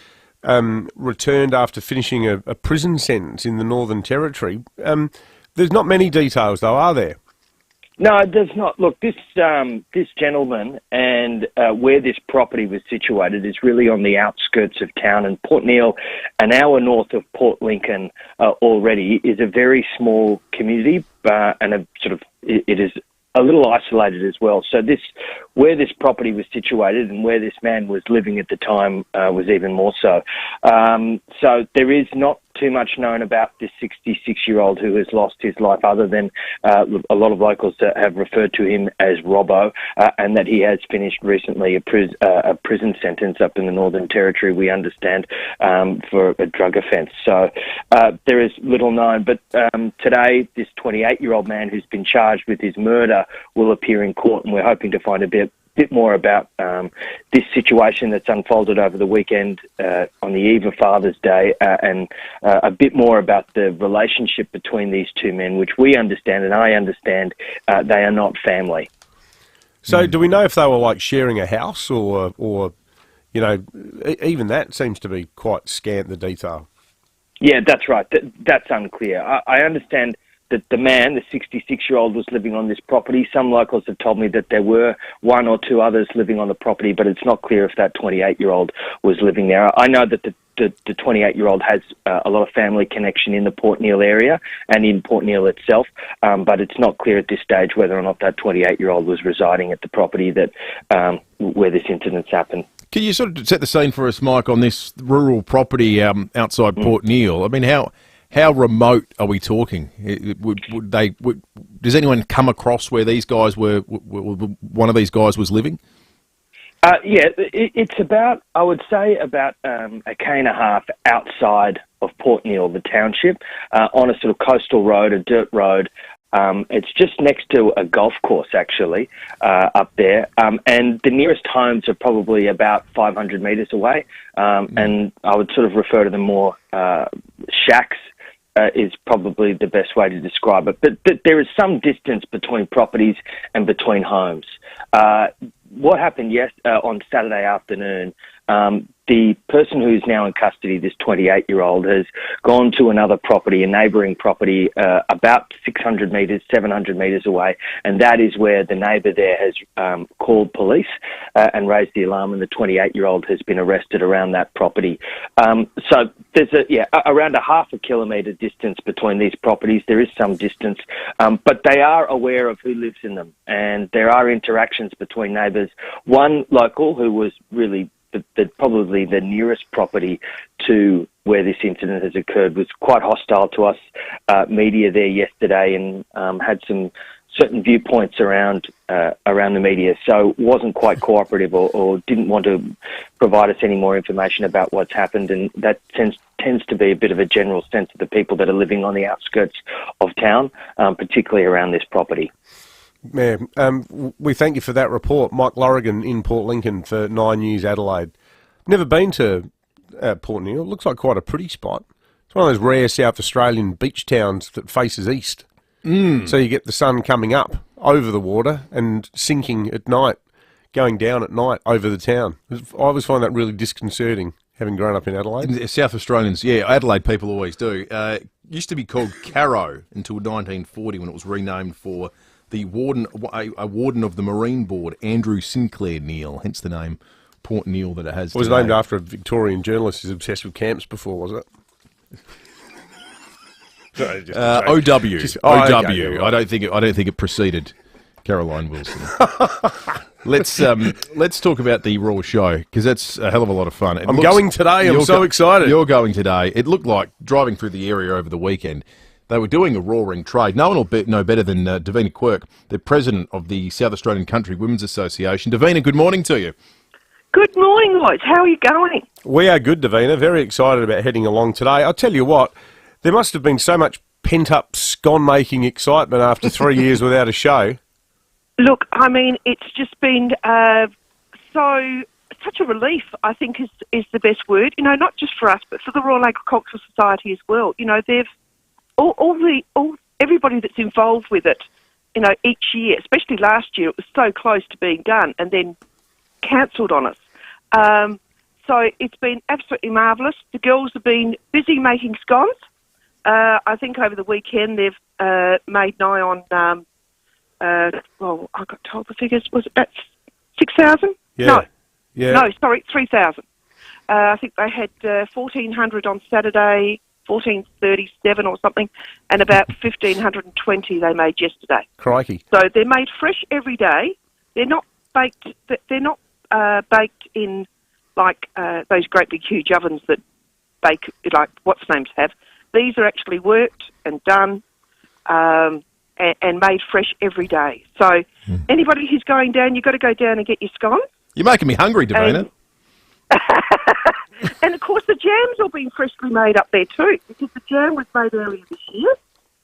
Speaker 10: returned after finishing a prison sentence in the Northern Territory. There's not many details, though, are there?
Speaker 8: No, it does not. Look, this gentleman and where this property was situated is really on the outskirts of town, and Port Neal, an hour north of Port Lincoln already, is a very small community, and it is a little isolated as well. So where this property was situated and where this man was living at the time was even more so. So there is not too much known about this 66-year-old who has lost his life, other than a lot of locals have referred to him as Robbo, and that he has finished recently a prison sentence up in the Northern Territory, we understand, for a drug offence. So there is little known. But today, this 28-year-old man who's been charged with his murder will appear in court, and we're hoping to find a bit more about this situation that's unfolded over the weekend on the eve of Father's Day, and a bit more about the relationship between these two men, which we understand, and I understand, they are not family.
Speaker 10: So do we know if they were like sharing a house or you know, even that seems to be quite scant, the detail?
Speaker 8: Yeah, that's right. That's unclear. I understand that the man, the 66-year-old, was living on this property. Some locals have told me that there were one or two others living on the property, but it's not clear if that 28-year-old was living there. I know that the 28-year-old has a lot of family connection in the Port Neal area and in Port Neal itself, but it's not clear at this stage whether or not that 28-year-old was residing at the property that where this incident's happened.
Speaker 9: Can you sort of set the scene for us, Mike, on this rural property outside Port Neal? I mean, how remote are we talking? Does anyone come across where these guys were? One of these guys was living?
Speaker 8: It's about, I would say, about a K and a half outside of Port Neal, the township, on a sort of coastal road, a dirt road. It's just next to a golf course, actually, up there. And the nearest homes are probably about 500 metres away. And I would sort of refer to them more shacks. Is probably the best way to describe it. But there is some distance between properties and between homes. What happened on Saturday afternoon, the person who's now in custody, this 28-year-old, has gone to another property, a neighbouring property, about 600 metres, 700 metres away, and that is where the neighbour there has called police and raised the alarm, and the 28-year-old has been arrested around that property. So there's around a half a kilometre distance between these properties. There is some distance, but they are aware of who lives in them, and there are interactions between neighbours. One local who was really probably the nearest property to where this incident has occurred was quite hostile to us media there yesterday, and had some certain viewpoints around the media, so wasn't quite cooperative or didn't want to provide us any more information about what's happened, and that tends to be a bit of a general sense of the people that are living on the outskirts of town, particularly around this property.
Speaker 10: Yeah, we thank you for that report. Mike Lorrigan in Port Lincoln for 9 News Adelaide. Never been to Port Neal. It looks like quite a pretty spot. It's one of those rare South Australian beach towns that faces east. So you get the sun coming up over the water and sinking at night, going down at night over the town. I always find that really disconcerting, having grown up in Adelaide.
Speaker 9: South Australians, Adelaide people always do. It used to be called Carrow until 1940 when it was renamed for the warden, a warden of the Marine Board, Andrew Sinclair Neal, hence the name Port Neal that it has.
Speaker 10: It was named after a Victorian journalist who's obsessed with camps before, was it? Sorry,
Speaker 9: OW.
Speaker 10: Okay,
Speaker 9: I don't think it preceded Caroline Wilson. Let's talk about the Raw show, because that's a hell of a lot of fun.
Speaker 10: I'm going today. I'm so excited.
Speaker 9: You're going today. It looked like, driving through the area over the weekend, they were doing a roaring trade. No one will know better than Davina Quirk, the president of the South Australian Country Women's Association. Davina, good morning to you.
Speaker 11: Good morning, Lloyd. How are you going?
Speaker 10: We are good, Davina. Very excited about heading along today. I'll tell you what, there must have been so much pent-up scone-making excitement after 3 years without a show.
Speaker 11: Look, I mean, it's just been such a relief, I think is the best word. You know, not just for us, but for the Royal Agricultural Society as well. You know, they've everybody that's involved with it. You know, each year, especially last year, it was so close to being done and then cancelled on us. So it's been absolutely marvellous. The girls have been busy making scones. I think over the weekend they've made nigh on. Well, I got told the figures. Was it about 6,000?
Speaker 10: Yeah.
Speaker 11: No.
Speaker 10: Yeah.
Speaker 11: No, sorry, 3,000. I think they had 1,400 on Saturday, 1,437 or something, and about 1,520 they made yesterday.
Speaker 10: Crikey.
Speaker 11: So they're made fresh every day. They're not baked. They're not baked in like those great big huge ovens that bake like what's names have. These are actually worked and done. And made fresh every day. So anybody who's going down, you've got to go down and get your scones.
Speaker 9: You're making me hungry, Davina.
Speaker 11: And of course the jams will be freshly made up there too, because the jam was made earlier this year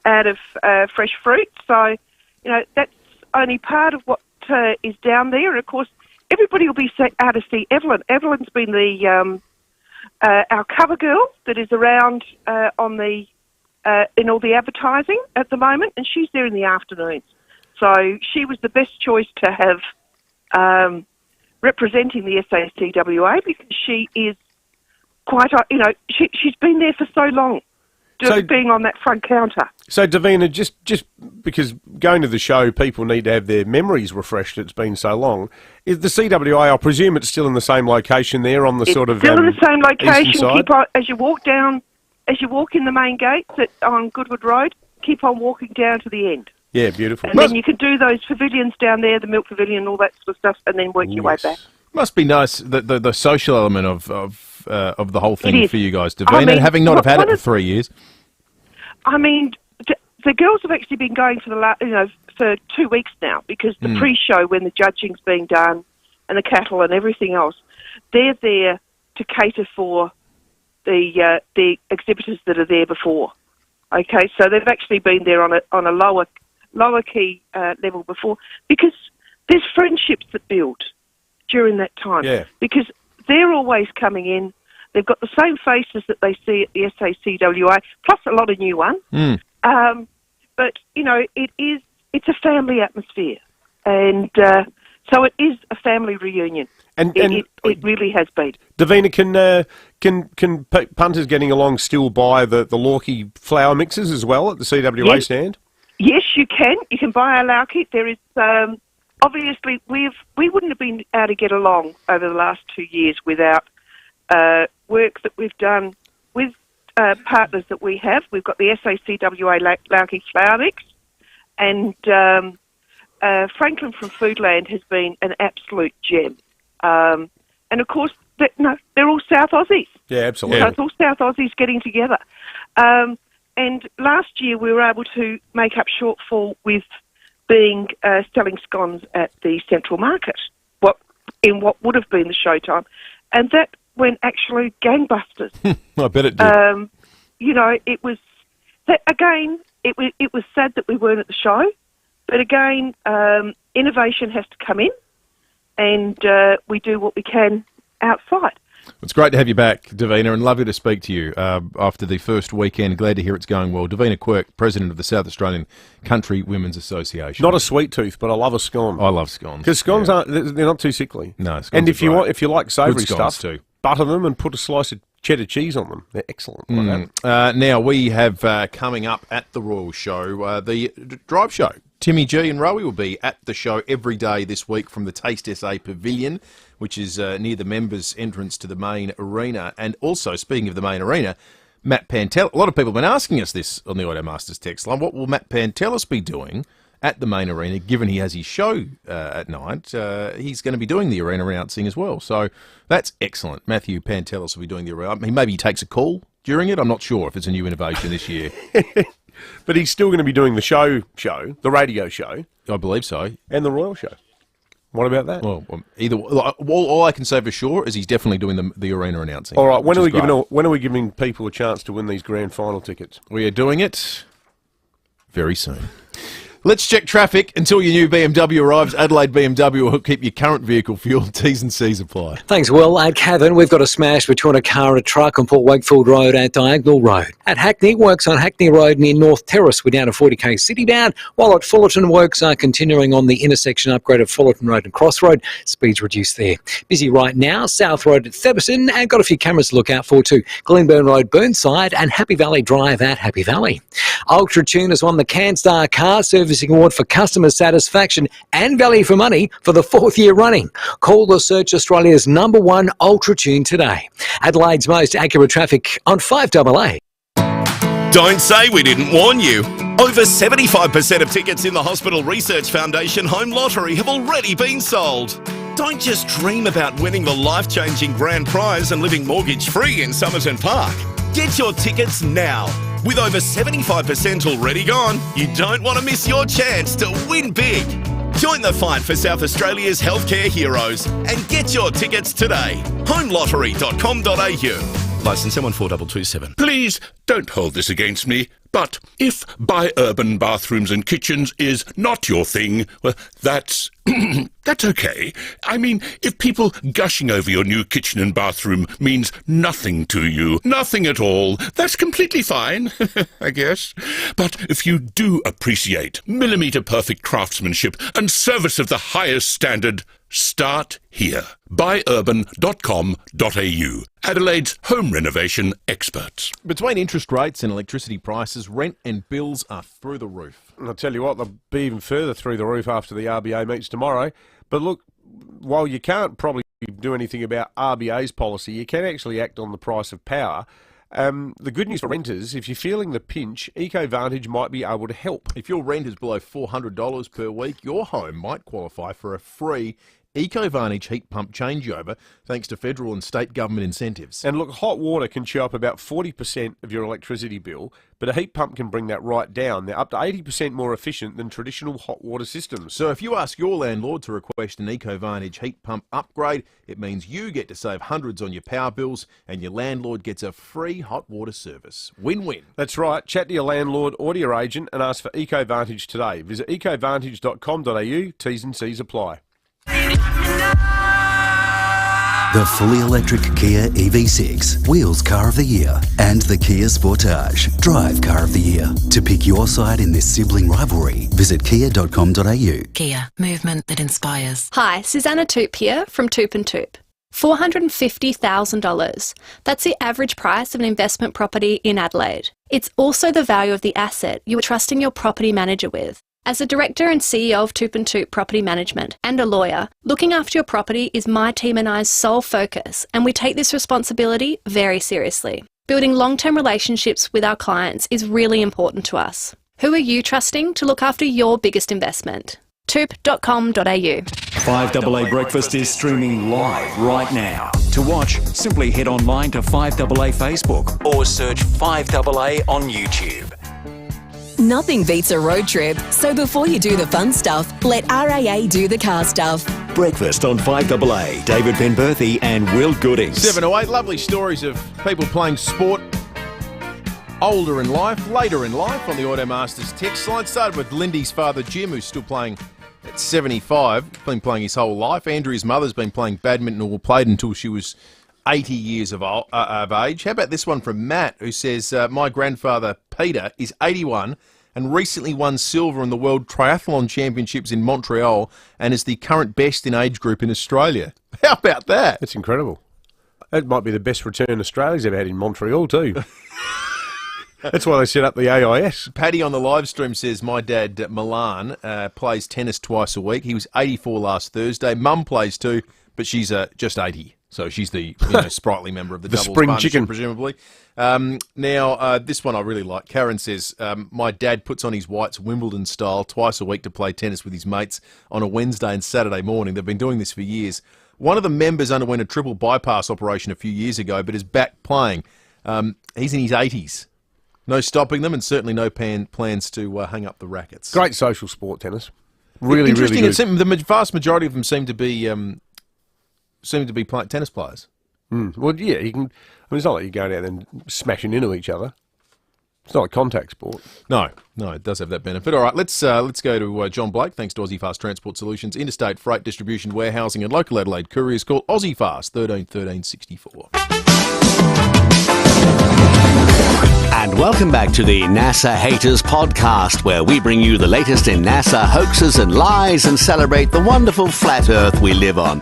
Speaker 11: out of fresh fruit. So, you know, that's only part of what is down there. And of course, everybody will be out to see Evelyn. Evelyn's been the our cover girl that is around on the in all the advertising at the moment, and she's there in the afternoons. So she was the best choice to have representing the SACWA, because she is quite, you know, she's been there for so long, just being on that front counter.
Speaker 10: So, Davina, just because going to the show, people need to have their memories refreshed. It's been so long. Is the CWA, I presume it's still in the same location there on the
Speaker 11: It's
Speaker 10: sort of
Speaker 11: still in the same location.
Speaker 10: eastern side?
Speaker 11: Keep on, as you walk down. As you walk in the main gates on Goodwood Road, keep on walking down to the end.
Speaker 10: Yeah, beautiful.
Speaker 11: And then you can do those pavilions down there, the milk pavilion, all that sort of stuff, and then work your way back.
Speaker 9: Must be nice, the social element of the whole
Speaker 11: It
Speaker 9: thing
Speaker 11: is.
Speaker 9: for you guys, Davina,
Speaker 11: I mean,
Speaker 9: having not have had it for 3 years.
Speaker 11: I mean, the girls have actually been going for for 2 weeks now, because the pre-show, when the judging's being done and the cattle and everything else, they're there to cater for the exhibitors that are there before. Okay, so they've actually been there on a lower key level before, because there's friendships that build during that time.
Speaker 10: Yeah.
Speaker 11: Because they're always coming in. They've got the same faces that they see at the SACWA, plus a lot of new ones. But you know, it's a family atmosphere, and so it is a family reunion. And it really has been.
Speaker 10: Davina, can punters getting along still buy the Lorkie flour mixes as well at the CWA stand?
Speaker 11: Yes, you can. You can buy our Lauki. There is obviously we wouldn't have been able to get along over the last 2 years without work that we've done with partners that we have. We've got the SACWA Lauki flour mix, and Franklin from Foodland has been an absolute gem. And of course, they're all South Aussies.
Speaker 10: Yeah, absolutely.
Speaker 11: So it's all South Aussies getting together. And last year we were able to make up shortfall with being selling scones at the Central Market, what would have been the showtime, and that went actually gangbusters.
Speaker 9: I bet it did.
Speaker 11: You know, it was that again. It was sad that we weren't at the show, but again, innovation has to come in. And we do what we can outside.
Speaker 9: It's great to have you back, Davina, and lovely to speak to you after the first weekend. Glad to hear it's going well. Davina Quirk, President of the South Australian Country Women's Association.
Speaker 10: Not a sweet tooth, but I love a scone.
Speaker 9: I love scones.
Speaker 10: Because scones they're not too sickly.
Speaker 9: No, scones
Speaker 10: and if you like savoury
Speaker 9: scones
Speaker 10: stuff,
Speaker 9: too.
Speaker 10: Butter them and put a slice of cheddar cheese on them. They're excellent. Like that.
Speaker 9: Now, we have coming up at the Royal Show, the Drive Show. Timmy G and Rowie will be at the show every day this week from the Taste SA Pavilion, which is near the members' entrance to the main arena. And also, speaking of the main arena, Matt Pantelis. A lot of people have been asking us this on the Automasters text line. What will Matt Pantelis be doing at the main arena, given he has his show at night, he's going to be doing the arena announcing as well. So that's excellent. Matthew Pantelis will be doing the arena. I mean, maybe he takes a call during it. I'm not sure if it's a new innovation this year.
Speaker 10: But he's still going to be doing the show, the radio show.
Speaker 9: I believe so.
Speaker 10: And the Royal Show. What about that?
Speaker 9: Well, either all I can say for sure is he's definitely doing the arena announcing.
Speaker 10: All right, when are we giving people a chance to win these grand final tickets?
Speaker 9: We are doing it very soon. Let's check traffic until your new BMW arrives. Adelaide BMW will keep your current vehicle fueled. T's and C's apply.
Speaker 14: Thanks, Will. At Cavan, we've got a smash between a car and a truck on Port Wakefield Road at Diagonal Road. At Hackney, works on Hackney Road near North Terrace. We're down to 40k citybound, while at Fullerton, works are continuing on the intersection upgrade of Fullerton Road and Cross Road. Speeds reduced there. Busy right now, South Road at Theberton, and got a few cameras to look out for too. Glenburn Road, Burnside, and Happy Valley Drive at Happy Valley. Ultra Tune has won the CanStar Car Servicing Award for customer satisfaction and value for money for the 4th year running. Call or search Australia's #1 Ultra Tune today. Adelaide's most accurate traffic on 5AA.
Speaker 13: Don't say we didn't warn you. Over 75% of tickets in the Hospital Research Foundation Home Lottery have already been sold. Don't just dream about winning the life-changing grand prize and living mortgage-free in Somerton Park. Get your tickets now. With over 75% already gone, you don't want to miss your chance to win big. Join the fight for South Australia's healthcare heroes and get your tickets today. homelottery.com.au. Licence M14227.
Speaker 15: Please don't hold this against me, but if buy urban bathrooms and kitchens is not your thing, well, that's that's okay. I mean, if people gushing over your new kitchen and bathroom means nothing to you, nothing at all, that's completely fine, I guess. But if you do appreciate millimetre-perfect craftsmanship and service of the highest standard, start here. Buyurban.com.au. Adelaide's home renovation experts.
Speaker 9: Between interest rates and electricity prices, rent and bills are through the roof.
Speaker 10: And I'll tell you what, they'll be even further through the roof after the RBA meets tomorrow. But look, while you can't probably do anything about RBA's policy, you can actually act on the price of power. The good news for renters, if you're feeling the pinch, EcoVantage might be able to help.
Speaker 9: If your rent is below $400 per week, your home might qualify for a free EcoVantage heat pump changeover thanks to federal and state government incentives.
Speaker 10: And look, hot water can chew up about 40% of your electricity bill, but a heat pump can bring that right down. They're up to 80% more efficient than traditional hot water systems.
Speaker 9: So if you ask your landlord to request an EcoVantage heat pump upgrade, it means you get to save hundreds on your power bills and your landlord gets a free hot water service. Win-win.
Speaker 10: That's right. Chat to your landlord or to your agent and ask for EcoVantage today. Visit ecovantage.com.au. T's and C's apply.
Speaker 16: The fully electric Kia EV6, Wheels Car of the Year, and the Kia Sportage, Drive Car of the Year. To pick your side in this sibling rivalry, visit kia.com.au.
Speaker 17: Kia, movement that inspires.
Speaker 18: Hi, Susanna Toop here from Toop & Toop. $450,000. That's the average price of an investment property in Adelaide. It's also the value of the asset you are trusting your property manager with. As a director and CEO of Toop & Toop Property Management and a lawyer, looking after your property is my team and I's sole focus, and we take this responsibility very seriously. Building long-term relationships with our clients is really important to us. Who are you trusting to look after your biggest investment? Toop.com.au.
Speaker 24: 5AA Breakfast is streaming live right now. To watch, simply head online to 5AA Facebook or search 5AA on YouTube.
Speaker 2: Nothing beats a road trip, so before you do the fun stuff, let RAA do the car stuff.
Speaker 24: Breakfast on 5AA. David Penberthy and Will Goodings.
Speaker 9: 708, lovely stories of people playing sport older in life, later in life on the Automasters text line. Started with Lindy's father, Jim, who's still playing at 75, been playing his whole life. Andrew's mother's been playing badminton or played until she was 80 years of age. How about this one from Matt, who says, my grandfather, Peter, is 81 and recently won silver in the World Triathlon Championships in Montreal and is the current best in age group in Australia. How about that?
Speaker 10: That's incredible. That might be the best return Australia's ever had in Montreal too. That's why they set up the AIS.
Speaker 9: Paddy on the live stream says, my dad, Milan, plays tennis twice a week. He was 84 last Thursday. Mum plays too, but she's just 80. So she's the sprightly member of the
Speaker 10: The
Speaker 9: doubles
Speaker 10: spring
Speaker 9: partnership,
Speaker 10: chicken.
Speaker 9: presumably. Now, this one I really like. Karen says, my dad puts on his whites Wimbledon style twice a week to play tennis with his mates on a Wednesday and Saturday morning. They've been doing this for years. One of the members underwent a triple bypass operation a few years ago, but is back playing. He's in his 80s. No stopping them, and certainly no plans to hang up the rackets.
Speaker 10: Great social sport, tennis. Really,
Speaker 9: interesting.
Speaker 10: really good.
Speaker 9: The vast majority of them seem to be tennis players.
Speaker 10: Well, yeah, you can. I mean, it's not like you're going out and smashing into each other. It's not a contact sport.
Speaker 9: No, it does have that benefit. All right, let's go to John Blake. Thanks to Aussie Fast Transport Solutions, interstate freight distribution, warehousing, and local Adelaide couriers. Call Aussie Fast 13 13 64.
Speaker 1: And welcome back to the NASA Haters Podcast, where we bring you the latest in NASA hoaxes and lies and celebrate the wonderful flat Earth we live on.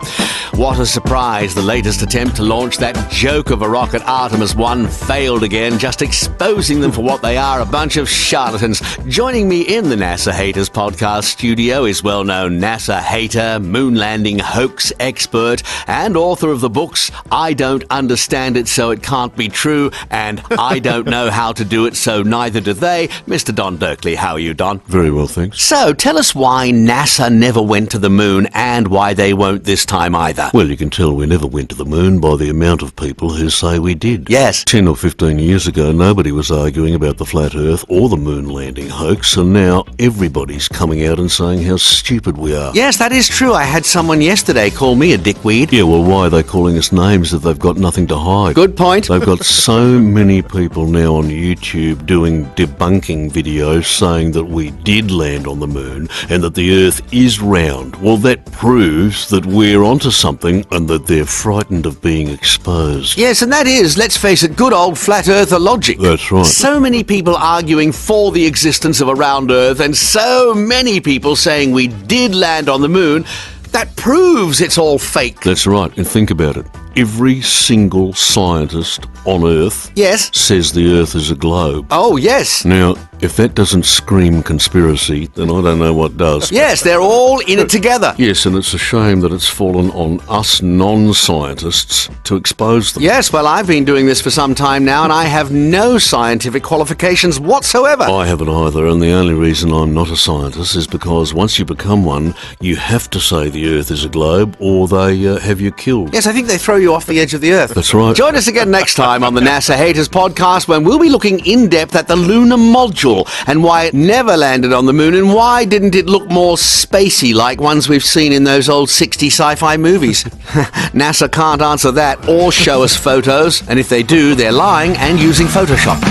Speaker 1: What a surprise, the latest attempt to launch that joke of a rocket Artemis 1 failed again, just exposing them for what they are, a bunch of charlatans. Joining me in the NASA Haters Podcast studio is well-known NASA hater, moon landing hoax expert, and author of the books I Don't Understand It So It Can't Be True and I Don't Know How to Do It So Neither Do They, Mr. Don Berkeley. How are you, Don?
Speaker 27: Very well, thanks.
Speaker 1: So, tell us why NASA never went to the moon and why they won't this time either.
Speaker 27: Well, you can tell we never went to the moon by the amount of people who say we did.
Speaker 1: Yes.
Speaker 27: 10 or 15 years ago, nobody was arguing about the flat Earth or the moon landing hoax, and now everybody's coming out and saying how stupid we are.
Speaker 1: Yes, that is true. I had someone yesterday call me a dickweed.
Speaker 27: Yeah, well, why are they calling us names if they've got nothing to hide?
Speaker 1: Good point.
Speaker 27: They've got so many people now on YouTube doing debunking videos saying that we did land on the moon and that the Earth is round. Well, that proves that we're onto something and that they're frightened of being exposed.
Speaker 1: Yes, and that is, let's face it, good old flat earther logic.
Speaker 27: That's right.
Speaker 1: So many people arguing for the existence of a round Earth and so many people saying we did land on the moon. That proves it's all fake.
Speaker 27: That's right, and think about it. Every single scientist on Earth says the Earth is a globe.
Speaker 1: Oh, yes.
Speaker 27: Now, if that doesn't scream conspiracy, then I don't know what does.
Speaker 1: Yes, they're all in it together.
Speaker 27: Yes, and it's a shame that it's fallen on us non-scientists to expose them.
Speaker 1: Yes, well, I've been doing this for some time now, and I have no scientific qualifications whatsoever.
Speaker 27: I haven't either, and the only reason I'm not a scientist is because once you become one, you have to say the Earth is a globe, or they have you killed.
Speaker 1: Yes, I think they throw you off the edge of the Earth.
Speaker 27: That's right.
Speaker 1: Join us again next time on the NASA Haters Podcast, when we'll be looking in depth at the lunar module and why it never landed on the moon and why didn't it look more spacey like ones we've seen in those old 60 sci-fi movies. NASA can't answer that or show us photos, and if they do, they're lying and using Photoshop.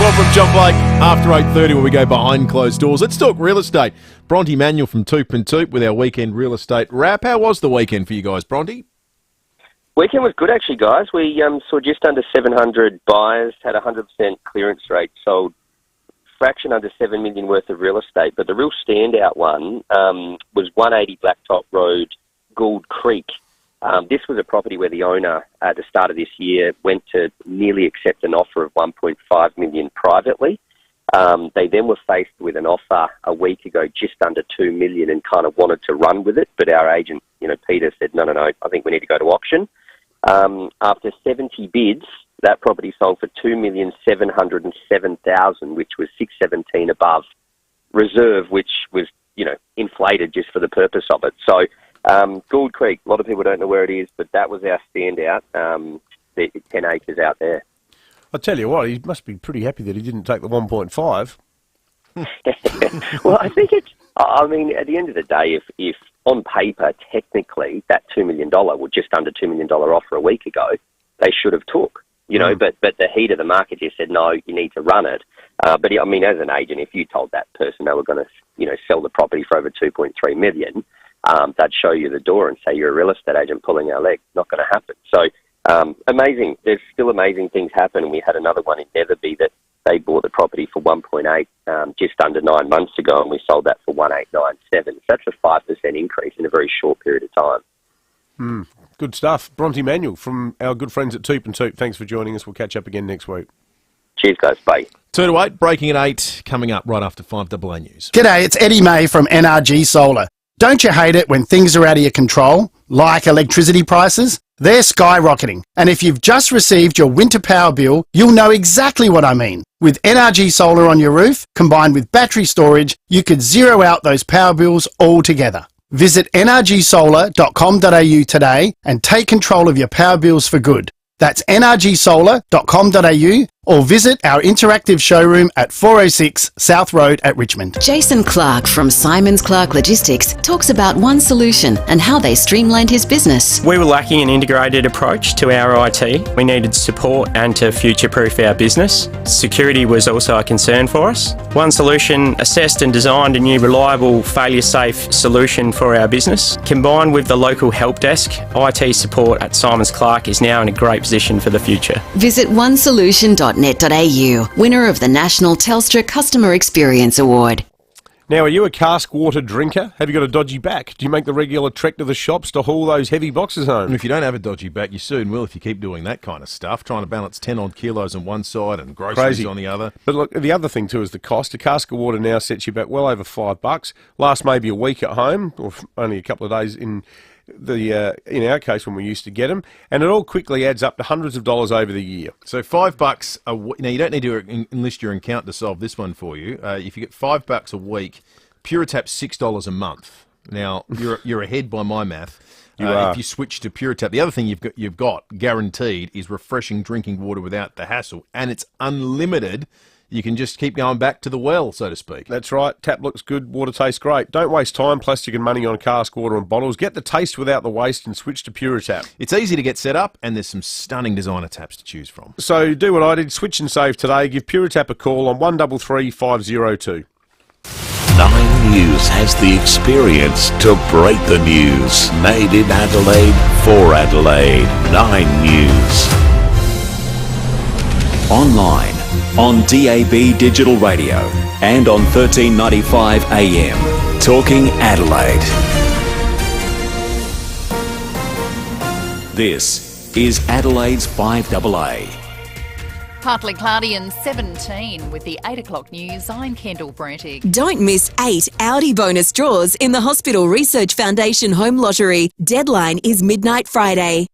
Speaker 9: Well, from John Blake, after 8:30 when we go behind closed doors, let's talk real estate. Bronte Manuel from Toop and Toop with our weekend real estate wrap. How was the weekend for you guys, Bronte?
Speaker 3: Weekend was good, actually, guys. We saw just under 700 buyers, had a 100% clearance rate, sold fraction under $7 million worth of real estate. But the real standout one was 180 Blacktop Road, Gould Creek. This was a property where the owner, at the start of this year, went to nearly accept an offer of $1.5 million privately. They then were faced with an offer a week ago just under $2 million and kind of wanted to run with it. But our agent, Peter, said, no, I think we need to go to auction. After 70 bids, that property sold for $2,707,000, which was $617 above reserve, which was, inflated just for the purpose of it. So Gould Creek, a lot of people don't know where it is, but that was our standout. The 10 acres out there.
Speaker 10: I'll tell you what, he must be pretty happy that he didn't take the 1.5.
Speaker 3: Well, I think at the end of the day, if on paper, technically, that $2 million, or just under $2 million offer a week ago, they should have took, but the heat of the market just said, no, you need to run it. But as an agent, if you told that person they were going to, sell the property for over $2.3 million, they'd show you the door and say, you're a real estate agent pulling our leg. Not going to happen. So, amazing. There's still amazing things happen. We had another one in Netherby that they bought the property for 1.8 just under 9 months ago, and we sold that for 1,897. That's a 5% increase in a very short period of time.
Speaker 10: Good stuff. Bronte Manuel from our good friends at Toop and Toop. Thanks for joining us. We'll catch up again next week.
Speaker 3: Cheers, guys. Bye.
Speaker 9: 2 to 8, breaking at 8, coming up right after 5AA News.
Speaker 12: G'day, it's Eddie May from NRG Solar. Don't you hate it when things are out of your control?
Speaker 5: Like electricity prices, they're skyrocketing. And if you've just received your winter power bill, you'll know exactly what I mean. With NRG solar on your roof, combined with battery storage, you could zero out those power bills altogether. Visit nrgsolar.com.au today and take control of your power bills for good. That's nrgsolar.com.au or visit our interactive showroom at 406 South Road at Richmond.
Speaker 12: Jason Clark from Simons Clark Logistics talks about One Solution and how they streamlined his business.
Speaker 19: We were lacking an integrated approach to our IT. We needed support and to future-proof our business. Security was also a concern for us. One Solution assessed and designed a new reliable, failure-safe solution for our business. Combined with the local help desk, IT support at Simons Clark is now in a great position for the future.
Speaker 12: Visit onesolution.net.au, winner of the National Telstra Customer Experience Award.
Speaker 10: Now, are you a cask water drinker? Have you got a dodgy back? Do you make the regular trek to the shops to haul those heavy boxes home?
Speaker 9: And if you don't have a dodgy back, you soon will if you keep doing that kind of stuff, trying to balance 10-odd kilos on one side and groceries on the other.
Speaker 10: But look, the other thing too is the cost. A cask of water now sets you back well over $5. Lasts maybe a week at home, or only a couple of days in our case when we used to get them, and it all quickly adds up to hundreds of dollars over the year.
Speaker 9: So $5 a week. Now you don't need to enlist your account to solve this one for you. If you get $5 a week, PureTap's $6 a month. Now you're ahead by my math.
Speaker 10: You are.
Speaker 9: If you switch to PureTap, the other thing you've got guaranteed is refreshing drinking water without the hassle, and it's unlimited. You can just keep going back to the well, so to speak.
Speaker 10: That's right. Tap looks good, water tastes great. Don't waste time, plastic and money on cask water and bottles. Get the taste without the waste and switch to PureTap.
Speaker 9: It's easy to get set up, and there's some stunning designer taps to choose from.
Speaker 10: So do what I did, switch and save today. Give PureTap a call on 133 502.
Speaker 13: 9 News has the experience to break the news. Made in Adelaide for Adelaide. 9 News.
Speaker 24: Online, on DAB Digital Radio and on 1395 AM. Talking Adelaide. This is Adelaide's 5AA.
Speaker 6: Partly cloudy and 17 with the 8 o'clock news. I'm Kendall Brentig.
Speaker 2: Don't miss 8 Audi bonus draws in the Hospital Research Foundation Home Lottery. Deadline is midnight Friday.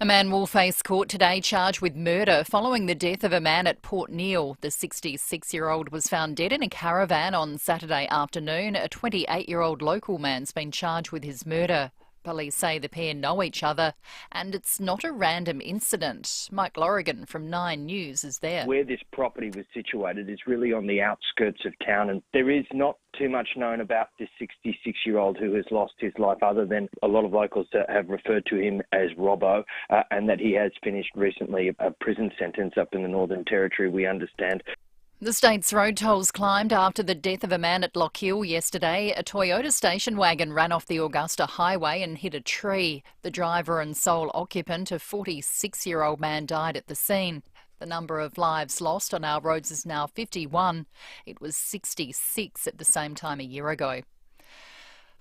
Speaker 6: A man will face court today charged with murder following the death of a man at Port Neal. The 66-year-old was found dead in a caravan on Saturday afternoon. A 28-year-old local man's been charged with his murder. Police say the pair know each other and it's not a random incident. Mike Lorrigan from 9 News is there.
Speaker 8: Where this property was situated is really on the outskirts of town, and there is not too much known about this 66-year-old who has lost his life other than a lot of locals have referred to him as Robbo, and that he has finished recently a prison sentence up in the Northern Territory, we understand.
Speaker 6: The state's road tolls climbed after the death of a man at Lockhill yesterday. A Toyota station wagon ran off the Augusta highway and hit a tree. The driver and sole occupant, a 46-year-old man, died at the scene. The number of lives lost on our roads is now 51. It was 66 at the same time a year ago.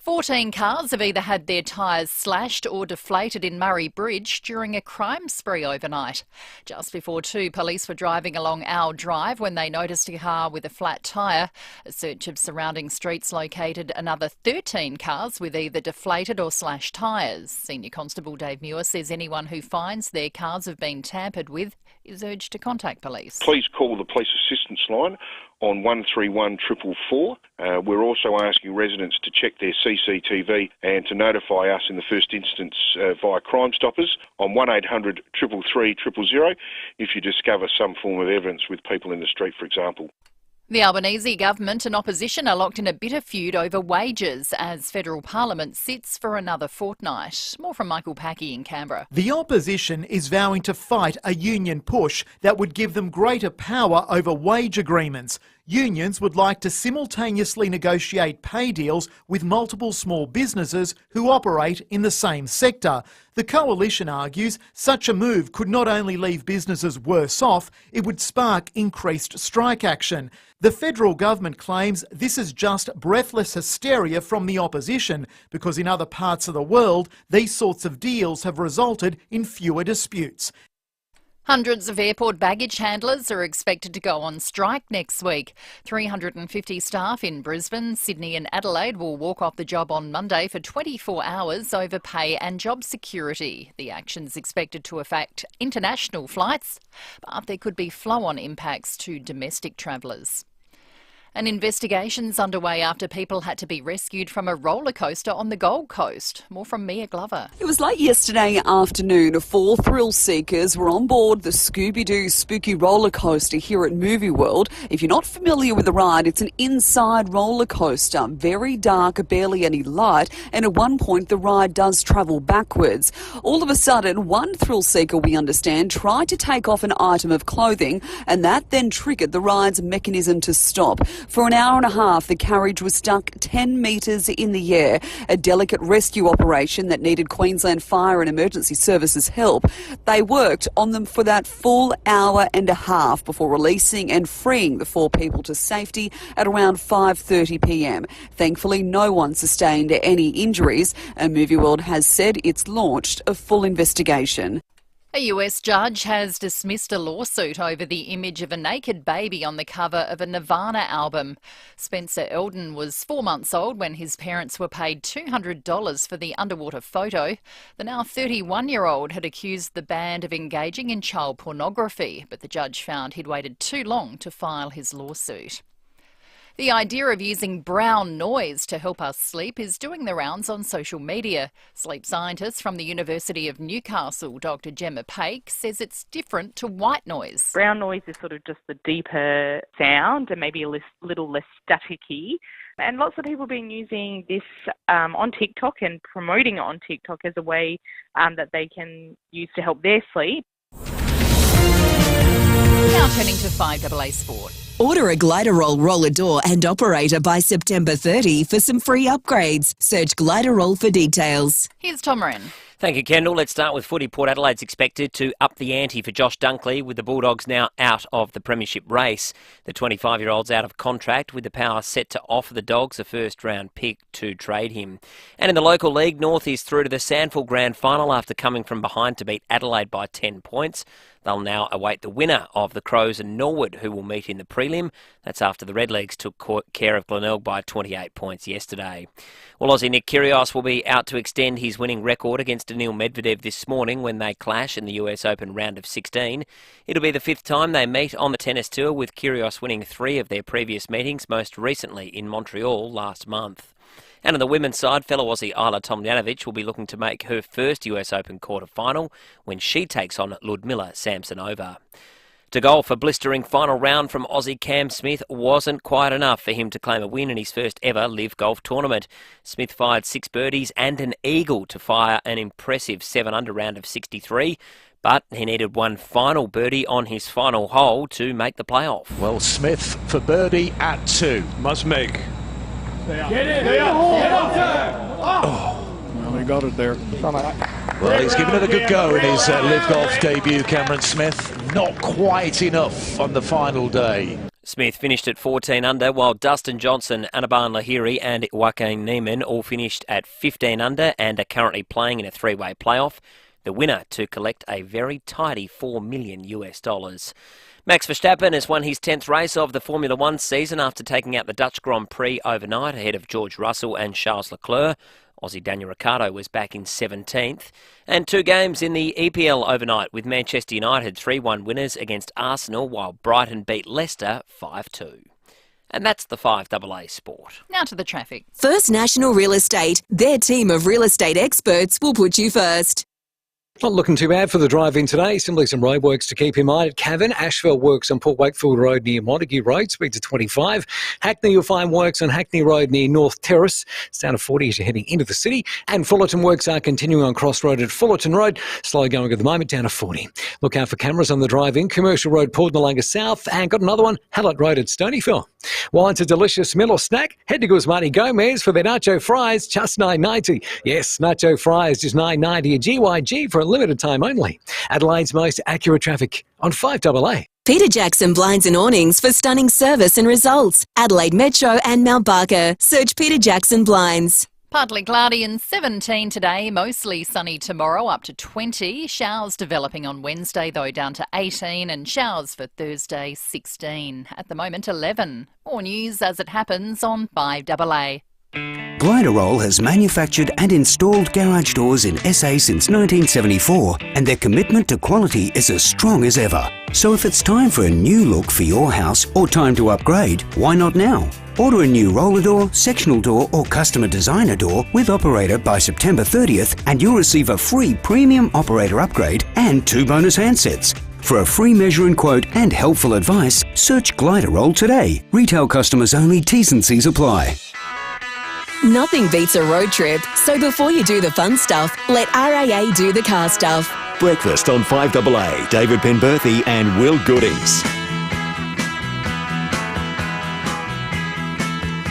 Speaker 6: 14 cars have either had their tyres slashed or deflated in Murray Bridge during a crime spree overnight. Just before 2, police were driving along Owl Drive when they noticed a car with a flat tyre. A search of surrounding streets located another 13 cars with either deflated or slashed tyres. Senior Constable Dave Muir says anyone who finds their cars have been tampered with is urged to contact police.
Speaker 20: Please call the police assistance line on 131 444. We're also asking residents to check their CCTV and to notify us in the first instance via Crime Stoppers on 1800 333 000 if you discover some form of evidence with people in the street, for example.
Speaker 6: The Albanese government and opposition are locked in a bitter feud over wages as federal parliament sits for another fortnight. More from Michael Packey in Canberra.
Speaker 21: The opposition is vowing to fight a union push that would give them greater power over wage agreements. Unions would like to simultaneously negotiate pay deals with multiple small businesses who operate in the same sector. The coalition argues such a move could not only leave businesses worse off, it would spark increased strike action. The federal government claims this is just breathless hysteria from the opposition because in other parts of the world, these sorts of deals have resulted in fewer disputes.
Speaker 6: Hundreds of airport baggage handlers are expected to go on strike next week. 350 staff in Brisbane, Sydney and Adelaide will walk off the job on Monday for 24 hours over pay and job security. The action's expected to affect international flights, but there could be flow-on impacts to domestic travellers. An investigation's underway after people had to be rescued from a roller coaster on the Gold Coast. More from Mia Glover.
Speaker 4: It was late yesterday afternoon. 4 thrill seekers were on board the Scooby-Doo spooky roller coaster here at Movie World. If you're not familiar with the ride, it's an inside roller coaster, very dark, barely any light, and at one point the ride does travel backwards. All of a sudden, one thrill seeker, we understand, tried to take off an item of clothing, and that then triggered the ride's mechanism to stop. For an hour and a half, the carriage was stuck 10 metres in the air, a delicate rescue operation that needed Queensland Fire and Emergency Services help. They worked on them for that full hour and a half before releasing and freeing the 4 people to safety at around 5:30 p.m. Thankfully, no one sustained any injuries, and Movie World has said it's launched a full investigation.
Speaker 6: A US judge has dismissed a lawsuit over the image of a naked baby on the cover of a Nirvana album. Spencer Eldon was 4 months old when his parents were paid $200 for the underwater photo. The now 31-year-old had accused the band of engaging in child pornography, but the judge found he'd waited too long to file his lawsuit. The idea of using brown noise to help us sleep is doing the rounds on social media. Sleep scientist from the University of Newcastle, Dr. Gemma Paik, says it's different to white noise.
Speaker 7: Brown noise is sort of just the deeper sound and maybe a little less staticky. And lots of people have been using this on TikTok and promoting it on TikTok as a way that they can use to help their sleep.
Speaker 6: Now turning to 5AA Sport.
Speaker 2: Order a Gliderol roller door and operator by September 30 for some free upgrades. Search Gliderol for details.
Speaker 6: Here's Tom Wren.
Speaker 11: Thank you, Kendall. Let's start with footy. Port Adelaide's expected to up the ante for Josh Dunkley, with the Bulldogs now out of the premiership race. The 25-year-old's out of contract, with the Power set to offer the Dogs a first-round pick to trade him. And in the local league, North is through to the Sandford Grand Final after coming from behind to beat Adelaide by 10 points. They'll now await the winner of the Crows and Norwood, who will meet in the prelim. That's after the Redlegs took care of Glenelg by 28 points yesterday. Well, Aussie Nick Kyrgios will be out to extend his winning record against Daniil Medvedev this morning when they clash in the US Open round of 16. It'll be the 5th time they meet on the tennis tour, with Kyrgios winning 3 of their previous meetings, most recently in Montreal last month. And on the women's side, fellow Aussie Isla Tomljanovic will be looking to make her first US Open quarter-final when she takes on Ludmila Samsonova. To golf, a blistering final round from Aussie Cam Smith wasn't quite enough for him to claim a win in his first ever LIV Golf tournament. Smith fired 6 birdies and an eagle to fire an impressive 7-under round of 63. But he needed one final birdie on his final hole to make the playoff.
Speaker 22: Well, Smith for birdie at 2. Must make.
Speaker 23: Get in!
Speaker 22: Oh, well, he got it there. Well, he's given it a good go in his LIV Golf debut, Cameron Smith. Not quite enough on the final day.
Speaker 11: Smith finished at 14 under, while Dustin Johnson, Anaban Lahiri and Joaquin Neiman all finished at 15 under and are currently playing in a 3-way playoff. The winner to collect a very tidy $4 million. Max Verstappen has won his 10th race of the Formula One season after taking out the Dutch Grand Prix overnight ahead of George Russell and Charles Leclerc. Aussie Daniel Ricciardo was back in 17th. And 2 games in the EPL overnight, with Manchester United 3-1 winners against Arsenal, while Brighton beat Leicester 5-2. And that's the 5AA Sport.
Speaker 6: Now to the traffic.
Speaker 2: First National Real Estate. Their team of real estate experts will put you first.
Speaker 14: Not looking too bad for the drive-in today. Simply some roadworks to keep in mind at Cavan. Ashville works on Port Wakefield Road near Montague Road, speeds of 25. Hackney, you'll find works on Hackney Road near North Terrace. It's down to 40 as you're heading into the city. And Fullerton works are continuing on Cross Road at Fullerton Road. Slow going at the moment, down to 40. Look out for cameras on the drive-in. Commercial Road, Port Noarlunga South. And got another one, Hallett Road at Stonyfell. Wants a delicious meal or snack? Head to Guzmani Gomez for their nacho fries, just $9.90. Yes, nacho fries, just $9.90 a GYG for a limited time only. Adelaide's most accurate traffic on 5AA.
Speaker 2: Peter Jackson Blinds and Awnings for stunning service and results. Adelaide Metro and Mount Barker. Search Peter Jackson Blinds.
Speaker 6: Partly cloudy and 17 today, mostly sunny tomorrow, up to 20. Showers developing on Wednesday, though, down to 18, and showers for Thursday, 16. At the moment, 11. More news as it happens on 5AA.
Speaker 15: Gliderol has manufactured and installed garage doors in SA since 1974, and their commitment to quality is as strong as ever. So if it's time for a new look for your house or time to upgrade, why not now? Order a new roller door, sectional door or customer designer door with Operator by September 30th and you'll receive a free premium Operator upgrade and 2 bonus handsets. For a free measure and quote and helpful advice, search Gliderol today. Retail customers only, T's and C's apply.
Speaker 2: Nothing beats a road trip, so before you do the fun stuff, let RAA do the car stuff.
Speaker 24: Breakfast on 5AA. David Penberthy and Will Goodings.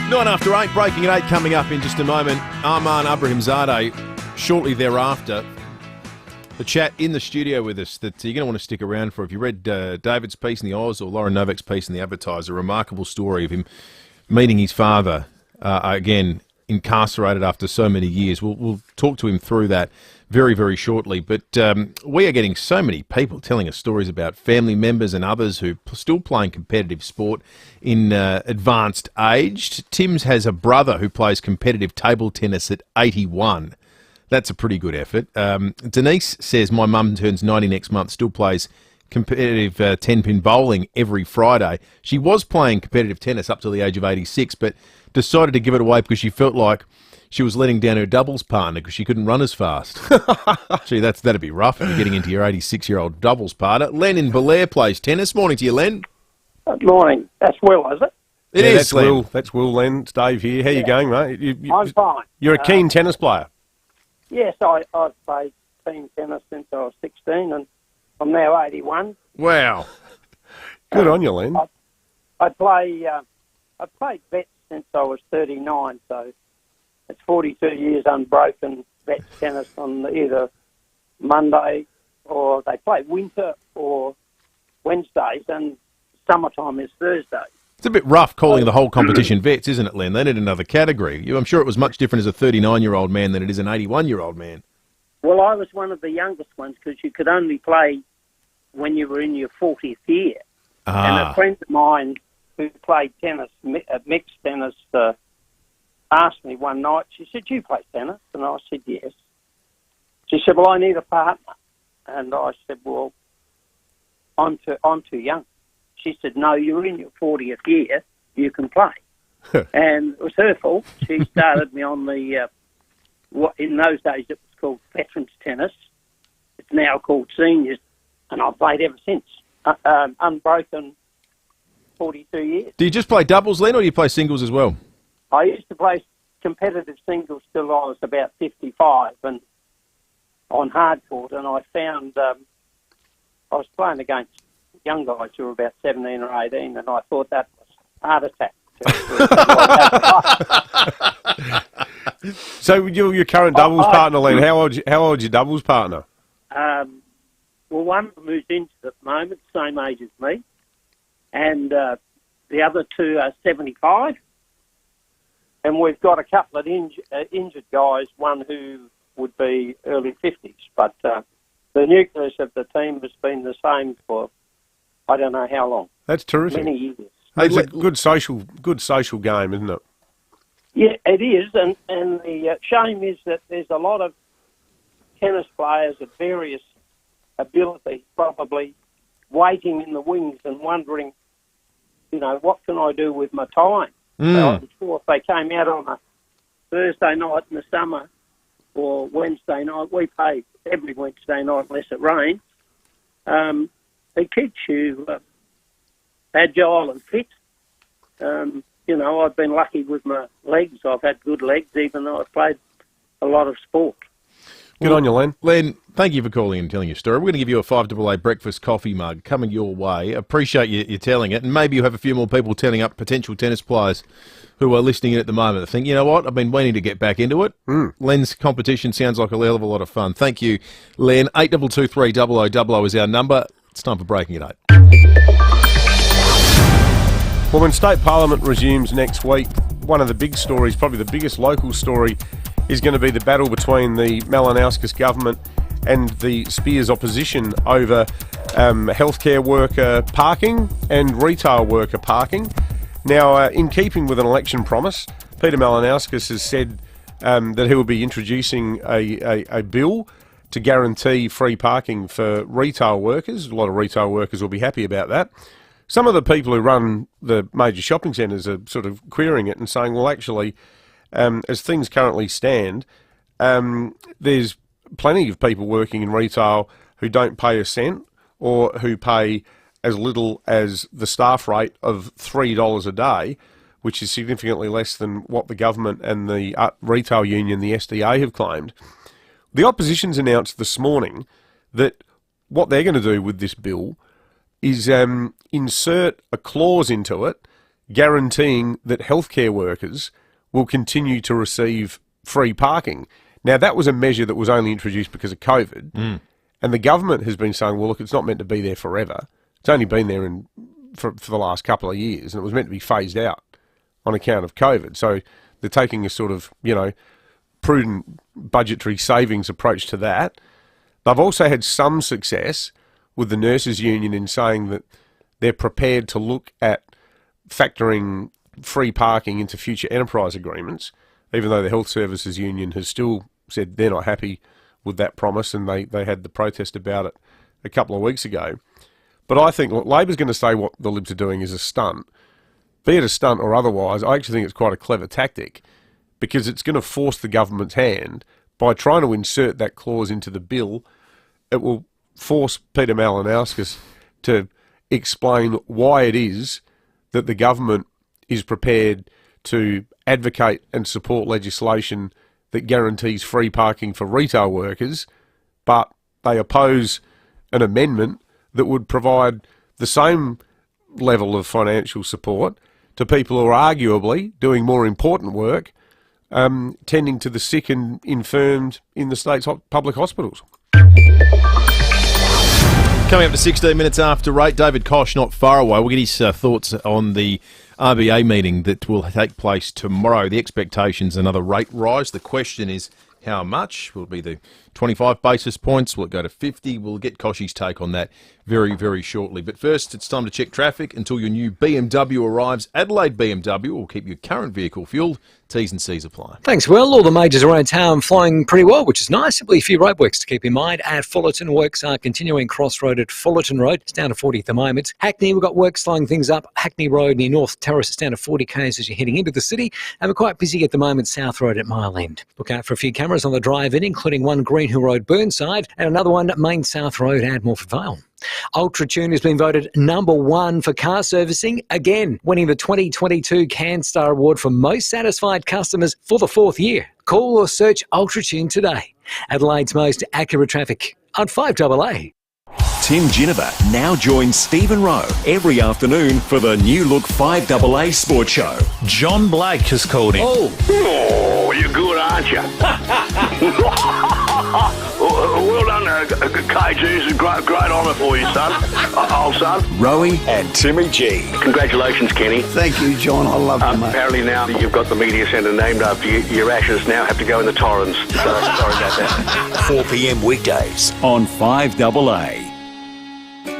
Speaker 9: 9 after 8, breaking at 8 coming up in just a moment. Arman Abrahimzadeh shortly thereafter. The chat in the studio with us that you're going to want to stick around for. If you read David's piece in the Oz or Lauren Novak's piece in the Advertiser, a remarkable story of him meeting his father, again, incarcerated after so many years. We'll talk to him through that very, very shortly. But we are getting so many people telling us stories about family members and others who are still playing competitive sport in advanced age. Tim's has a brother who plays competitive table tennis at 81. That's a pretty good effort. Denise says, my mum turns 90 next month, still plays competitive 10-pin bowling every Friday. She was playing competitive tennis up to the age of 86, but decided to give it away because she felt like she was letting down her doubles partner because she couldn't run as fast. Gee, that'd be rough if you're getting into your 86-year-old doubles partner. Len in Belair plays tennis. Morning to you, Len.
Speaker 16: Good morning. That's Will, is it?
Speaker 9: It is,
Speaker 10: that's
Speaker 9: Len.
Speaker 10: Will. That's Will, Len. It's Dave here. How you going, mate?
Speaker 16: I'm fine.
Speaker 10: You're a keen tennis player.
Speaker 16: Yes, I've played team tennis since I was 16, and I'm now 81.
Speaker 9: Wow.
Speaker 10: Good on you, Len.
Speaker 16: I played vets since I was 39, so it's 42 years unbroken vets tennis on either Monday or they play winter or Wednesdays, and summertime is Thursday.
Speaker 9: It's a bit rough calling the whole competition vets, isn't it, Len? They need another category. I'm sure it was much different as a 39-year-old man than it is an 81-year-old man.
Speaker 16: Well, I was one of the youngest ones because you could only play when you were in your 40th year. And a friend of mine who played tennis, mixed tennis, asked me one night, she said, "Do you play tennis?" And I said, "Yes." She said, "Well, I need a partner." And I said, "Well, I'm too young." She said, "No, you're in your 40th year, you can play." And it was her fault. She started me on the, in those days it was called veterans tennis. It's now called seniors, and I've played ever since. Unbroken 42 years.
Speaker 9: Do you just play doubles, Len, or do you play singles as well?
Speaker 16: I used to play competitive singles till I was about 55 and on hardcourt, and I found I was playing against young guys who were about 17 or 18, and I thought that was heart attack.
Speaker 10: So your current doubles partner, Len, how old's your doubles partner?
Speaker 16: Well, one of them who's into it at the moment, same age as me, and the other two are 75. And we've got a couple of injured guys, one who would be early 50s. But the nucleus of the team has been the same for I don't know how long.
Speaker 10: That's terrific.
Speaker 16: Many years.
Speaker 10: It's a good social game, isn't it?
Speaker 16: Yeah, it is. And the shame is that there's a lot of tennis players of various abilities probably waiting in the wings and wondering, what can I do with my time? So I'm sure if they came out on a Thursday night in the summer or Wednesday night, we play every Wednesday night unless it rains, it keeps you agile and fit. I've been lucky with my legs. I've had good legs even though I've played a lot of sport.
Speaker 10: Good on you, Len.
Speaker 9: Len, thank you for calling and telling your story. We're going to give you a 5AA breakfast coffee mug coming your way. Appreciate you telling it. And maybe you have a few more people telling up potential tennis players who are listening in at the moment. I think, you know what, I've been waiting to get back into it. Len's competition sounds like a hell of a lot of fun. Thank you, Len. 8223 0000 is our number. It's time for Breaking at 8.
Speaker 10: Well, when State Parliament resumes next week, one of the big stories, probably the biggest local story is going to be the battle between the Malinauskas government and the Spears opposition over healthcare worker parking and retail worker parking. Now, in keeping with an election promise, Peter Malinauskas has said that he will be introducing a bill to guarantee free parking for retail workers. A lot of retail workers will be happy about that. Some of the people who run the major shopping centres are sort of querying it and saying, well, actually, as things currently stand, there's plenty of people working in retail who don't pay a cent or who pay as little as the staff rate of $3 a day, which is significantly less than what the government and the retail union, the SDA, have claimed. The opposition's announced this morning that what they're going to do with this bill is insert a clause into it guaranteeing that healthcare workers will continue to receive free parking. Now, that was a measure that was only introduced because of COVID, and the government has been saying, well, look, it's not meant to be there forever. It's only been there for the last couple of years, and it was meant to be phased out on account of COVID. So they're taking a sort of, prudent budgetary savings approach to that. They've also had some success with the nurses union in saying that they're prepared to look at factoring free parking into future enterprise agreements, even though the health services union has still said they're not happy with that promise, and they had the protest about it a couple of weeks ago. But I think Labor's going to say what the Libs are doing is a stunt. Be it a stunt or otherwise, I actually think it's quite a clever tactic, because it's going to force the government's hand. By trying to insert that clause into the bill, it will force Peter Malinauskas to explain why it is that the government is prepared to advocate and support legislation that guarantees free parking for retail workers, but they oppose an amendment that would provide the same level of financial support to people who are arguably doing more important work, tending to the sick and infirmed in the state's public hospitals.
Speaker 9: Coming up to 16 minutes after 8, David Koch not far away. We'll get his thoughts on the RBA meeting that will take place tomorrow. The expectation's another rate rise. The question is how much? Will it be the 25 basis points? Will it go to 50? We'll get Koch's take on that very, very shortly. But first, it's time to check traffic until your new BMW arrives. Adelaide BMW will keep your current vehicle fueled. T's and C's apply.
Speaker 14: Thanks, Will. All the majors around town flying pretty well, which is nice. Simply a few roadworks to keep in mind. At Fullerton, works are continuing Crossroad at Fullerton Road. It's down to 40 at the moment. Hackney, we've got work slowing things up. Hackney Road near North Terrace is down to 40 k's as you're heading into the city. And we're quite busy at the moment, South Road at Mile End. Look out for a few cameras on the drive-in, including one Green Hill Road Burnside and another one Main South Road at Morford Vale. Ultratune has been voted #1 for car servicing, again winning the 2022 CanStar Award for most satisfied customers for the 4th year. Call or search Ultratune today. Adelaide's most accurate traffic on 5AA.
Speaker 24: Tim Ginniver now joins Stephen Rowe every afternoon for the new look 5AA Sports Show.
Speaker 22: John Blake has called him.
Speaker 1: Oh, you're good, aren't you? Well done, KG. It's a great honour for you, son. Old son.
Speaker 24: Rowie and Timmy G.
Speaker 1: Congratulations, Kenny.
Speaker 3: Thank you, John. I love you, mate.
Speaker 1: Apparently now you've got the media centre named after you. Your ashes now have to go in the Torrens. So sorry about that.
Speaker 24: 4 p.m. weekdays on 5AA.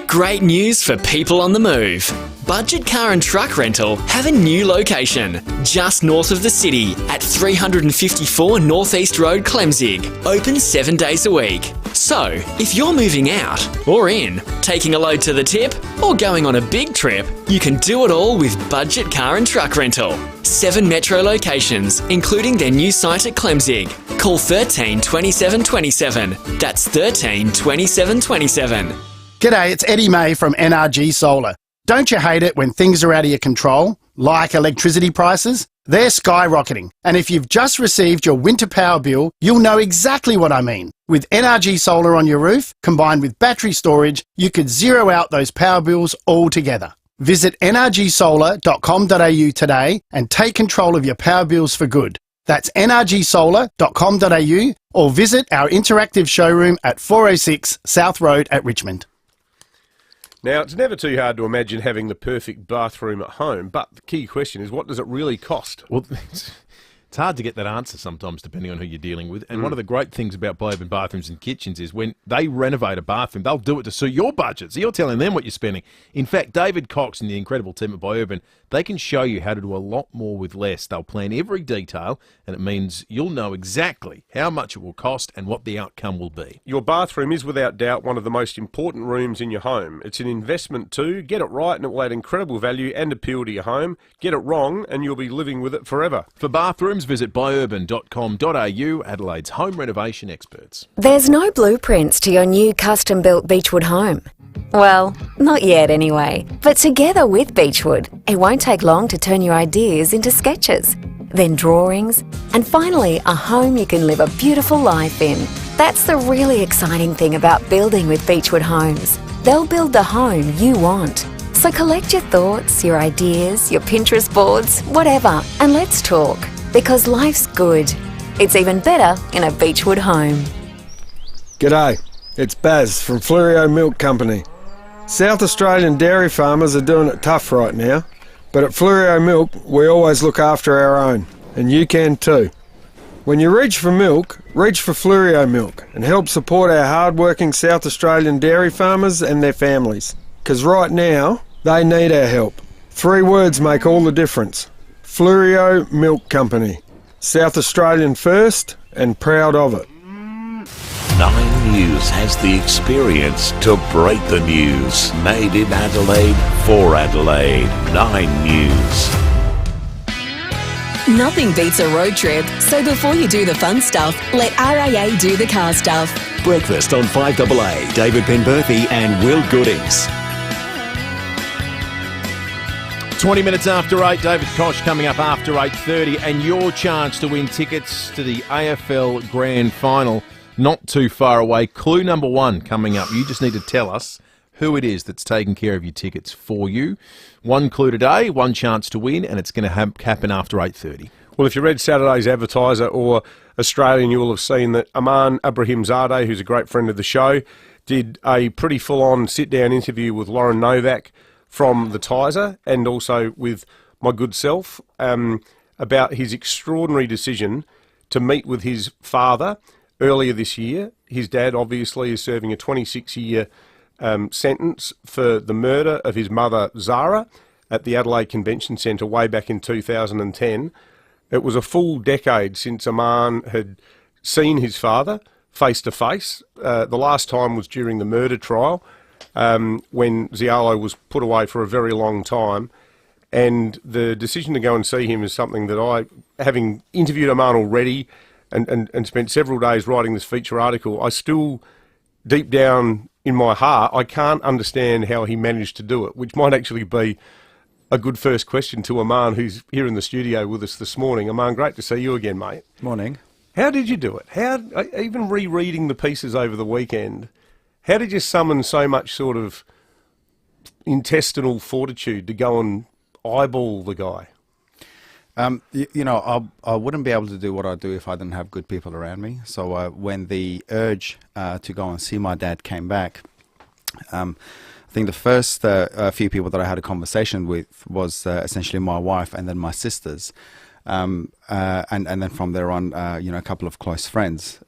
Speaker 17: Great news for people on the move. Budget Car and Truck Rental have a new location, just north of the city at 354 North East Road, Clemzig. Open 7 days a week. So, if you're moving out or in, taking a load to the tip, or going on a big trip, you can do it all with Budget Car and Truck Rental. 7 metro locations, including their new site at Clemzig. Call 13 27 27. That's 13 27 27.
Speaker 5: G'day, it's Eddie May from NRG Solar. Don't you hate it when things are out of your control, like electricity prices? They're skyrocketing, and if you've just received your winter power bill, you'll know exactly what I mean. With NRG Solar on your roof, combined with battery storage, you could zero out those power bills altogether. Visit nrgsolar.com.au today and take control of your power bills for good. That's nrgsolar.com.au or visit our interactive showroom at 406 South Road at Richmond.
Speaker 10: Now, it's never too hard to imagine having the perfect bathroom at home, but the key question is, what does it really cost?
Speaker 9: Well, It's hard to get that answer sometimes, depending on who you're dealing with. And one of the great things about Blue Open Bathrooms and Kitchens is when they renovate a bathroom, they'll do it to suit your budget. So you're telling them what you're spending. In fact, David Cox and the incredible team at Blue Urban, they can show you how to do a lot more with less. They'll plan every detail, and it means you'll know exactly how much it will cost and what the outcome will be.
Speaker 10: Your bathroom is without doubt one of the most important rooms in your home. It's an investment too. Get it right and it will add incredible value and appeal to your home. Get it wrong and you'll be living with it forever.
Speaker 9: For bathrooms, visit buyurban.com.au, Adelaide's home renovation experts.
Speaker 12: There's no blueprints to your new custom-built Beechwood home. Well, not yet anyway. But together with Beechwood, it won't take long to turn your ideas into sketches, then drawings, and finally a home you can live a beautiful life in. That's the really exciting thing about building with Beechwood Homes. They'll build the home you want. So collect your thoughts, your ideas, your Pinterest boards, whatever, and let's talk. Because life's good. It's even better in a Beechwood home.
Speaker 13: G'day, it's Baz from FIVEAA Milk Company. South Australian dairy farmers are doing it tough right now, but at FIVEAA Milk we always look after our own, and you can too. When you reach for milk, reach for FIVEAA Milk and help support our hard-working South Australian dairy farmers and their families. Because right now, they need our help. 3 words make all the difference. FIVEAA Milk Company. South Australian first and proud of it.
Speaker 22: 9 News has the experience to break the news. Made in Adelaide for Adelaide. 9 News.
Speaker 2: Nothing beats a road trip, so before you do the fun stuff, let RAA do the car stuff.
Speaker 24: Breakfast on 5AA. David Penberthy and Will Goodings.
Speaker 9: 20 minutes after 8, David Koch coming up after 8:30, and your chance to win tickets to the AFL Grand Final not too far away. Clue number 1 coming up. You just need to tell us who it is that's taking care of your tickets for you. 1 clue today, 1 chance to win, and it's going to happen after 8:30.
Speaker 10: Well, if you read Saturday's Advertiser or Australian, you will have seen that Aman Abrahimzadeh, who's a great friend of the show, did a pretty full-on sit-down interview with Lauren Novak from the Tiser and also with my good self about his extraordinary decision to meet with his father earlier this year. His dad obviously is serving a 26-year sentence for the murder of his mother Zara at the Adelaide Convention Centre way back in 2010. It was a full decade since Aman had seen his father face to face. The last time was during the murder trial when Zialo was put away for a very long time. And the decision to go and see him is something that I, having interviewed Aman already and spent several days writing this feature article, I still, deep down in my heart, I can't understand how he managed to do it, which might actually be a good first question to Aman, who's here in the studio with us this morning. Aman, great to see you again, mate.
Speaker 18: Morning.
Speaker 10: How did you do it? How, even rereading the pieces over the weekend, how did you summon so much sort of intestinal fortitude to go and eyeball the guy?
Speaker 18: I wouldn't be able to do what I do if I didn't have good people around me. So when the urge to go and see my dad came back, I think the first few people that I had a conversation with was essentially my wife and then my sisters, and then from there on, a couple of close friends.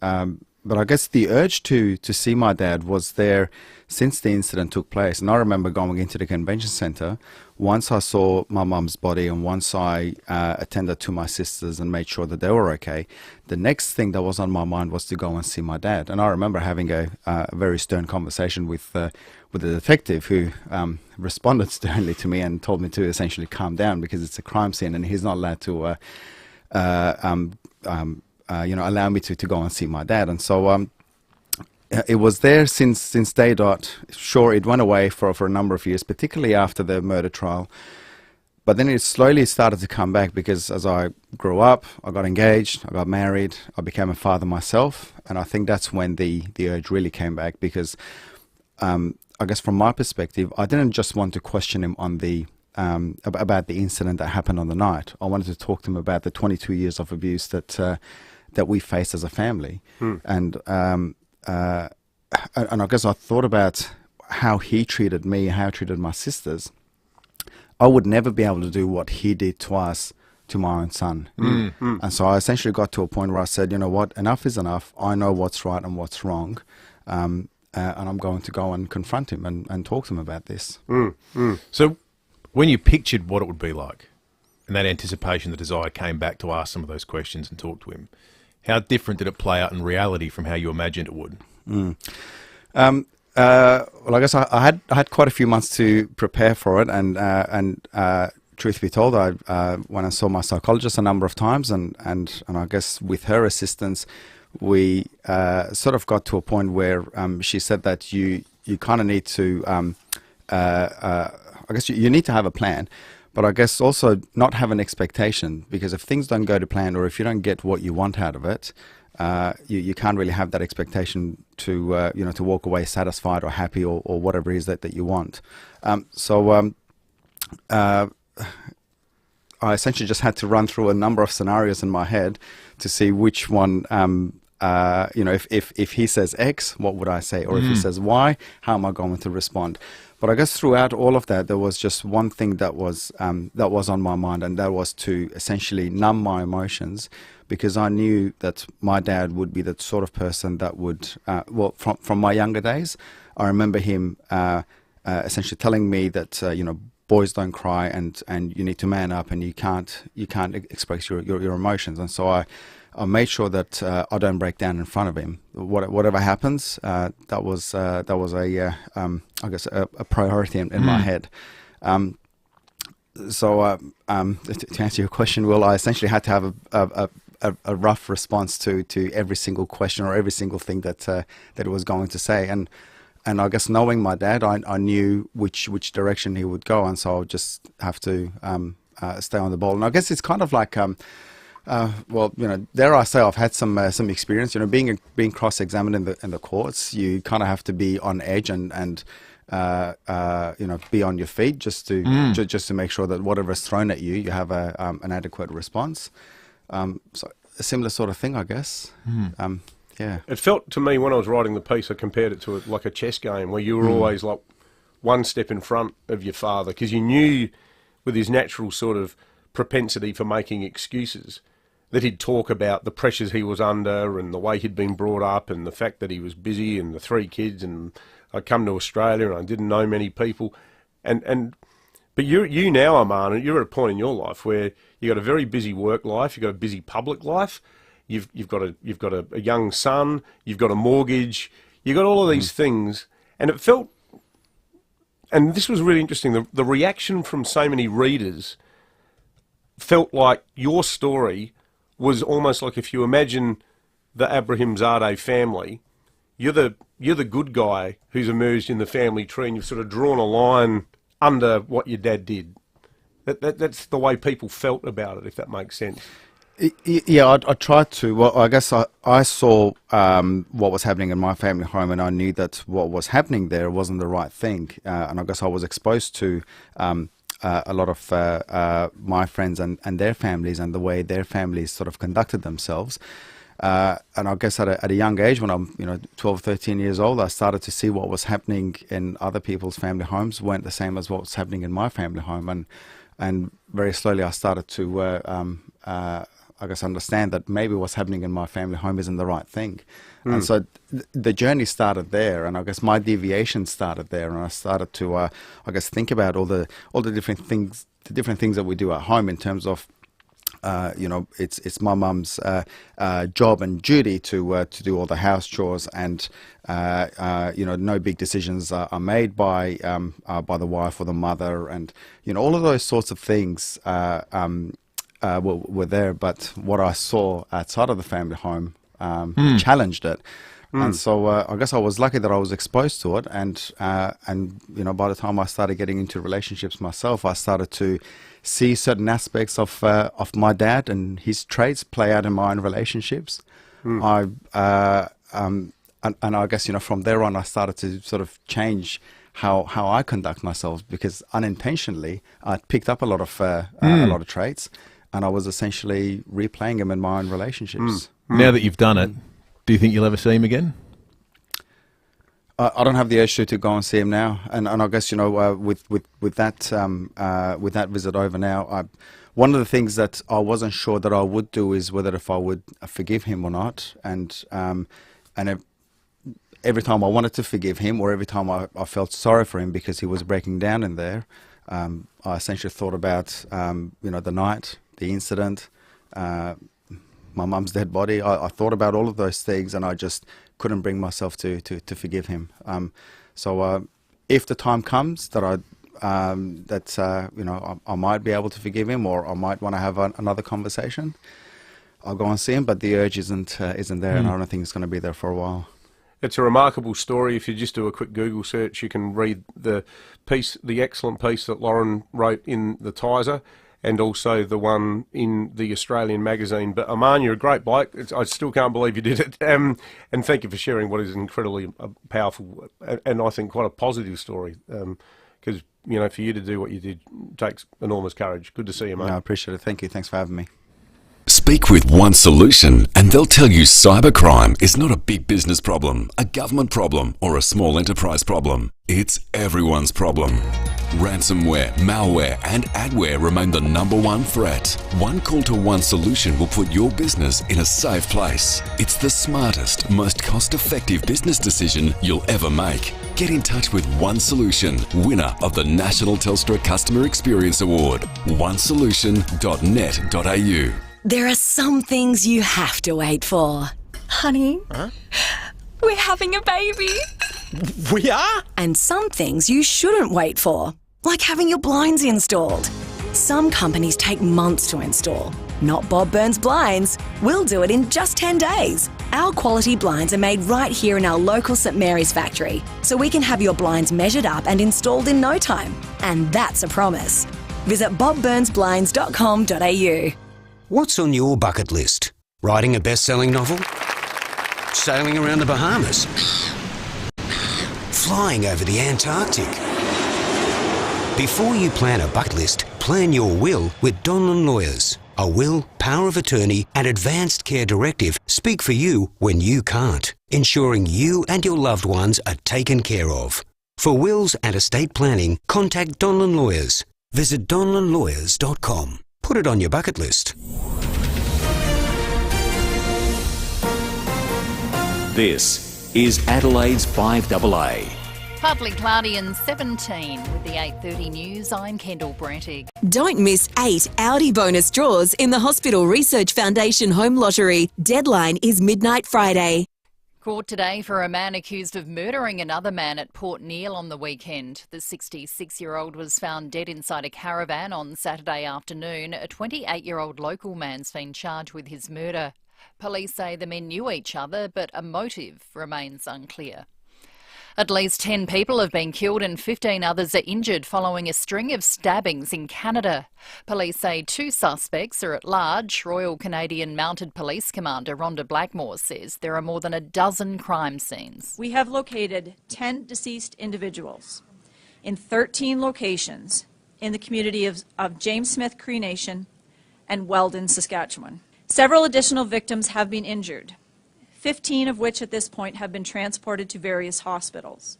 Speaker 18: But I guess the urge to see my dad was there since the incident took place. And I remember going into the convention centre, once I saw my mum's body and once I attended to my sisters and made sure that they were okay, the next thing that was on my mind was to go and see my dad. And I remember having a very stern conversation with the detective who responded sternly to me and told me to essentially calm down because it's a crime scene and he's not allowed to allow me to go and see my dad. And so it was there since day dot. Sure, it went away for a number of years, particularly after the murder trial. But then it slowly started to come back because as I grew up, I got engaged, I got married, I became a father myself. And I think that's when the urge really came back because I guess from my perspective, I didn't just want to question him on the about the incident that happened on the night. I wanted to talk to him about the 22 years of abuse that we faced as a family. And I guess I thought about how he treated me, how he treated my sisters. I would never be able to do what he did to us to my own son. And so I essentially got to a point where I said, you know what, enough is enough. I know what's right and what's wrong. And I'm going to go and confront him and talk to him about this.
Speaker 9: So when you pictured what it would be like, and that anticipation, the desire came back to ask some of those questions and talk to him, how different did it play out in reality from how you imagined it would?
Speaker 18: Well, I guess I had quite a few months to prepare for it, and truth be told, I when I saw my psychologist a number of times, and I guess with her assistance, we sort of got to a point where she said that you kind of need to, I guess you need to have a plan, but I guess also not have an expectation, because if things don't go to plan, or if you don't get what you want out of it, you can't really have that expectation to to walk away satisfied or happy or whatever it is that you want. I essentially just had to run through a number of scenarios in my head to see which one, if he says X, what would I say? Or if he says Y, how am I going to respond? But I guess throughout all of that, there was just one thing that was on my mind, and that was to essentially numb my emotions, because I knew that my dad would be the sort of person that would, from my younger days, I remember him essentially telling me that, boys don't cry, and you need to man up, and you can't express your emotions. And so I made sure that I don't break down in front of him. Whatever happens, that was I guess a priority in my head. To answer your question, Will, I essentially had to have a rough response to every single question or every single thing that it was going to say, and I guess knowing my dad, I knew which direction he would go, and so I would just have to stay on the ball. And I guess it's kind of like, dare I say, I've had some experience. Being cross-examined in the courts, you kind of have to be on edge and be on your feet just to make sure that whatever is thrown at you, you have an adequate response. So a similar sort of thing, I guess. Yeah.
Speaker 10: It felt to me when I was writing the piece, I compared it to like a chess game where you were always like one step in front of your father, because you knew with his natural sort of propensity for making excuses that he'd talk about the pressures he was under and the way he'd been brought up and the fact that he was busy and the 3 kids, and I'd come to Australia and I didn't know many people. But you now, Armand, you're at a point in your life where you've got a very busy work life, you've got a busy public life, you've got a young son, you've got a mortgage, you've got all of these things, and it felt, and this was really interesting, the reaction from so many readers felt like your story was almost like, if you imagine the Abraham Zadeh family, you're the good guy who's emerged in the family tree, and you've sort of drawn a line under what your dad did. That's the way people felt about it, if that makes sense.
Speaker 18: Yeah, I tried to. Well, I guess I saw what was happening in my family home, and I knew that what was happening there wasn't the right thing. And I guess I was exposed to a lot of my friends and their families, and the way their families sort of conducted themselves. And I guess at a young age, when I'm 12, 13 years old, I started to see what was happening in other people's family homes weren't the same as what was happening in my family home, and very slowly I started to I guess understand that maybe what's happening in my family home isn't the right thing. And so the journey started there, and I guess my deviation started there, and I started to I guess think about all the different things that we do at home in terms of it's my mum's job and duty to do all the house chores, and no big decisions are made by the wife or the mother, and all of those sorts of things were there, but what I saw outside of the family home challenged it. And so I guess I was lucky that I was exposed to it, and by the time I started getting into relationships myself, I started to see certain aspects of my dad and his traits play out in my own relationships. And I guess from there on I started to sort of change how I conduct myself, because unintentionally I picked up a lot of traits, and I was essentially replaying them in my own relationships.
Speaker 9: Now that you've done it, do you think you'll ever see him again?
Speaker 18: I don't have the urge to go and see him now, and I guess with that visit over now, one of the things that I wasn't sure that I would do is whether if I would forgive him or not. Every time I wanted to forgive him, or every time I felt sorry for him because he was breaking down in there, I essentially thought about, the night, the incident, my mum's dead body. I thought about all of those things, and I just couldn't bring myself to forgive him. So if the time comes that I might be able to forgive him, or I might want to have another conversation, I'll go and see him. But the urge isn't there, and I don't think it's going to be there for a while.
Speaker 10: It's a remarkable story. If you just do a quick Google search, you can read the excellent piece that Lauren wrote in the Tiser, and also the one in the Australian magazine. But Aman, you're a great bloke. I still can't believe you did it. And thank you for sharing what is an incredibly powerful and I think quite a positive story. Because, for you to do what you did takes enormous courage. Good to see you, mate.
Speaker 18: I appreciate it. Thank you. Thanks for having me.
Speaker 8: Speak with One Solution and they'll tell you cybercrime is not a big business problem, a government problem, or a small enterprise problem. It's everyone's problem. Ransomware, malware and adware remain the #1 threat. One call to One Solution will put your business in a safe place. It's the smartest, most cost-effective business decision you'll ever make. Get in touch with One Solution, winner of the National Telstra Customer Experience Award. onesolution.net.au.
Speaker 19: There are some things you have to wait for. Honey, we're having a baby.
Speaker 20: We are?
Speaker 19: And some things you shouldn't wait for, like having your blinds installed. Some companies take months to install. Not Bob Burns Blinds. We'll do it in just 10 days. Our quality blinds are made right here in our local St Mary's factory, so we can have your blinds measured up and installed in no time. And that's a promise. Visit bobburnsblinds.com.au.
Speaker 15: What's on your bucket list? Writing a best-selling novel? Sailing around the Bahamas? Flying over the Antarctic? Before you plan a bucket list, plan your will with Donlan Lawyers. A will, power of attorney and advanced care directive speak for you when you can't, ensuring you and your loved ones are taken care of. For wills and estate planning, contact Donlan Lawyers. Visit donlanlawyers.com. Put it on your bucket list.
Speaker 24: This is Adelaide's 5AA.
Speaker 6: Partly cloudy and 17 with the 8:30 news. I'm Kendall Brattig.
Speaker 2: Don't miss 8 Audi bonus draws in the Hospital Research Foundation Home Lottery. Deadline is midnight Friday.
Speaker 6: Court today for a man accused of murdering another man at Port Neale on the weekend. The 66-year-old was found dead inside a caravan on Saturday afternoon. A 28-year-old local man's been charged with his murder. Police say the men knew each other, but a motive remains unclear. At least 10 people have been killed and 15 others are injured following a string of stabbings in Canada. Police say 2 suspects are at large. Royal Canadian Mounted Police Commander Rhonda Blackmore says there are more than a dozen crime scenes.
Speaker 21: We have located 10 deceased individuals in 13 locations in the community of James Smith Cree Nation and Weldon, Saskatchewan. Several additional victims have been injured, 15 of which at this point have been transported to various hospitals.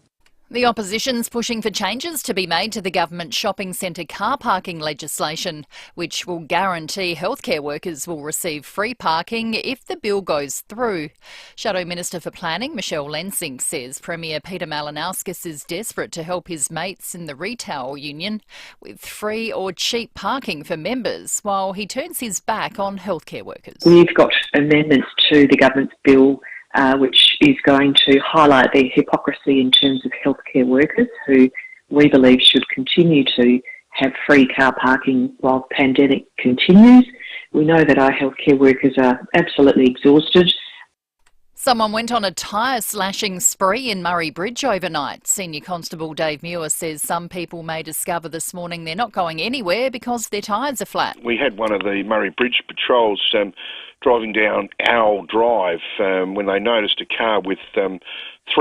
Speaker 6: The opposition's pushing for changes to be made to the government shopping centre car parking legislation, which will guarantee healthcare workers will receive free parking if the bill goes through. Shadow Minister for Planning, Michelle Lensing, says Premier Peter Malinauskas is desperate to help his mates in the retail union with free or cheap parking for members, while he turns his back on healthcare workers.
Speaker 25: We've got amendments to the government's bill which is going to highlight the hypocrisy in terms of healthcare workers who we believe should continue to have free car parking while the pandemic continues. We know that our healthcare workers are absolutely exhausted.
Speaker 6: Someone went on a tyre slashing spree in Murray Bridge overnight. Senior Constable Dave Muir says some people may discover this morning they're not going anywhere because their tyres are flat.
Speaker 26: We had one of the Murray Bridge patrols driving down Owl Drive when they noticed a car with 3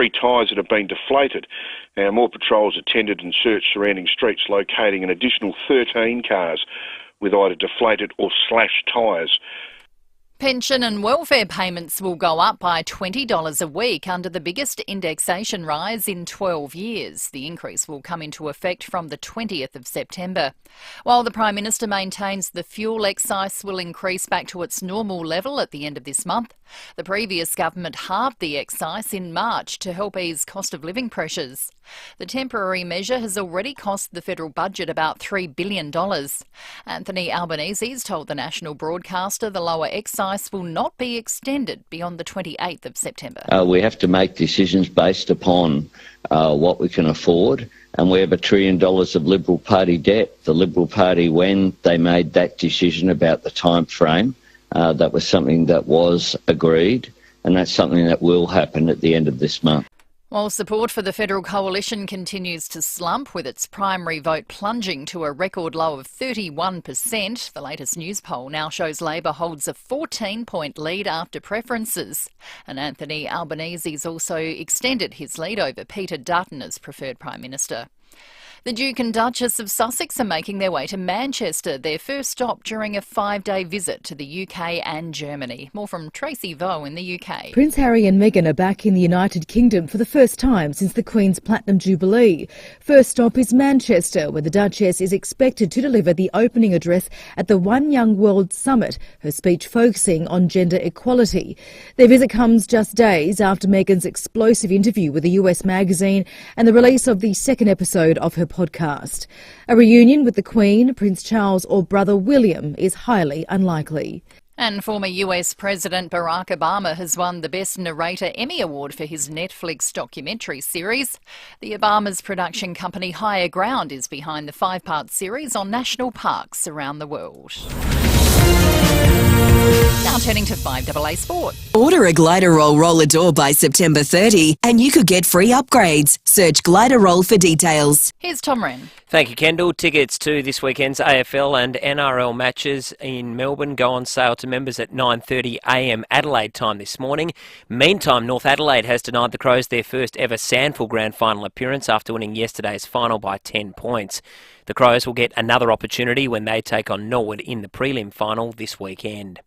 Speaker 26: tyres that had been deflated. More patrols attended and searched surrounding streets, locating an additional 13 cars with either deflated or slashed tyres.
Speaker 6: Pension and welfare payments will go up by $20 a week under the biggest indexation rise in 12 years. The increase will come into effect from the 20th of September. While the Prime Minister maintains the fuel excise will increase back to its normal level at the end of this month, the previous government halved the excise in March to help ease cost of living pressures. The temporary measure has already cost the federal budget about $3 billion. Anthony Albanese's told the national broadcaster the lower excise will not be extended beyond the 28th of September.
Speaker 4: We have to make decisions based upon what we can afford, and we have $1 trillion of Liberal Party debt. The Liberal Party, when they made that decision about the time frame, that was something that was agreed, and that's something that will happen at the end of this month.
Speaker 6: While support for the federal coalition continues to slump, with its primary vote plunging to a record low of 31%, the latest news poll now shows Labor holds a 14-point lead after preferences. And Anthony Albanese's also extended his lead over Peter Dutton as preferred Prime Minister. The Duke and Duchess of Sussex are making their way to Manchester, their first stop during a 5-day visit to the UK and Germany. More from Tracy Vaux in the UK.
Speaker 7: Prince Harry and Meghan are back in the United Kingdom for the first time since the Queen's Platinum Jubilee. First stop is Manchester, where the Duchess is expected to deliver the opening address at the One Young World Summit, her speech focusing on gender equality. Their visit comes just days after Meghan's explosive interview with a US magazine and the release of the second episode of her podcast. A reunion with the Queen, Prince Charles or brother William is highly unlikely.
Speaker 6: And former US President Barack Obama has won the Best Narrator Emmy Award for his Netflix documentary series. The Obama's production company Higher Ground is behind the 5-part series on national parks around the world. Now turning to 5AA Sport.
Speaker 2: Order a Gliderol roller door by September 30 and you could get free upgrades. Search Gliderol for details.
Speaker 6: Here's Tom Wren.
Speaker 11: Thank you, Kendall. Tickets to this weekend's AFL and NRL matches in Melbourne go on sale to members at 9:30am Adelaide time this morning. Meantime, North Adelaide has denied the Crows their first ever SANFL Grand Final appearance after winning yesterday's final by 10 points. The Crows will get another opportunity when they take on Norwood in the prelim final this weekend.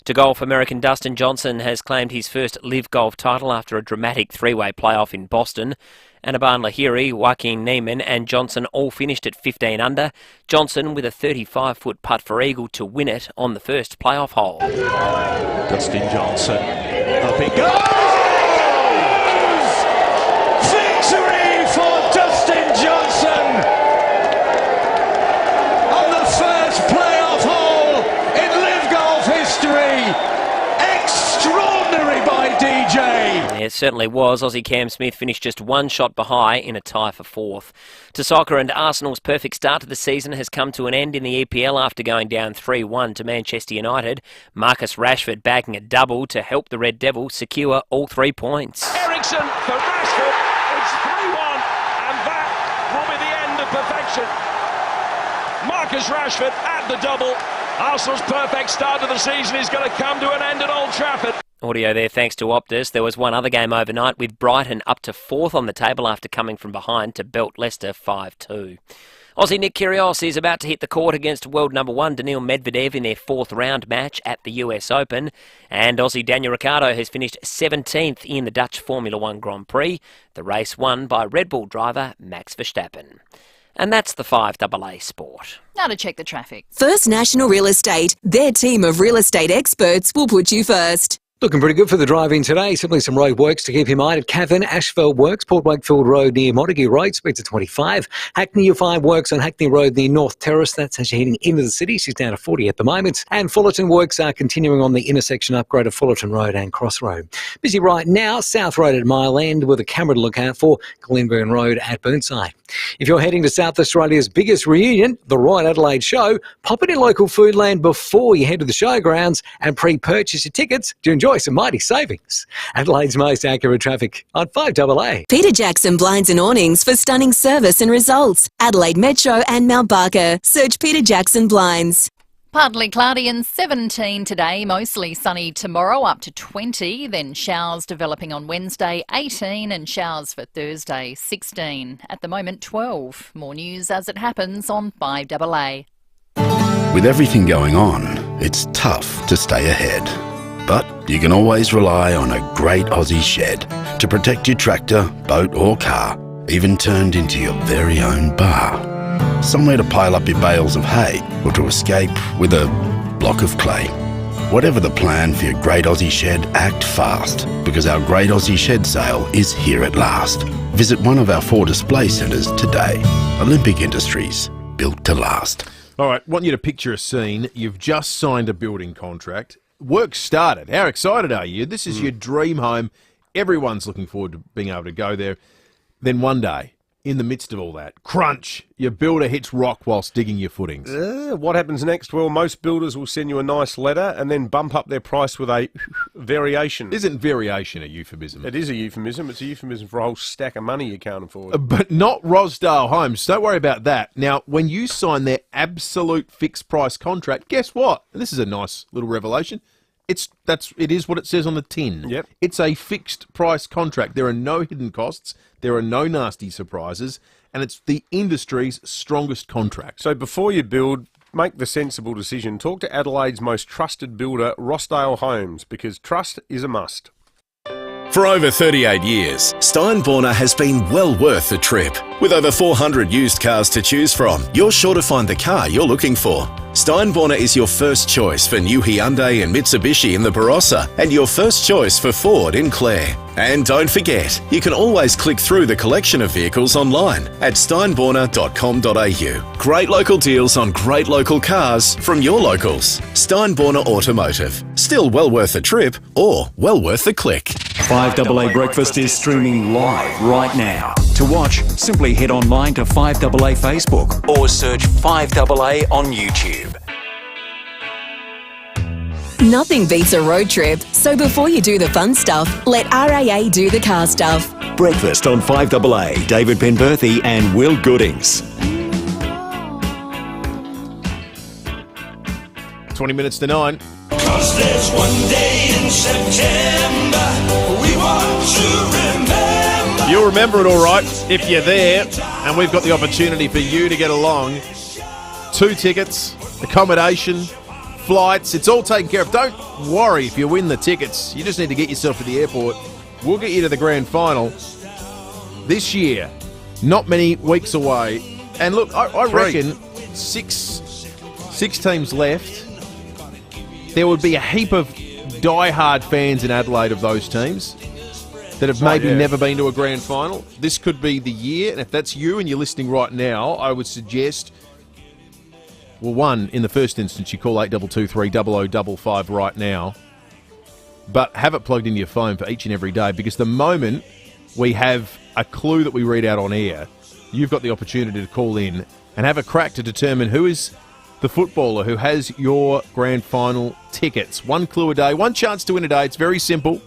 Speaker 11: To golf, American Dustin Johnson has claimed his first LIV Golf title after a dramatic three-way playoff in Boston. Anaban Lahiri, Joaquin Neiman and Johnson all finished at 15 under. Johnson with a 35-foot putt for eagle to win it on the first playoff hole.
Speaker 14: Dustin Johnson, up it goes! Victory for Dustin Johnson! On the first playoff hole in LIV Golf history! Extraordinary by DJ!
Speaker 11: Yeah, it certainly was. Aussie Cam Smith finished just one shot behind in a tie for fourth. To soccer, and Arsenal's perfect start to the season has come to an end in the EPL after going down 3-1 to Manchester United. Marcus Rashford backing a double to help the Red Devils secure all 3 points.
Speaker 14: Ericsson for Rashford, it's 3-1, and that will be the end of perfection. Marcus Rashford at the double. Arsenal's perfect start to the season is going to come to an end at Old Trafford.
Speaker 11: Audio there thanks to Optus. There was one other game overnight with Brighton up to fourth on the table after coming from behind to belt Leicester 5-2. Aussie Nick Kyrgios is about to hit the court against world number 1 Daniil Medvedev in their 4th round match at the US Open. And Aussie Daniel Ricciardo has finished 17th in the Dutch Formula 1 Grand Prix, the race won by Red Bull driver Max Verstappen. And that's the 5AA Sport.
Speaker 6: Now to check the traffic.
Speaker 2: First National Real Estate. Their team of real estate experts will put you first.
Speaker 16: Looking pretty good for the drive-in today. Simply some road works to keep in mind at Cavan, Ashfield Works, Port Wakefield Road near Montague Road, speeds of 25. Hackney, you'll find works on Hackney Road near North Terrace. That's as you're heading into the city. She's down to 40 at the moment. And Fullerton works are continuing on the intersection upgrade of Fullerton Road and Cross Road. Busy right now, South Road at Mile End with a camera to look out for, Glenburn Road at Burnside. If you're heading to South Australia's biggest reunion, the Royal Adelaide Show, pop it in local Foodland before you head to the showgrounds and pre-purchase your tickets to enjoy some mighty savings. Adelaide's most accurate traffic on 5AA.
Speaker 2: Peter Jackson Blinds and Awnings for stunning service and results. Adelaide Metro and Mount Barker. Search Peter Jackson Blinds.
Speaker 6: Partly cloudy and 17 today, mostly sunny tomorrow up to 20, then showers developing on Wednesday 18 and showers for Thursday 16. At the moment 12. More news as it happens on 5AA.
Speaker 23: With everything going on, it's tough to stay ahead.
Speaker 1: But you can always rely on a great Aussie shed to protect your tractor, boat or car, even turned into your very own bar. Somewhere to pile up your bales of hay or to escape with a block of clay. Whatever the plan for your Great Aussie Shed, act fast, because our Great Aussie Shed sale is here at last. Visit one of our 4 display centres today. Olympic Industries, built to last.
Speaker 9: All right, want you to picture a scene. You've just signed a building contract. Work started. How excited are you? This is your dream home. Everyone's looking forward to being able to go there. Then one day, in the midst of all that, crunch, your builder hits rock whilst digging your footings.
Speaker 10: What happens next? Well, most builders will send you a nice letter and then bump up their price with a variation.
Speaker 9: Isn't variation a euphemism?
Speaker 10: It is a euphemism. It's a euphemism for a whole stack of money you can't afford.
Speaker 9: But not Rosdale Homes. Don't worry about that. Now, when you sign their absolute fixed price contract, guess what? And this is a nice little revelation. It is what it says on the tin.
Speaker 10: Yep.
Speaker 9: It's a fixed price contract. There are no hidden costs. There are no nasty surprises. And it's the industry's strongest contract.
Speaker 10: So before you build, make the sensible decision. Talk to Adelaide's most trusted builder, Rosdale Homes, because trust is a must.
Speaker 3: For over 38 years, Steinborner has been well worth the trip. With over 400 used cars to choose from, you're sure to find the car you're looking for. Steinborner is your first choice for new Hyundai and Mitsubishi in the Barossa, and your first choice for Ford in Clare. And don't forget, you can always click through the collection of vehicles online at steinborner.com.au. Great local deals on great local cars from your locals. Steinborner Automotive. Still well worth the trip, or well worth the click.
Speaker 24: 5AA Breakfast is streaming live right now. To watch, simply head online to 5AA Facebook or search 5AA on YouTube.
Speaker 2: Nothing beats a road trip, so before you do the fun stuff, let RAA do the car stuff.
Speaker 24: Breakfast on 5AA, David Penberthy and Will Goodings.
Speaker 9: 20 minutes to 9.
Speaker 5: 'Cause there's one day in September we want to remember.
Speaker 9: You'll remember it all right if you're there, and we've got the opportunity for you to get along. 2 tickets, accommodation, flights, it's all taken care of. Don't worry if you win the tickets. You just need to get yourself to the airport. We'll get you to the grand final this year. Not many weeks away. And look, I reckon six teams left. There would be a heap of die-hard fans in Adelaide of those teams that have maybe never been to a grand final. This could be the year, and if that's you and you're listening right now, I would suggest, well, one, in the first instance, you call 8223 0055 right now, but have it plugged into your phone for each and every day, because the moment we have a clue that we read out on air, you've got the opportunity to call in and have a crack to determine who is the footballer who has your grand final tickets. 1 clue a day, 1 chance to win a day. It's very simple.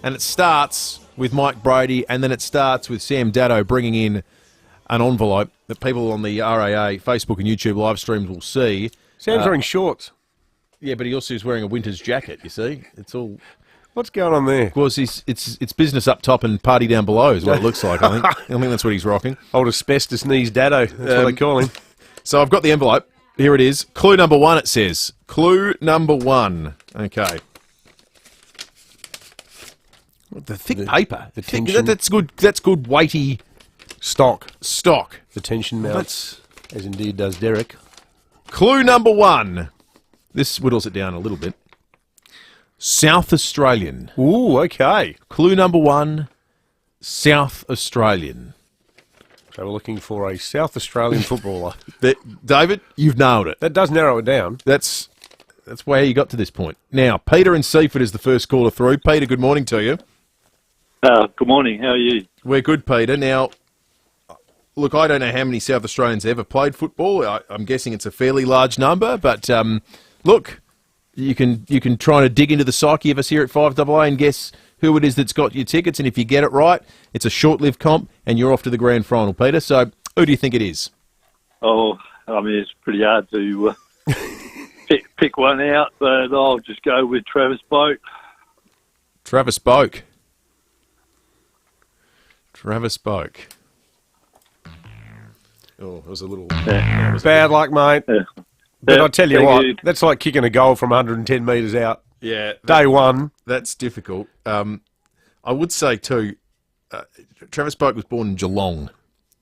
Speaker 9: And it starts with Mike Brady, and then it starts with Sam Datto bringing in an envelope that people on the RAA Facebook and YouTube live streams will see.
Speaker 10: Sam's wearing shorts.
Speaker 9: Yeah, but he also is wearing a winter's jacket, you see. It's all...
Speaker 10: What's going on there?
Speaker 9: Well, it's business up top and party down below is what it looks like, I think that's what he's rocking.
Speaker 10: Old asbestos knees Datto, that's what they call him.
Speaker 9: So I've got the envelope. Here it is. Clue number 1, it says. Clue number 1. Okay. The thick paper.
Speaker 10: The tension.
Speaker 9: That's good. That's good weighty
Speaker 10: stock.
Speaker 9: The
Speaker 10: tension mounts, as indeed does Derek.
Speaker 9: Clue number 1. This whittles it down a little bit. South Australian.
Speaker 10: Ooh, okay.
Speaker 9: Clue number 1. South Australian.
Speaker 10: So we're looking for a South Australian footballer.
Speaker 9: David, you've nailed it.
Speaker 10: That does narrow it down.
Speaker 9: That's where you got to this point. Now, Peter in Seaford is the first caller through. Peter, good morning to you.
Speaker 12: Good morning. How are you?
Speaker 9: We're good, Peter. Now, look, I don't know how many South Australians ever played football. I'm guessing it's a fairly large number, but look, you can try to dig into the psyche of us here at 5AA and guess who it is that's got your tickets, and if you get it right, it's a short-lived comp, and you're off to the grand final, Peter. So, who do you think it is?
Speaker 12: Oh, I mean, it's pretty hard to pick one out, but I'll just go with Travis Boak.
Speaker 9: Travis Boak. Travis Boak. Oh, it was a little...
Speaker 10: Bad luck, mate.
Speaker 12: Yeah.
Speaker 10: But I'll tell you
Speaker 12: Thank
Speaker 10: what,
Speaker 12: you.
Speaker 10: that's like kicking a goal from 110 metres out.
Speaker 9: Yeah.
Speaker 10: Day one.
Speaker 9: That's difficult. I would say, too, Travis Boak was born in Geelong.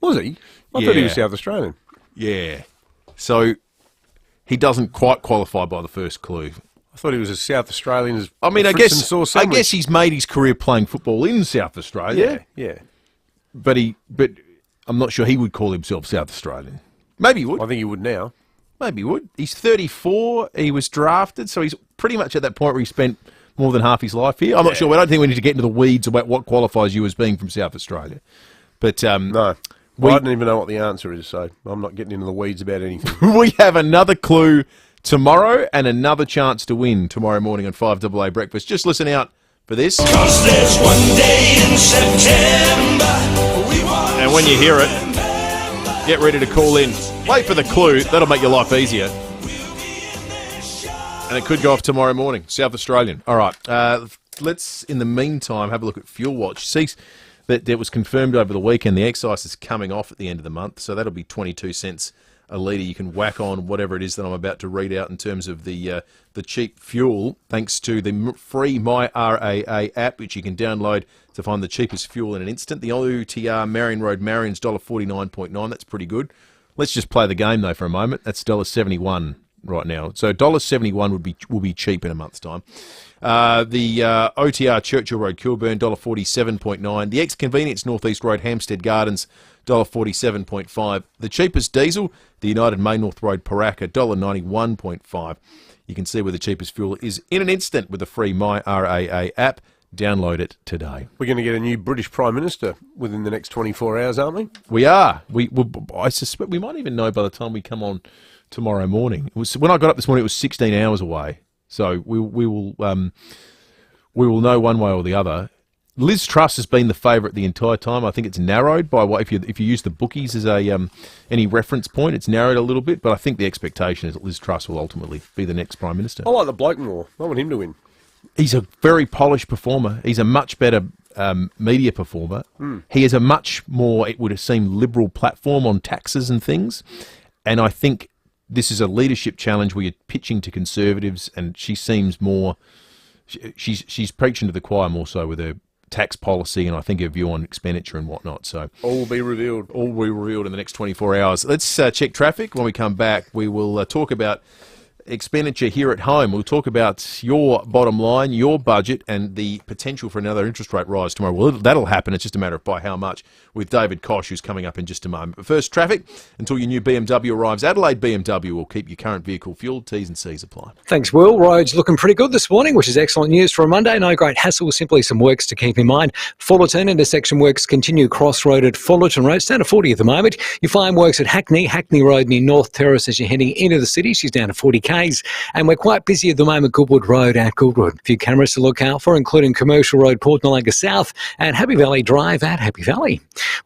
Speaker 10: Was he? I thought he was South Australian.
Speaker 9: Yeah. So he doesn't quite qualify by the first clue.
Speaker 10: I thought he was as South Australian as
Speaker 9: I mean,
Speaker 10: a
Speaker 9: I
Speaker 10: Fritz and sauce
Speaker 9: guess
Speaker 10: sandwich.
Speaker 9: he's made his career playing football in South Australia.
Speaker 10: Yeah.
Speaker 9: But I'm not sure he would call himself South Australian. Maybe he would.
Speaker 10: I think he would now.
Speaker 9: Maybe he would. He's 34. He was drafted, so he's pretty much at that point where he spent more than half his life here. I'm not sure. I don't think we need to get into the weeds about what qualifies you as being from South Australia. But
Speaker 10: no.
Speaker 9: We,
Speaker 10: I don't even know what the answer is, so I'm not getting into the weeds about anything.
Speaker 9: we have another clue tomorrow and another chance to win tomorrow morning on 5AA Breakfast. Just listen out for this.
Speaker 5: 'Cause there's one day in September we want
Speaker 9: And when you hear it, get ready to call in. Wait for the clue. That'll make your life easier. And it could go off tomorrow morning. South Australian. All right. Let's, in the meantime, have a look at Fuel Watch. See that it was confirmed over the weekend. The excise is coming off at the end of the month, so that'll be 22 cents a litre. You can whack on whatever it is that I'm about to read out in terms of the cheap fuel, thanks to the free MyRAA app, which you can download to find the cheapest fuel in an instant. The OTR Marion Road Marion's $1.49.9. That's pretty good. Let's just play the game, though, for a moment. That's $1.71 right now. So $1.71 will be cheap in a month's time. The OTR Churchill Road Kilburn, $1.47.9. The ex-Convenience North East Road Hampstead Gardens, $1.47.5. The cheapest diesel, the United Main North Road Paraka, $1.91.5. You can see where the cheapest fuel is in an instant with the free MyRAA app. Download it today.
Speaker 10: We're going to get a new British Prime Minister within the next 24 hours, aren't we?
Speaker 9: We are. I suspect we might even know by the time we come on tomorrow morning. When I got up this morning, it was 16 hours away. So we will know one way or the other. Liz Truss has been the favourite the entire time. I think it's narrowed by what if you use the bookies as any reference point, it's narrowed a little bit. But I think the expectation is that Liz Truss will ultimately be the next Prime Minister.
Speaker 10: I like the bloke more. I want him to win.
Speaker 9: He's a very polished performer. He's a much better media performer. He has a much more, it would have seemed, liberal platform on taxes and things. And I think this is a leadership challenge where you're pitching to Conservatives, and she seems more, she's preaching to the choir more so with her tax policy and I think her view on expenditure and whatnot. So
Speaker 10: all will be revealed.
Speaker 9: All will be revealed in the next 24 hours. Let's check traffic. When we come back, we will talk about expenditure here at home. We'll talk about your bottom line, your budget, and the potential for another interest rate rise tomorrow. Well, that'll happen. It's just a matter of by how much, with David Kosh, who's coming up in just a moment. But first, traffic. Until your new BMW arrives, Adelaide BMW will keep your current vehicle fueled. T's and C's apply.
Speaker 16: Thanks, Will. Roads looking pretty good this morning, which is excellent news for a Monday. No great hassle, simply some works to keep in mind. Fullerton intersection works continue crossroad at Fullerton Road. It's down to 40 at the moment. You find works at Hackney Road near North Terrace as you're heading into the city. She's down to 40 k's. And we're quite busy at the moment, Goodwood Road at Goodwood. A few cameras to look out for, including Commercial Road, Port Nalaga South, and Happy Valley Drive at Happy Valley.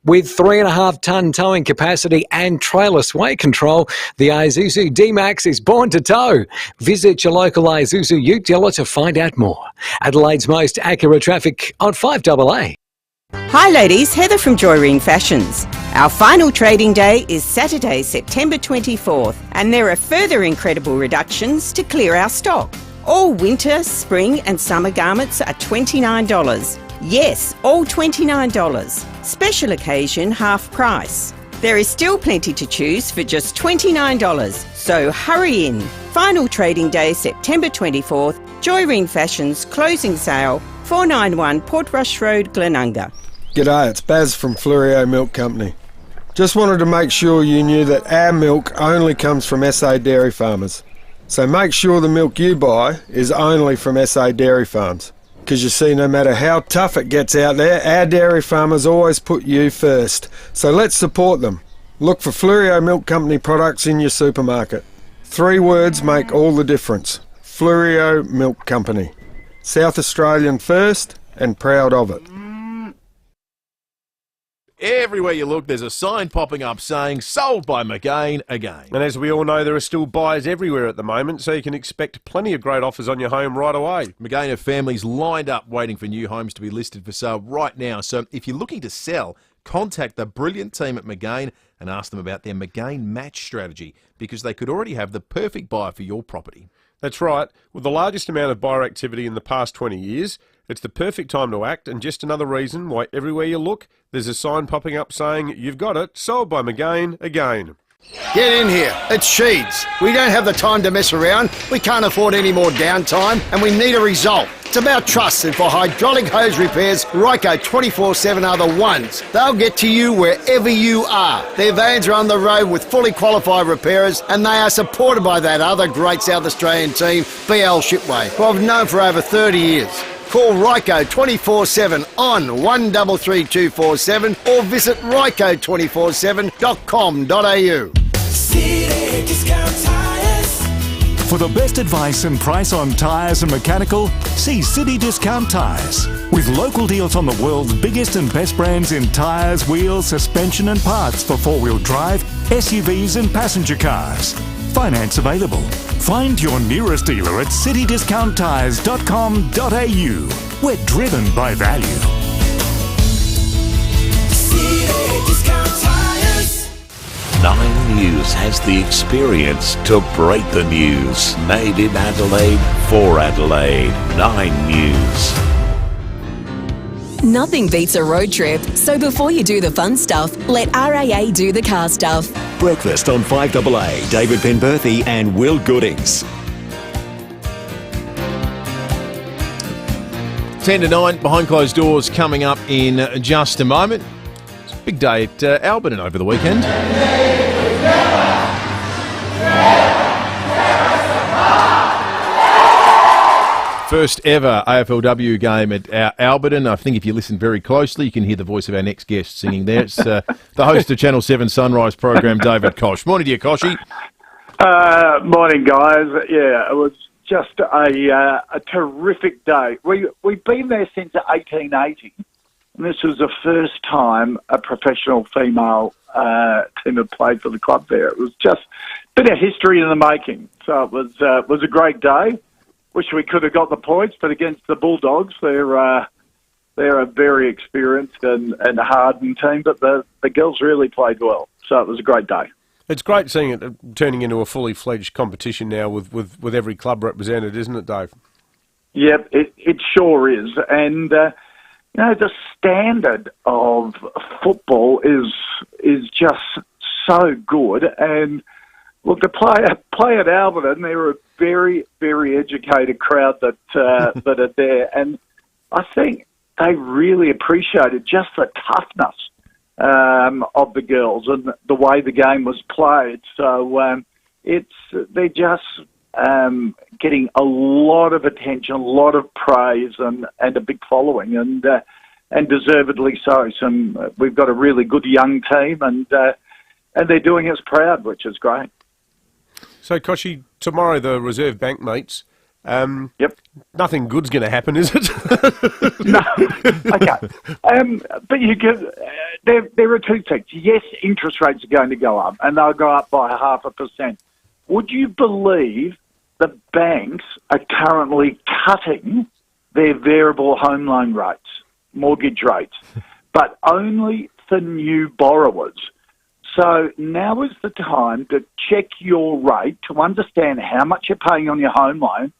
Speaker 16: With 3.5-tonne towing capacity and trailer sway control, the Isuzu D-Max is born to tow. Visit your local Isuzu Ute dealer to find out more. Adelaide's most accurate traffic on 5AA.
Speaker 8: Hi ladies, Heather from Joyreen Fashions. Our final trading day is Saturday, September 24th, and there are further incredible reductions to clear our stock. All winter, spring and summer garments are $29. Yes, all $29. Special occasion half price. There is still plenty to choose for just $29, so hurry in. Final trading day, September 24th, Joyreen Fashions closing sale, 491 Portrush Road, Glenunga.
Speaker 13: G'day, it's Baz from FIVEAA Milk Company. Just wanted to make sure you knew that our milk only comes from SA dairy farmers. So make sure the milk you buy is only from SA dairy farms. Because you see, no matter how tough it gets out there, our dairy farmers always put you first. So let's support them. Look for FIVEAA Milk Company products in your supermarket. 3 words make all the difference. FIVEAA Milk Company. South Australian first and proud of it.
Speaker 9: Everywhere you look, there's a sign popping up saying, sold by McGain again.
Speaker 10: And as we all know, there are still buyers everywhere at the moment, so you can expect plenty of great offers on your home right away.
Speaker 9: McGain have families lined up waiting for new homes to be listed for sale right now. So if you're looking to sell, contact the brilliant team at McGain and ask them about their McGain match strategy, because they could already have the perfect buyer for your property.
Speaker 10: That's right. With the largest amount of buyer activity in the past 20 years, it's the perfect time to act, and just another reason why everywhere you look, there's a sign popping up saying, "You've got it, sold by McGain again."
Speaker 17: Get in here. It's Sheeds. We don't have the time to mess around. We can't afford any more downtime, and we need a result. It's about trust, and for hydraulic hose repairs, Ryco 24/7 are the ones. They'll get to you wherever you are. Their vans are on the road with fully qualified repairers, and they are supported by that other great South Australian team, BL Shipway, who I've known for over 30 years. Call Ryco 24/7 on 133247 or visit ryco247.com.au.
Speaker 5: City Discount Tires.
Speaker 24: For the best advice and price on tyres and mechanical, see City Discount Tyres. With local deals on the world's biggest and best brands in tyres, wheels, suspension and parts for four-wheel drive, SUVs and passenger cars. Finance available. Find your nearest dealer at citydiscounttires.com.au. We're driven by value.
Speaker 5: City Discount Tires.
Speaker 18: 9 News has the experience to break the news. Made in Adelaide for Adelaide. 9 News.
Speaker 2: Nothing beats a road trip, so before you do the fun stuff, let RAA do the car stuff.
Speaker 24: Breakfast on 5AA, David Penberthy and Will Goodings.
Speaker 9: 10 to 9, behind closed doors coming up in just a moment. It's a big day at Alberton over the weekend. First ever AFLW game at Alberton. I think if you listen very closely, you can hear the voice of our next guest singing there. It's the host of Channel 7 Sunrise program, David Koch. Morning to you, Koshy.
Speaker 19: Morning, guys. Yeah, it was just a terrific day. We've been there since 1880, and this was the first time a professional female team had played for the club there. It was just a bit of history in the making. So it was a great day. Wish we could have got the points, but against the Bulldogs, they're a very experienced and hardened team. But the girls really played well, so it was a great day.
Speaker 10: It's great seeing it turning into a fully fledged competition now with every club represented, isn't it, Dave?
Speaker 19: Yep, it sure is. And the standard of football is just so good. And look, to play at Alberton, they're a very, very educated crowd that are there, and I think they really appreciated just the toughness of the girls and the way the game was played. So they're just getting a lot of attention, a lot of praise, and a big following, and deservedly so. We've got a really good young team, and they're doing us proud, which is great.
Speaker 10: So, Koshy, tomorrow the Reserve Bank meets. Yep. Nothing good's going to happen, is it?
Speaker 19: No. Okay. But there are two things. Yes, interest rates are going to go up, and they'll go up by 0.5%. Would you believe the banks are currently cutting their variable home loan rates, mortgage rates, but only for new borrowers? So now is the time to check your rate, to understand how much you're paying on your home loan,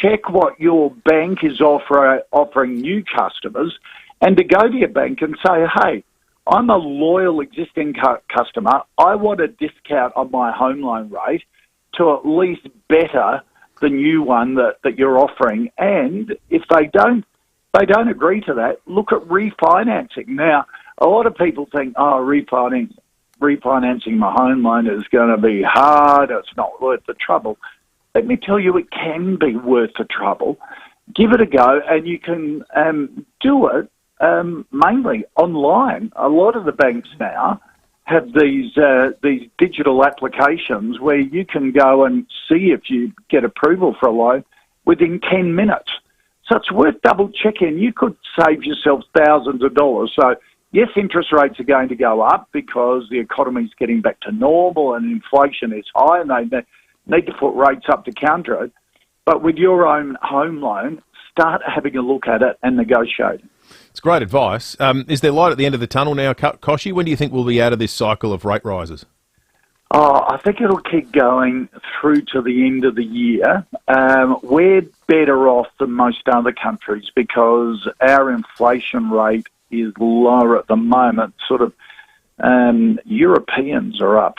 Speaker 19: check what your bank is offering new customers, and to go to your bank and say, hey, I'm a loyal existing customer. I want a discount on my home loan rate to at least better the new one that you're offering. And if they don't agree to that, look at refinancing. Now, a lot of people think, refinancing my home loan is going to be hard, it's not worth the trouble. Let me tell you, it can be worth the trouble. Give it a go, and you can do it mainly online. A lot of the banks now have these digital applications where you can go and see if you get approval for a loan within 10 minutes. So it's worth double checking. You could save yourself thousands of dollars. So yes, interest rates are going to go up because the economy is getting back to normal and inflation is high, and they need to put rates up to counter it. But with your own home loan, start having a look at it and negotiate.
Speaker 9: It's great advice. Is there light at the end of the tunnel now, Koshy? When do you think we'll be out of this cycle of rate rises?
Speaker 19: Oh, I think it'll keep going through to the end of the year. We're better off than most other countries because our inflation rate is lower at the moment. Europeans are up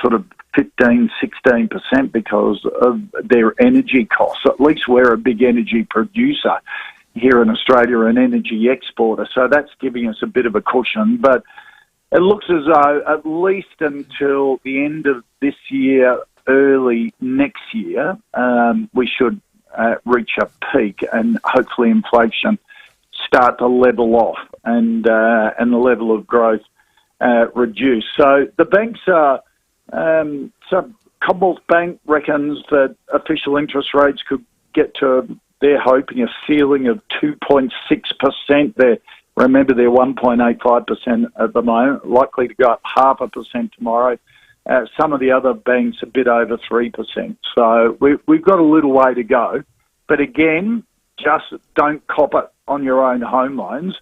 Speaker 19: sort of 15-16% because of their energy costs. At least we're a big energy producer here in Australia, an energy exporter, so that's giving us a bit of a cushion. But it looks as though at least until the end of this year, early next year, we should reach a peak and hopefully inflation start to level off and the level of growth reduce. So the banks are, Commonwealth Bank reckons that official interest rates could get to, they're hoping, a ceiling of 2.6%. Remember, they're 1.85% at the moment, likely to go up 0.5% tomorrow. Some of the other banks a bit over 3%. So we've got a little way to go. But again, just don't cop it on your own home loans.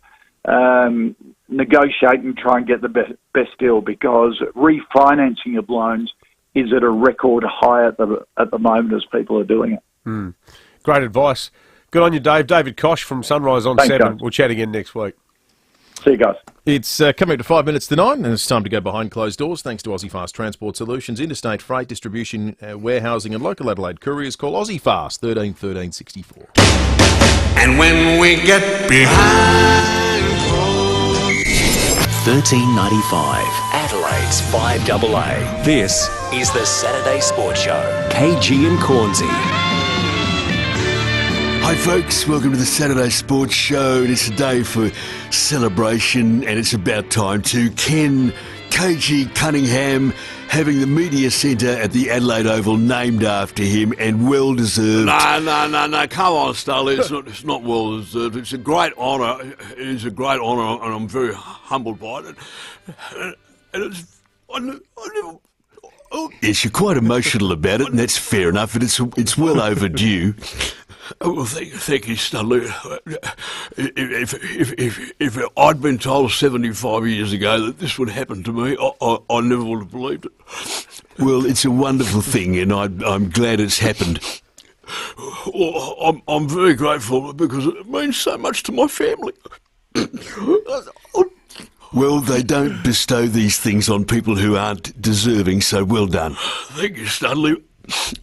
Speaker 19: Negotiate and try and get the best deal, because refinancing of loans is at a record high at the moment as people are doing it.
Speaker 10: Great advice. Good on you, Dave. David Koch from Sunrise on
Speaker 19: Thanks,
Speaker 10: 7.
Speaker 19: guys.
Speaker 10: We'll chat again next week.
Speaker 19: See you guys.
Speaker 9: It's coming to 5 minutes to 9, and it's time to go behind closed doors thanks to Aussie Fast Transport Solutions, interstate freight distribution, warehousing and local Adelaide couriers. Call Aussie Fast 13 13 64.
Speaker 5: And when we get behind
Speaker 15: 13.95 Adelaide's 5AA. This is the Saturday Sports Show. KG and Cornsey.
Speaker 1: Hi folks, welcome to the Saturday Sports Show. It's a day for celebration and it's about time too. Ken KG Cunningham having the media centre at the Adelaide Oval named after him, and well deserved.
Speaker 20: No, come on, Starley. It's not well deserved. It's a great honour. It is a great honour, and I'm very humbled by it. And it's... I never...
Speaker 1: Yes, you're quite emotional about it, and that's fair enough, but it's well overdue.
Speaker 20: Well, thank you, Studley. If I'd been told 75 years ago that this would happen to me, I never would have believed it.
Speaker 1: Well, it's a wonderful thing, and I'm glad it's happened.
Speaker 20: Well, I'm very grateful because it means so much to my family.
Speaker 1: Well, they don't bestow these things on people who aren't deserving, so well done.
Speaker 20: Thank you, Studley.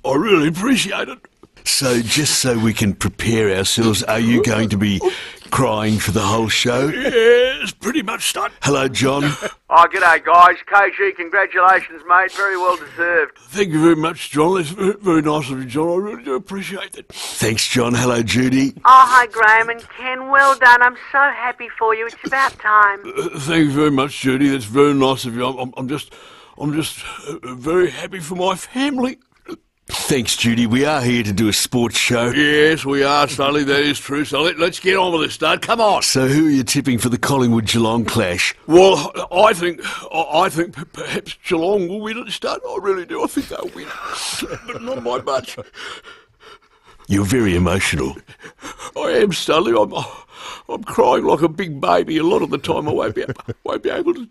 Speaker 20: I really appreciate it.
Speaker 1: So, just so we can prepare ourselves, are you going to be crying for the whole show?
Speaker 20: Yes, pretty much done.
Speaker 1: Hello, John.
Speaker 21: Oh, g'day, guys. KG, congratulations, mate. Very well deserved.
Speaker 20: Thank you very much, John. That's very, very nice of you, John. I really do appreciate it.
Speaker 1: Thanks, John. Hello, Judy.
Speaker 22: Oh, hi, Graham and Ken. Well done. I'm so happy for you. It's about time.
Speaker 20: Thank you very much, Judy. That's very nice of you. I'm just very happy for my family.
Speaker 1: Thanks, Judy. We are here to do a sports show.
Speaker 20: Yes, we are, Sully. That is true. So let's get on with this, Stud. Come on.
Speaker 1: So who are you tipping for the Collingwood-Geelong clash?
Speaker 20: Well, I think perhaps Geelong will win it, Stud. I really do. I think they'll win. But not by much.
Speaker 1: You're very emotional.
Speaker 20: I am, Sully. I'm crying like a big baby. A lot of the time I won't be able to...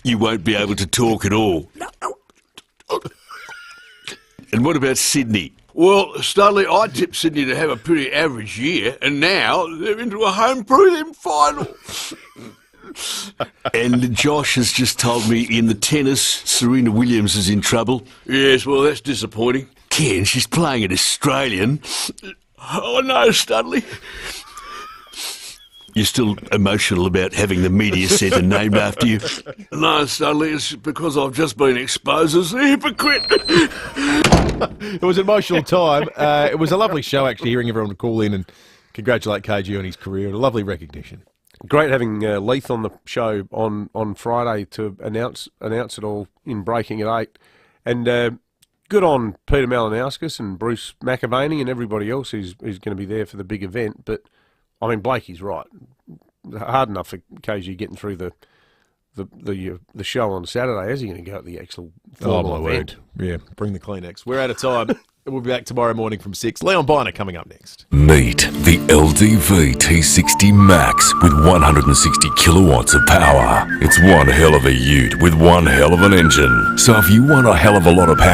Speaker 1: You won't be able to talk at all. And what about Sydney?
Speaker 20: Well, Studley, I tipped Sydney to have a pretty average year, and now they're into a home prelim final.
Speaker 1: And Josh has just told me in the tennis, Serena Williams is in trouble.
Speaker 20: Yes, well, that's disappointing.
Speaker 1: Ken, she's playing an Australian.
Speaker 20: Oh, no, Studley.
Speaker 1: You're still emotional about having the media centre named after you?
Speaker 20: No, Studley, it's because I've just been exposed as a hypocrite.
Speaker 9: It was an emotional time. It was a lovely show, actually, hearing everyone call in and congratulate KG on his career. A lovely recognition.
Speaker 10: Great having Leith on the show on Friday to announce it all in Breaking at 8. And good on Peter Malinauskas and Bruce McAvaney and everybody else who's going to be there for the big event. But I mean, Blakey's right. Hard enough for KG getting through the show on Saturday. How's he going to go at the actual formal event?
Speaker 9: Yeah, bring the Kleenex. We're out of time. We'll be back tomorrow morning from 6. Leon Biner coming up next.
Speaker 4: Meet the LDV T60 Max with 160 kilowatts of power. It's one hell of a ute with one hell of an engine. So if you want a hell of a lot of power,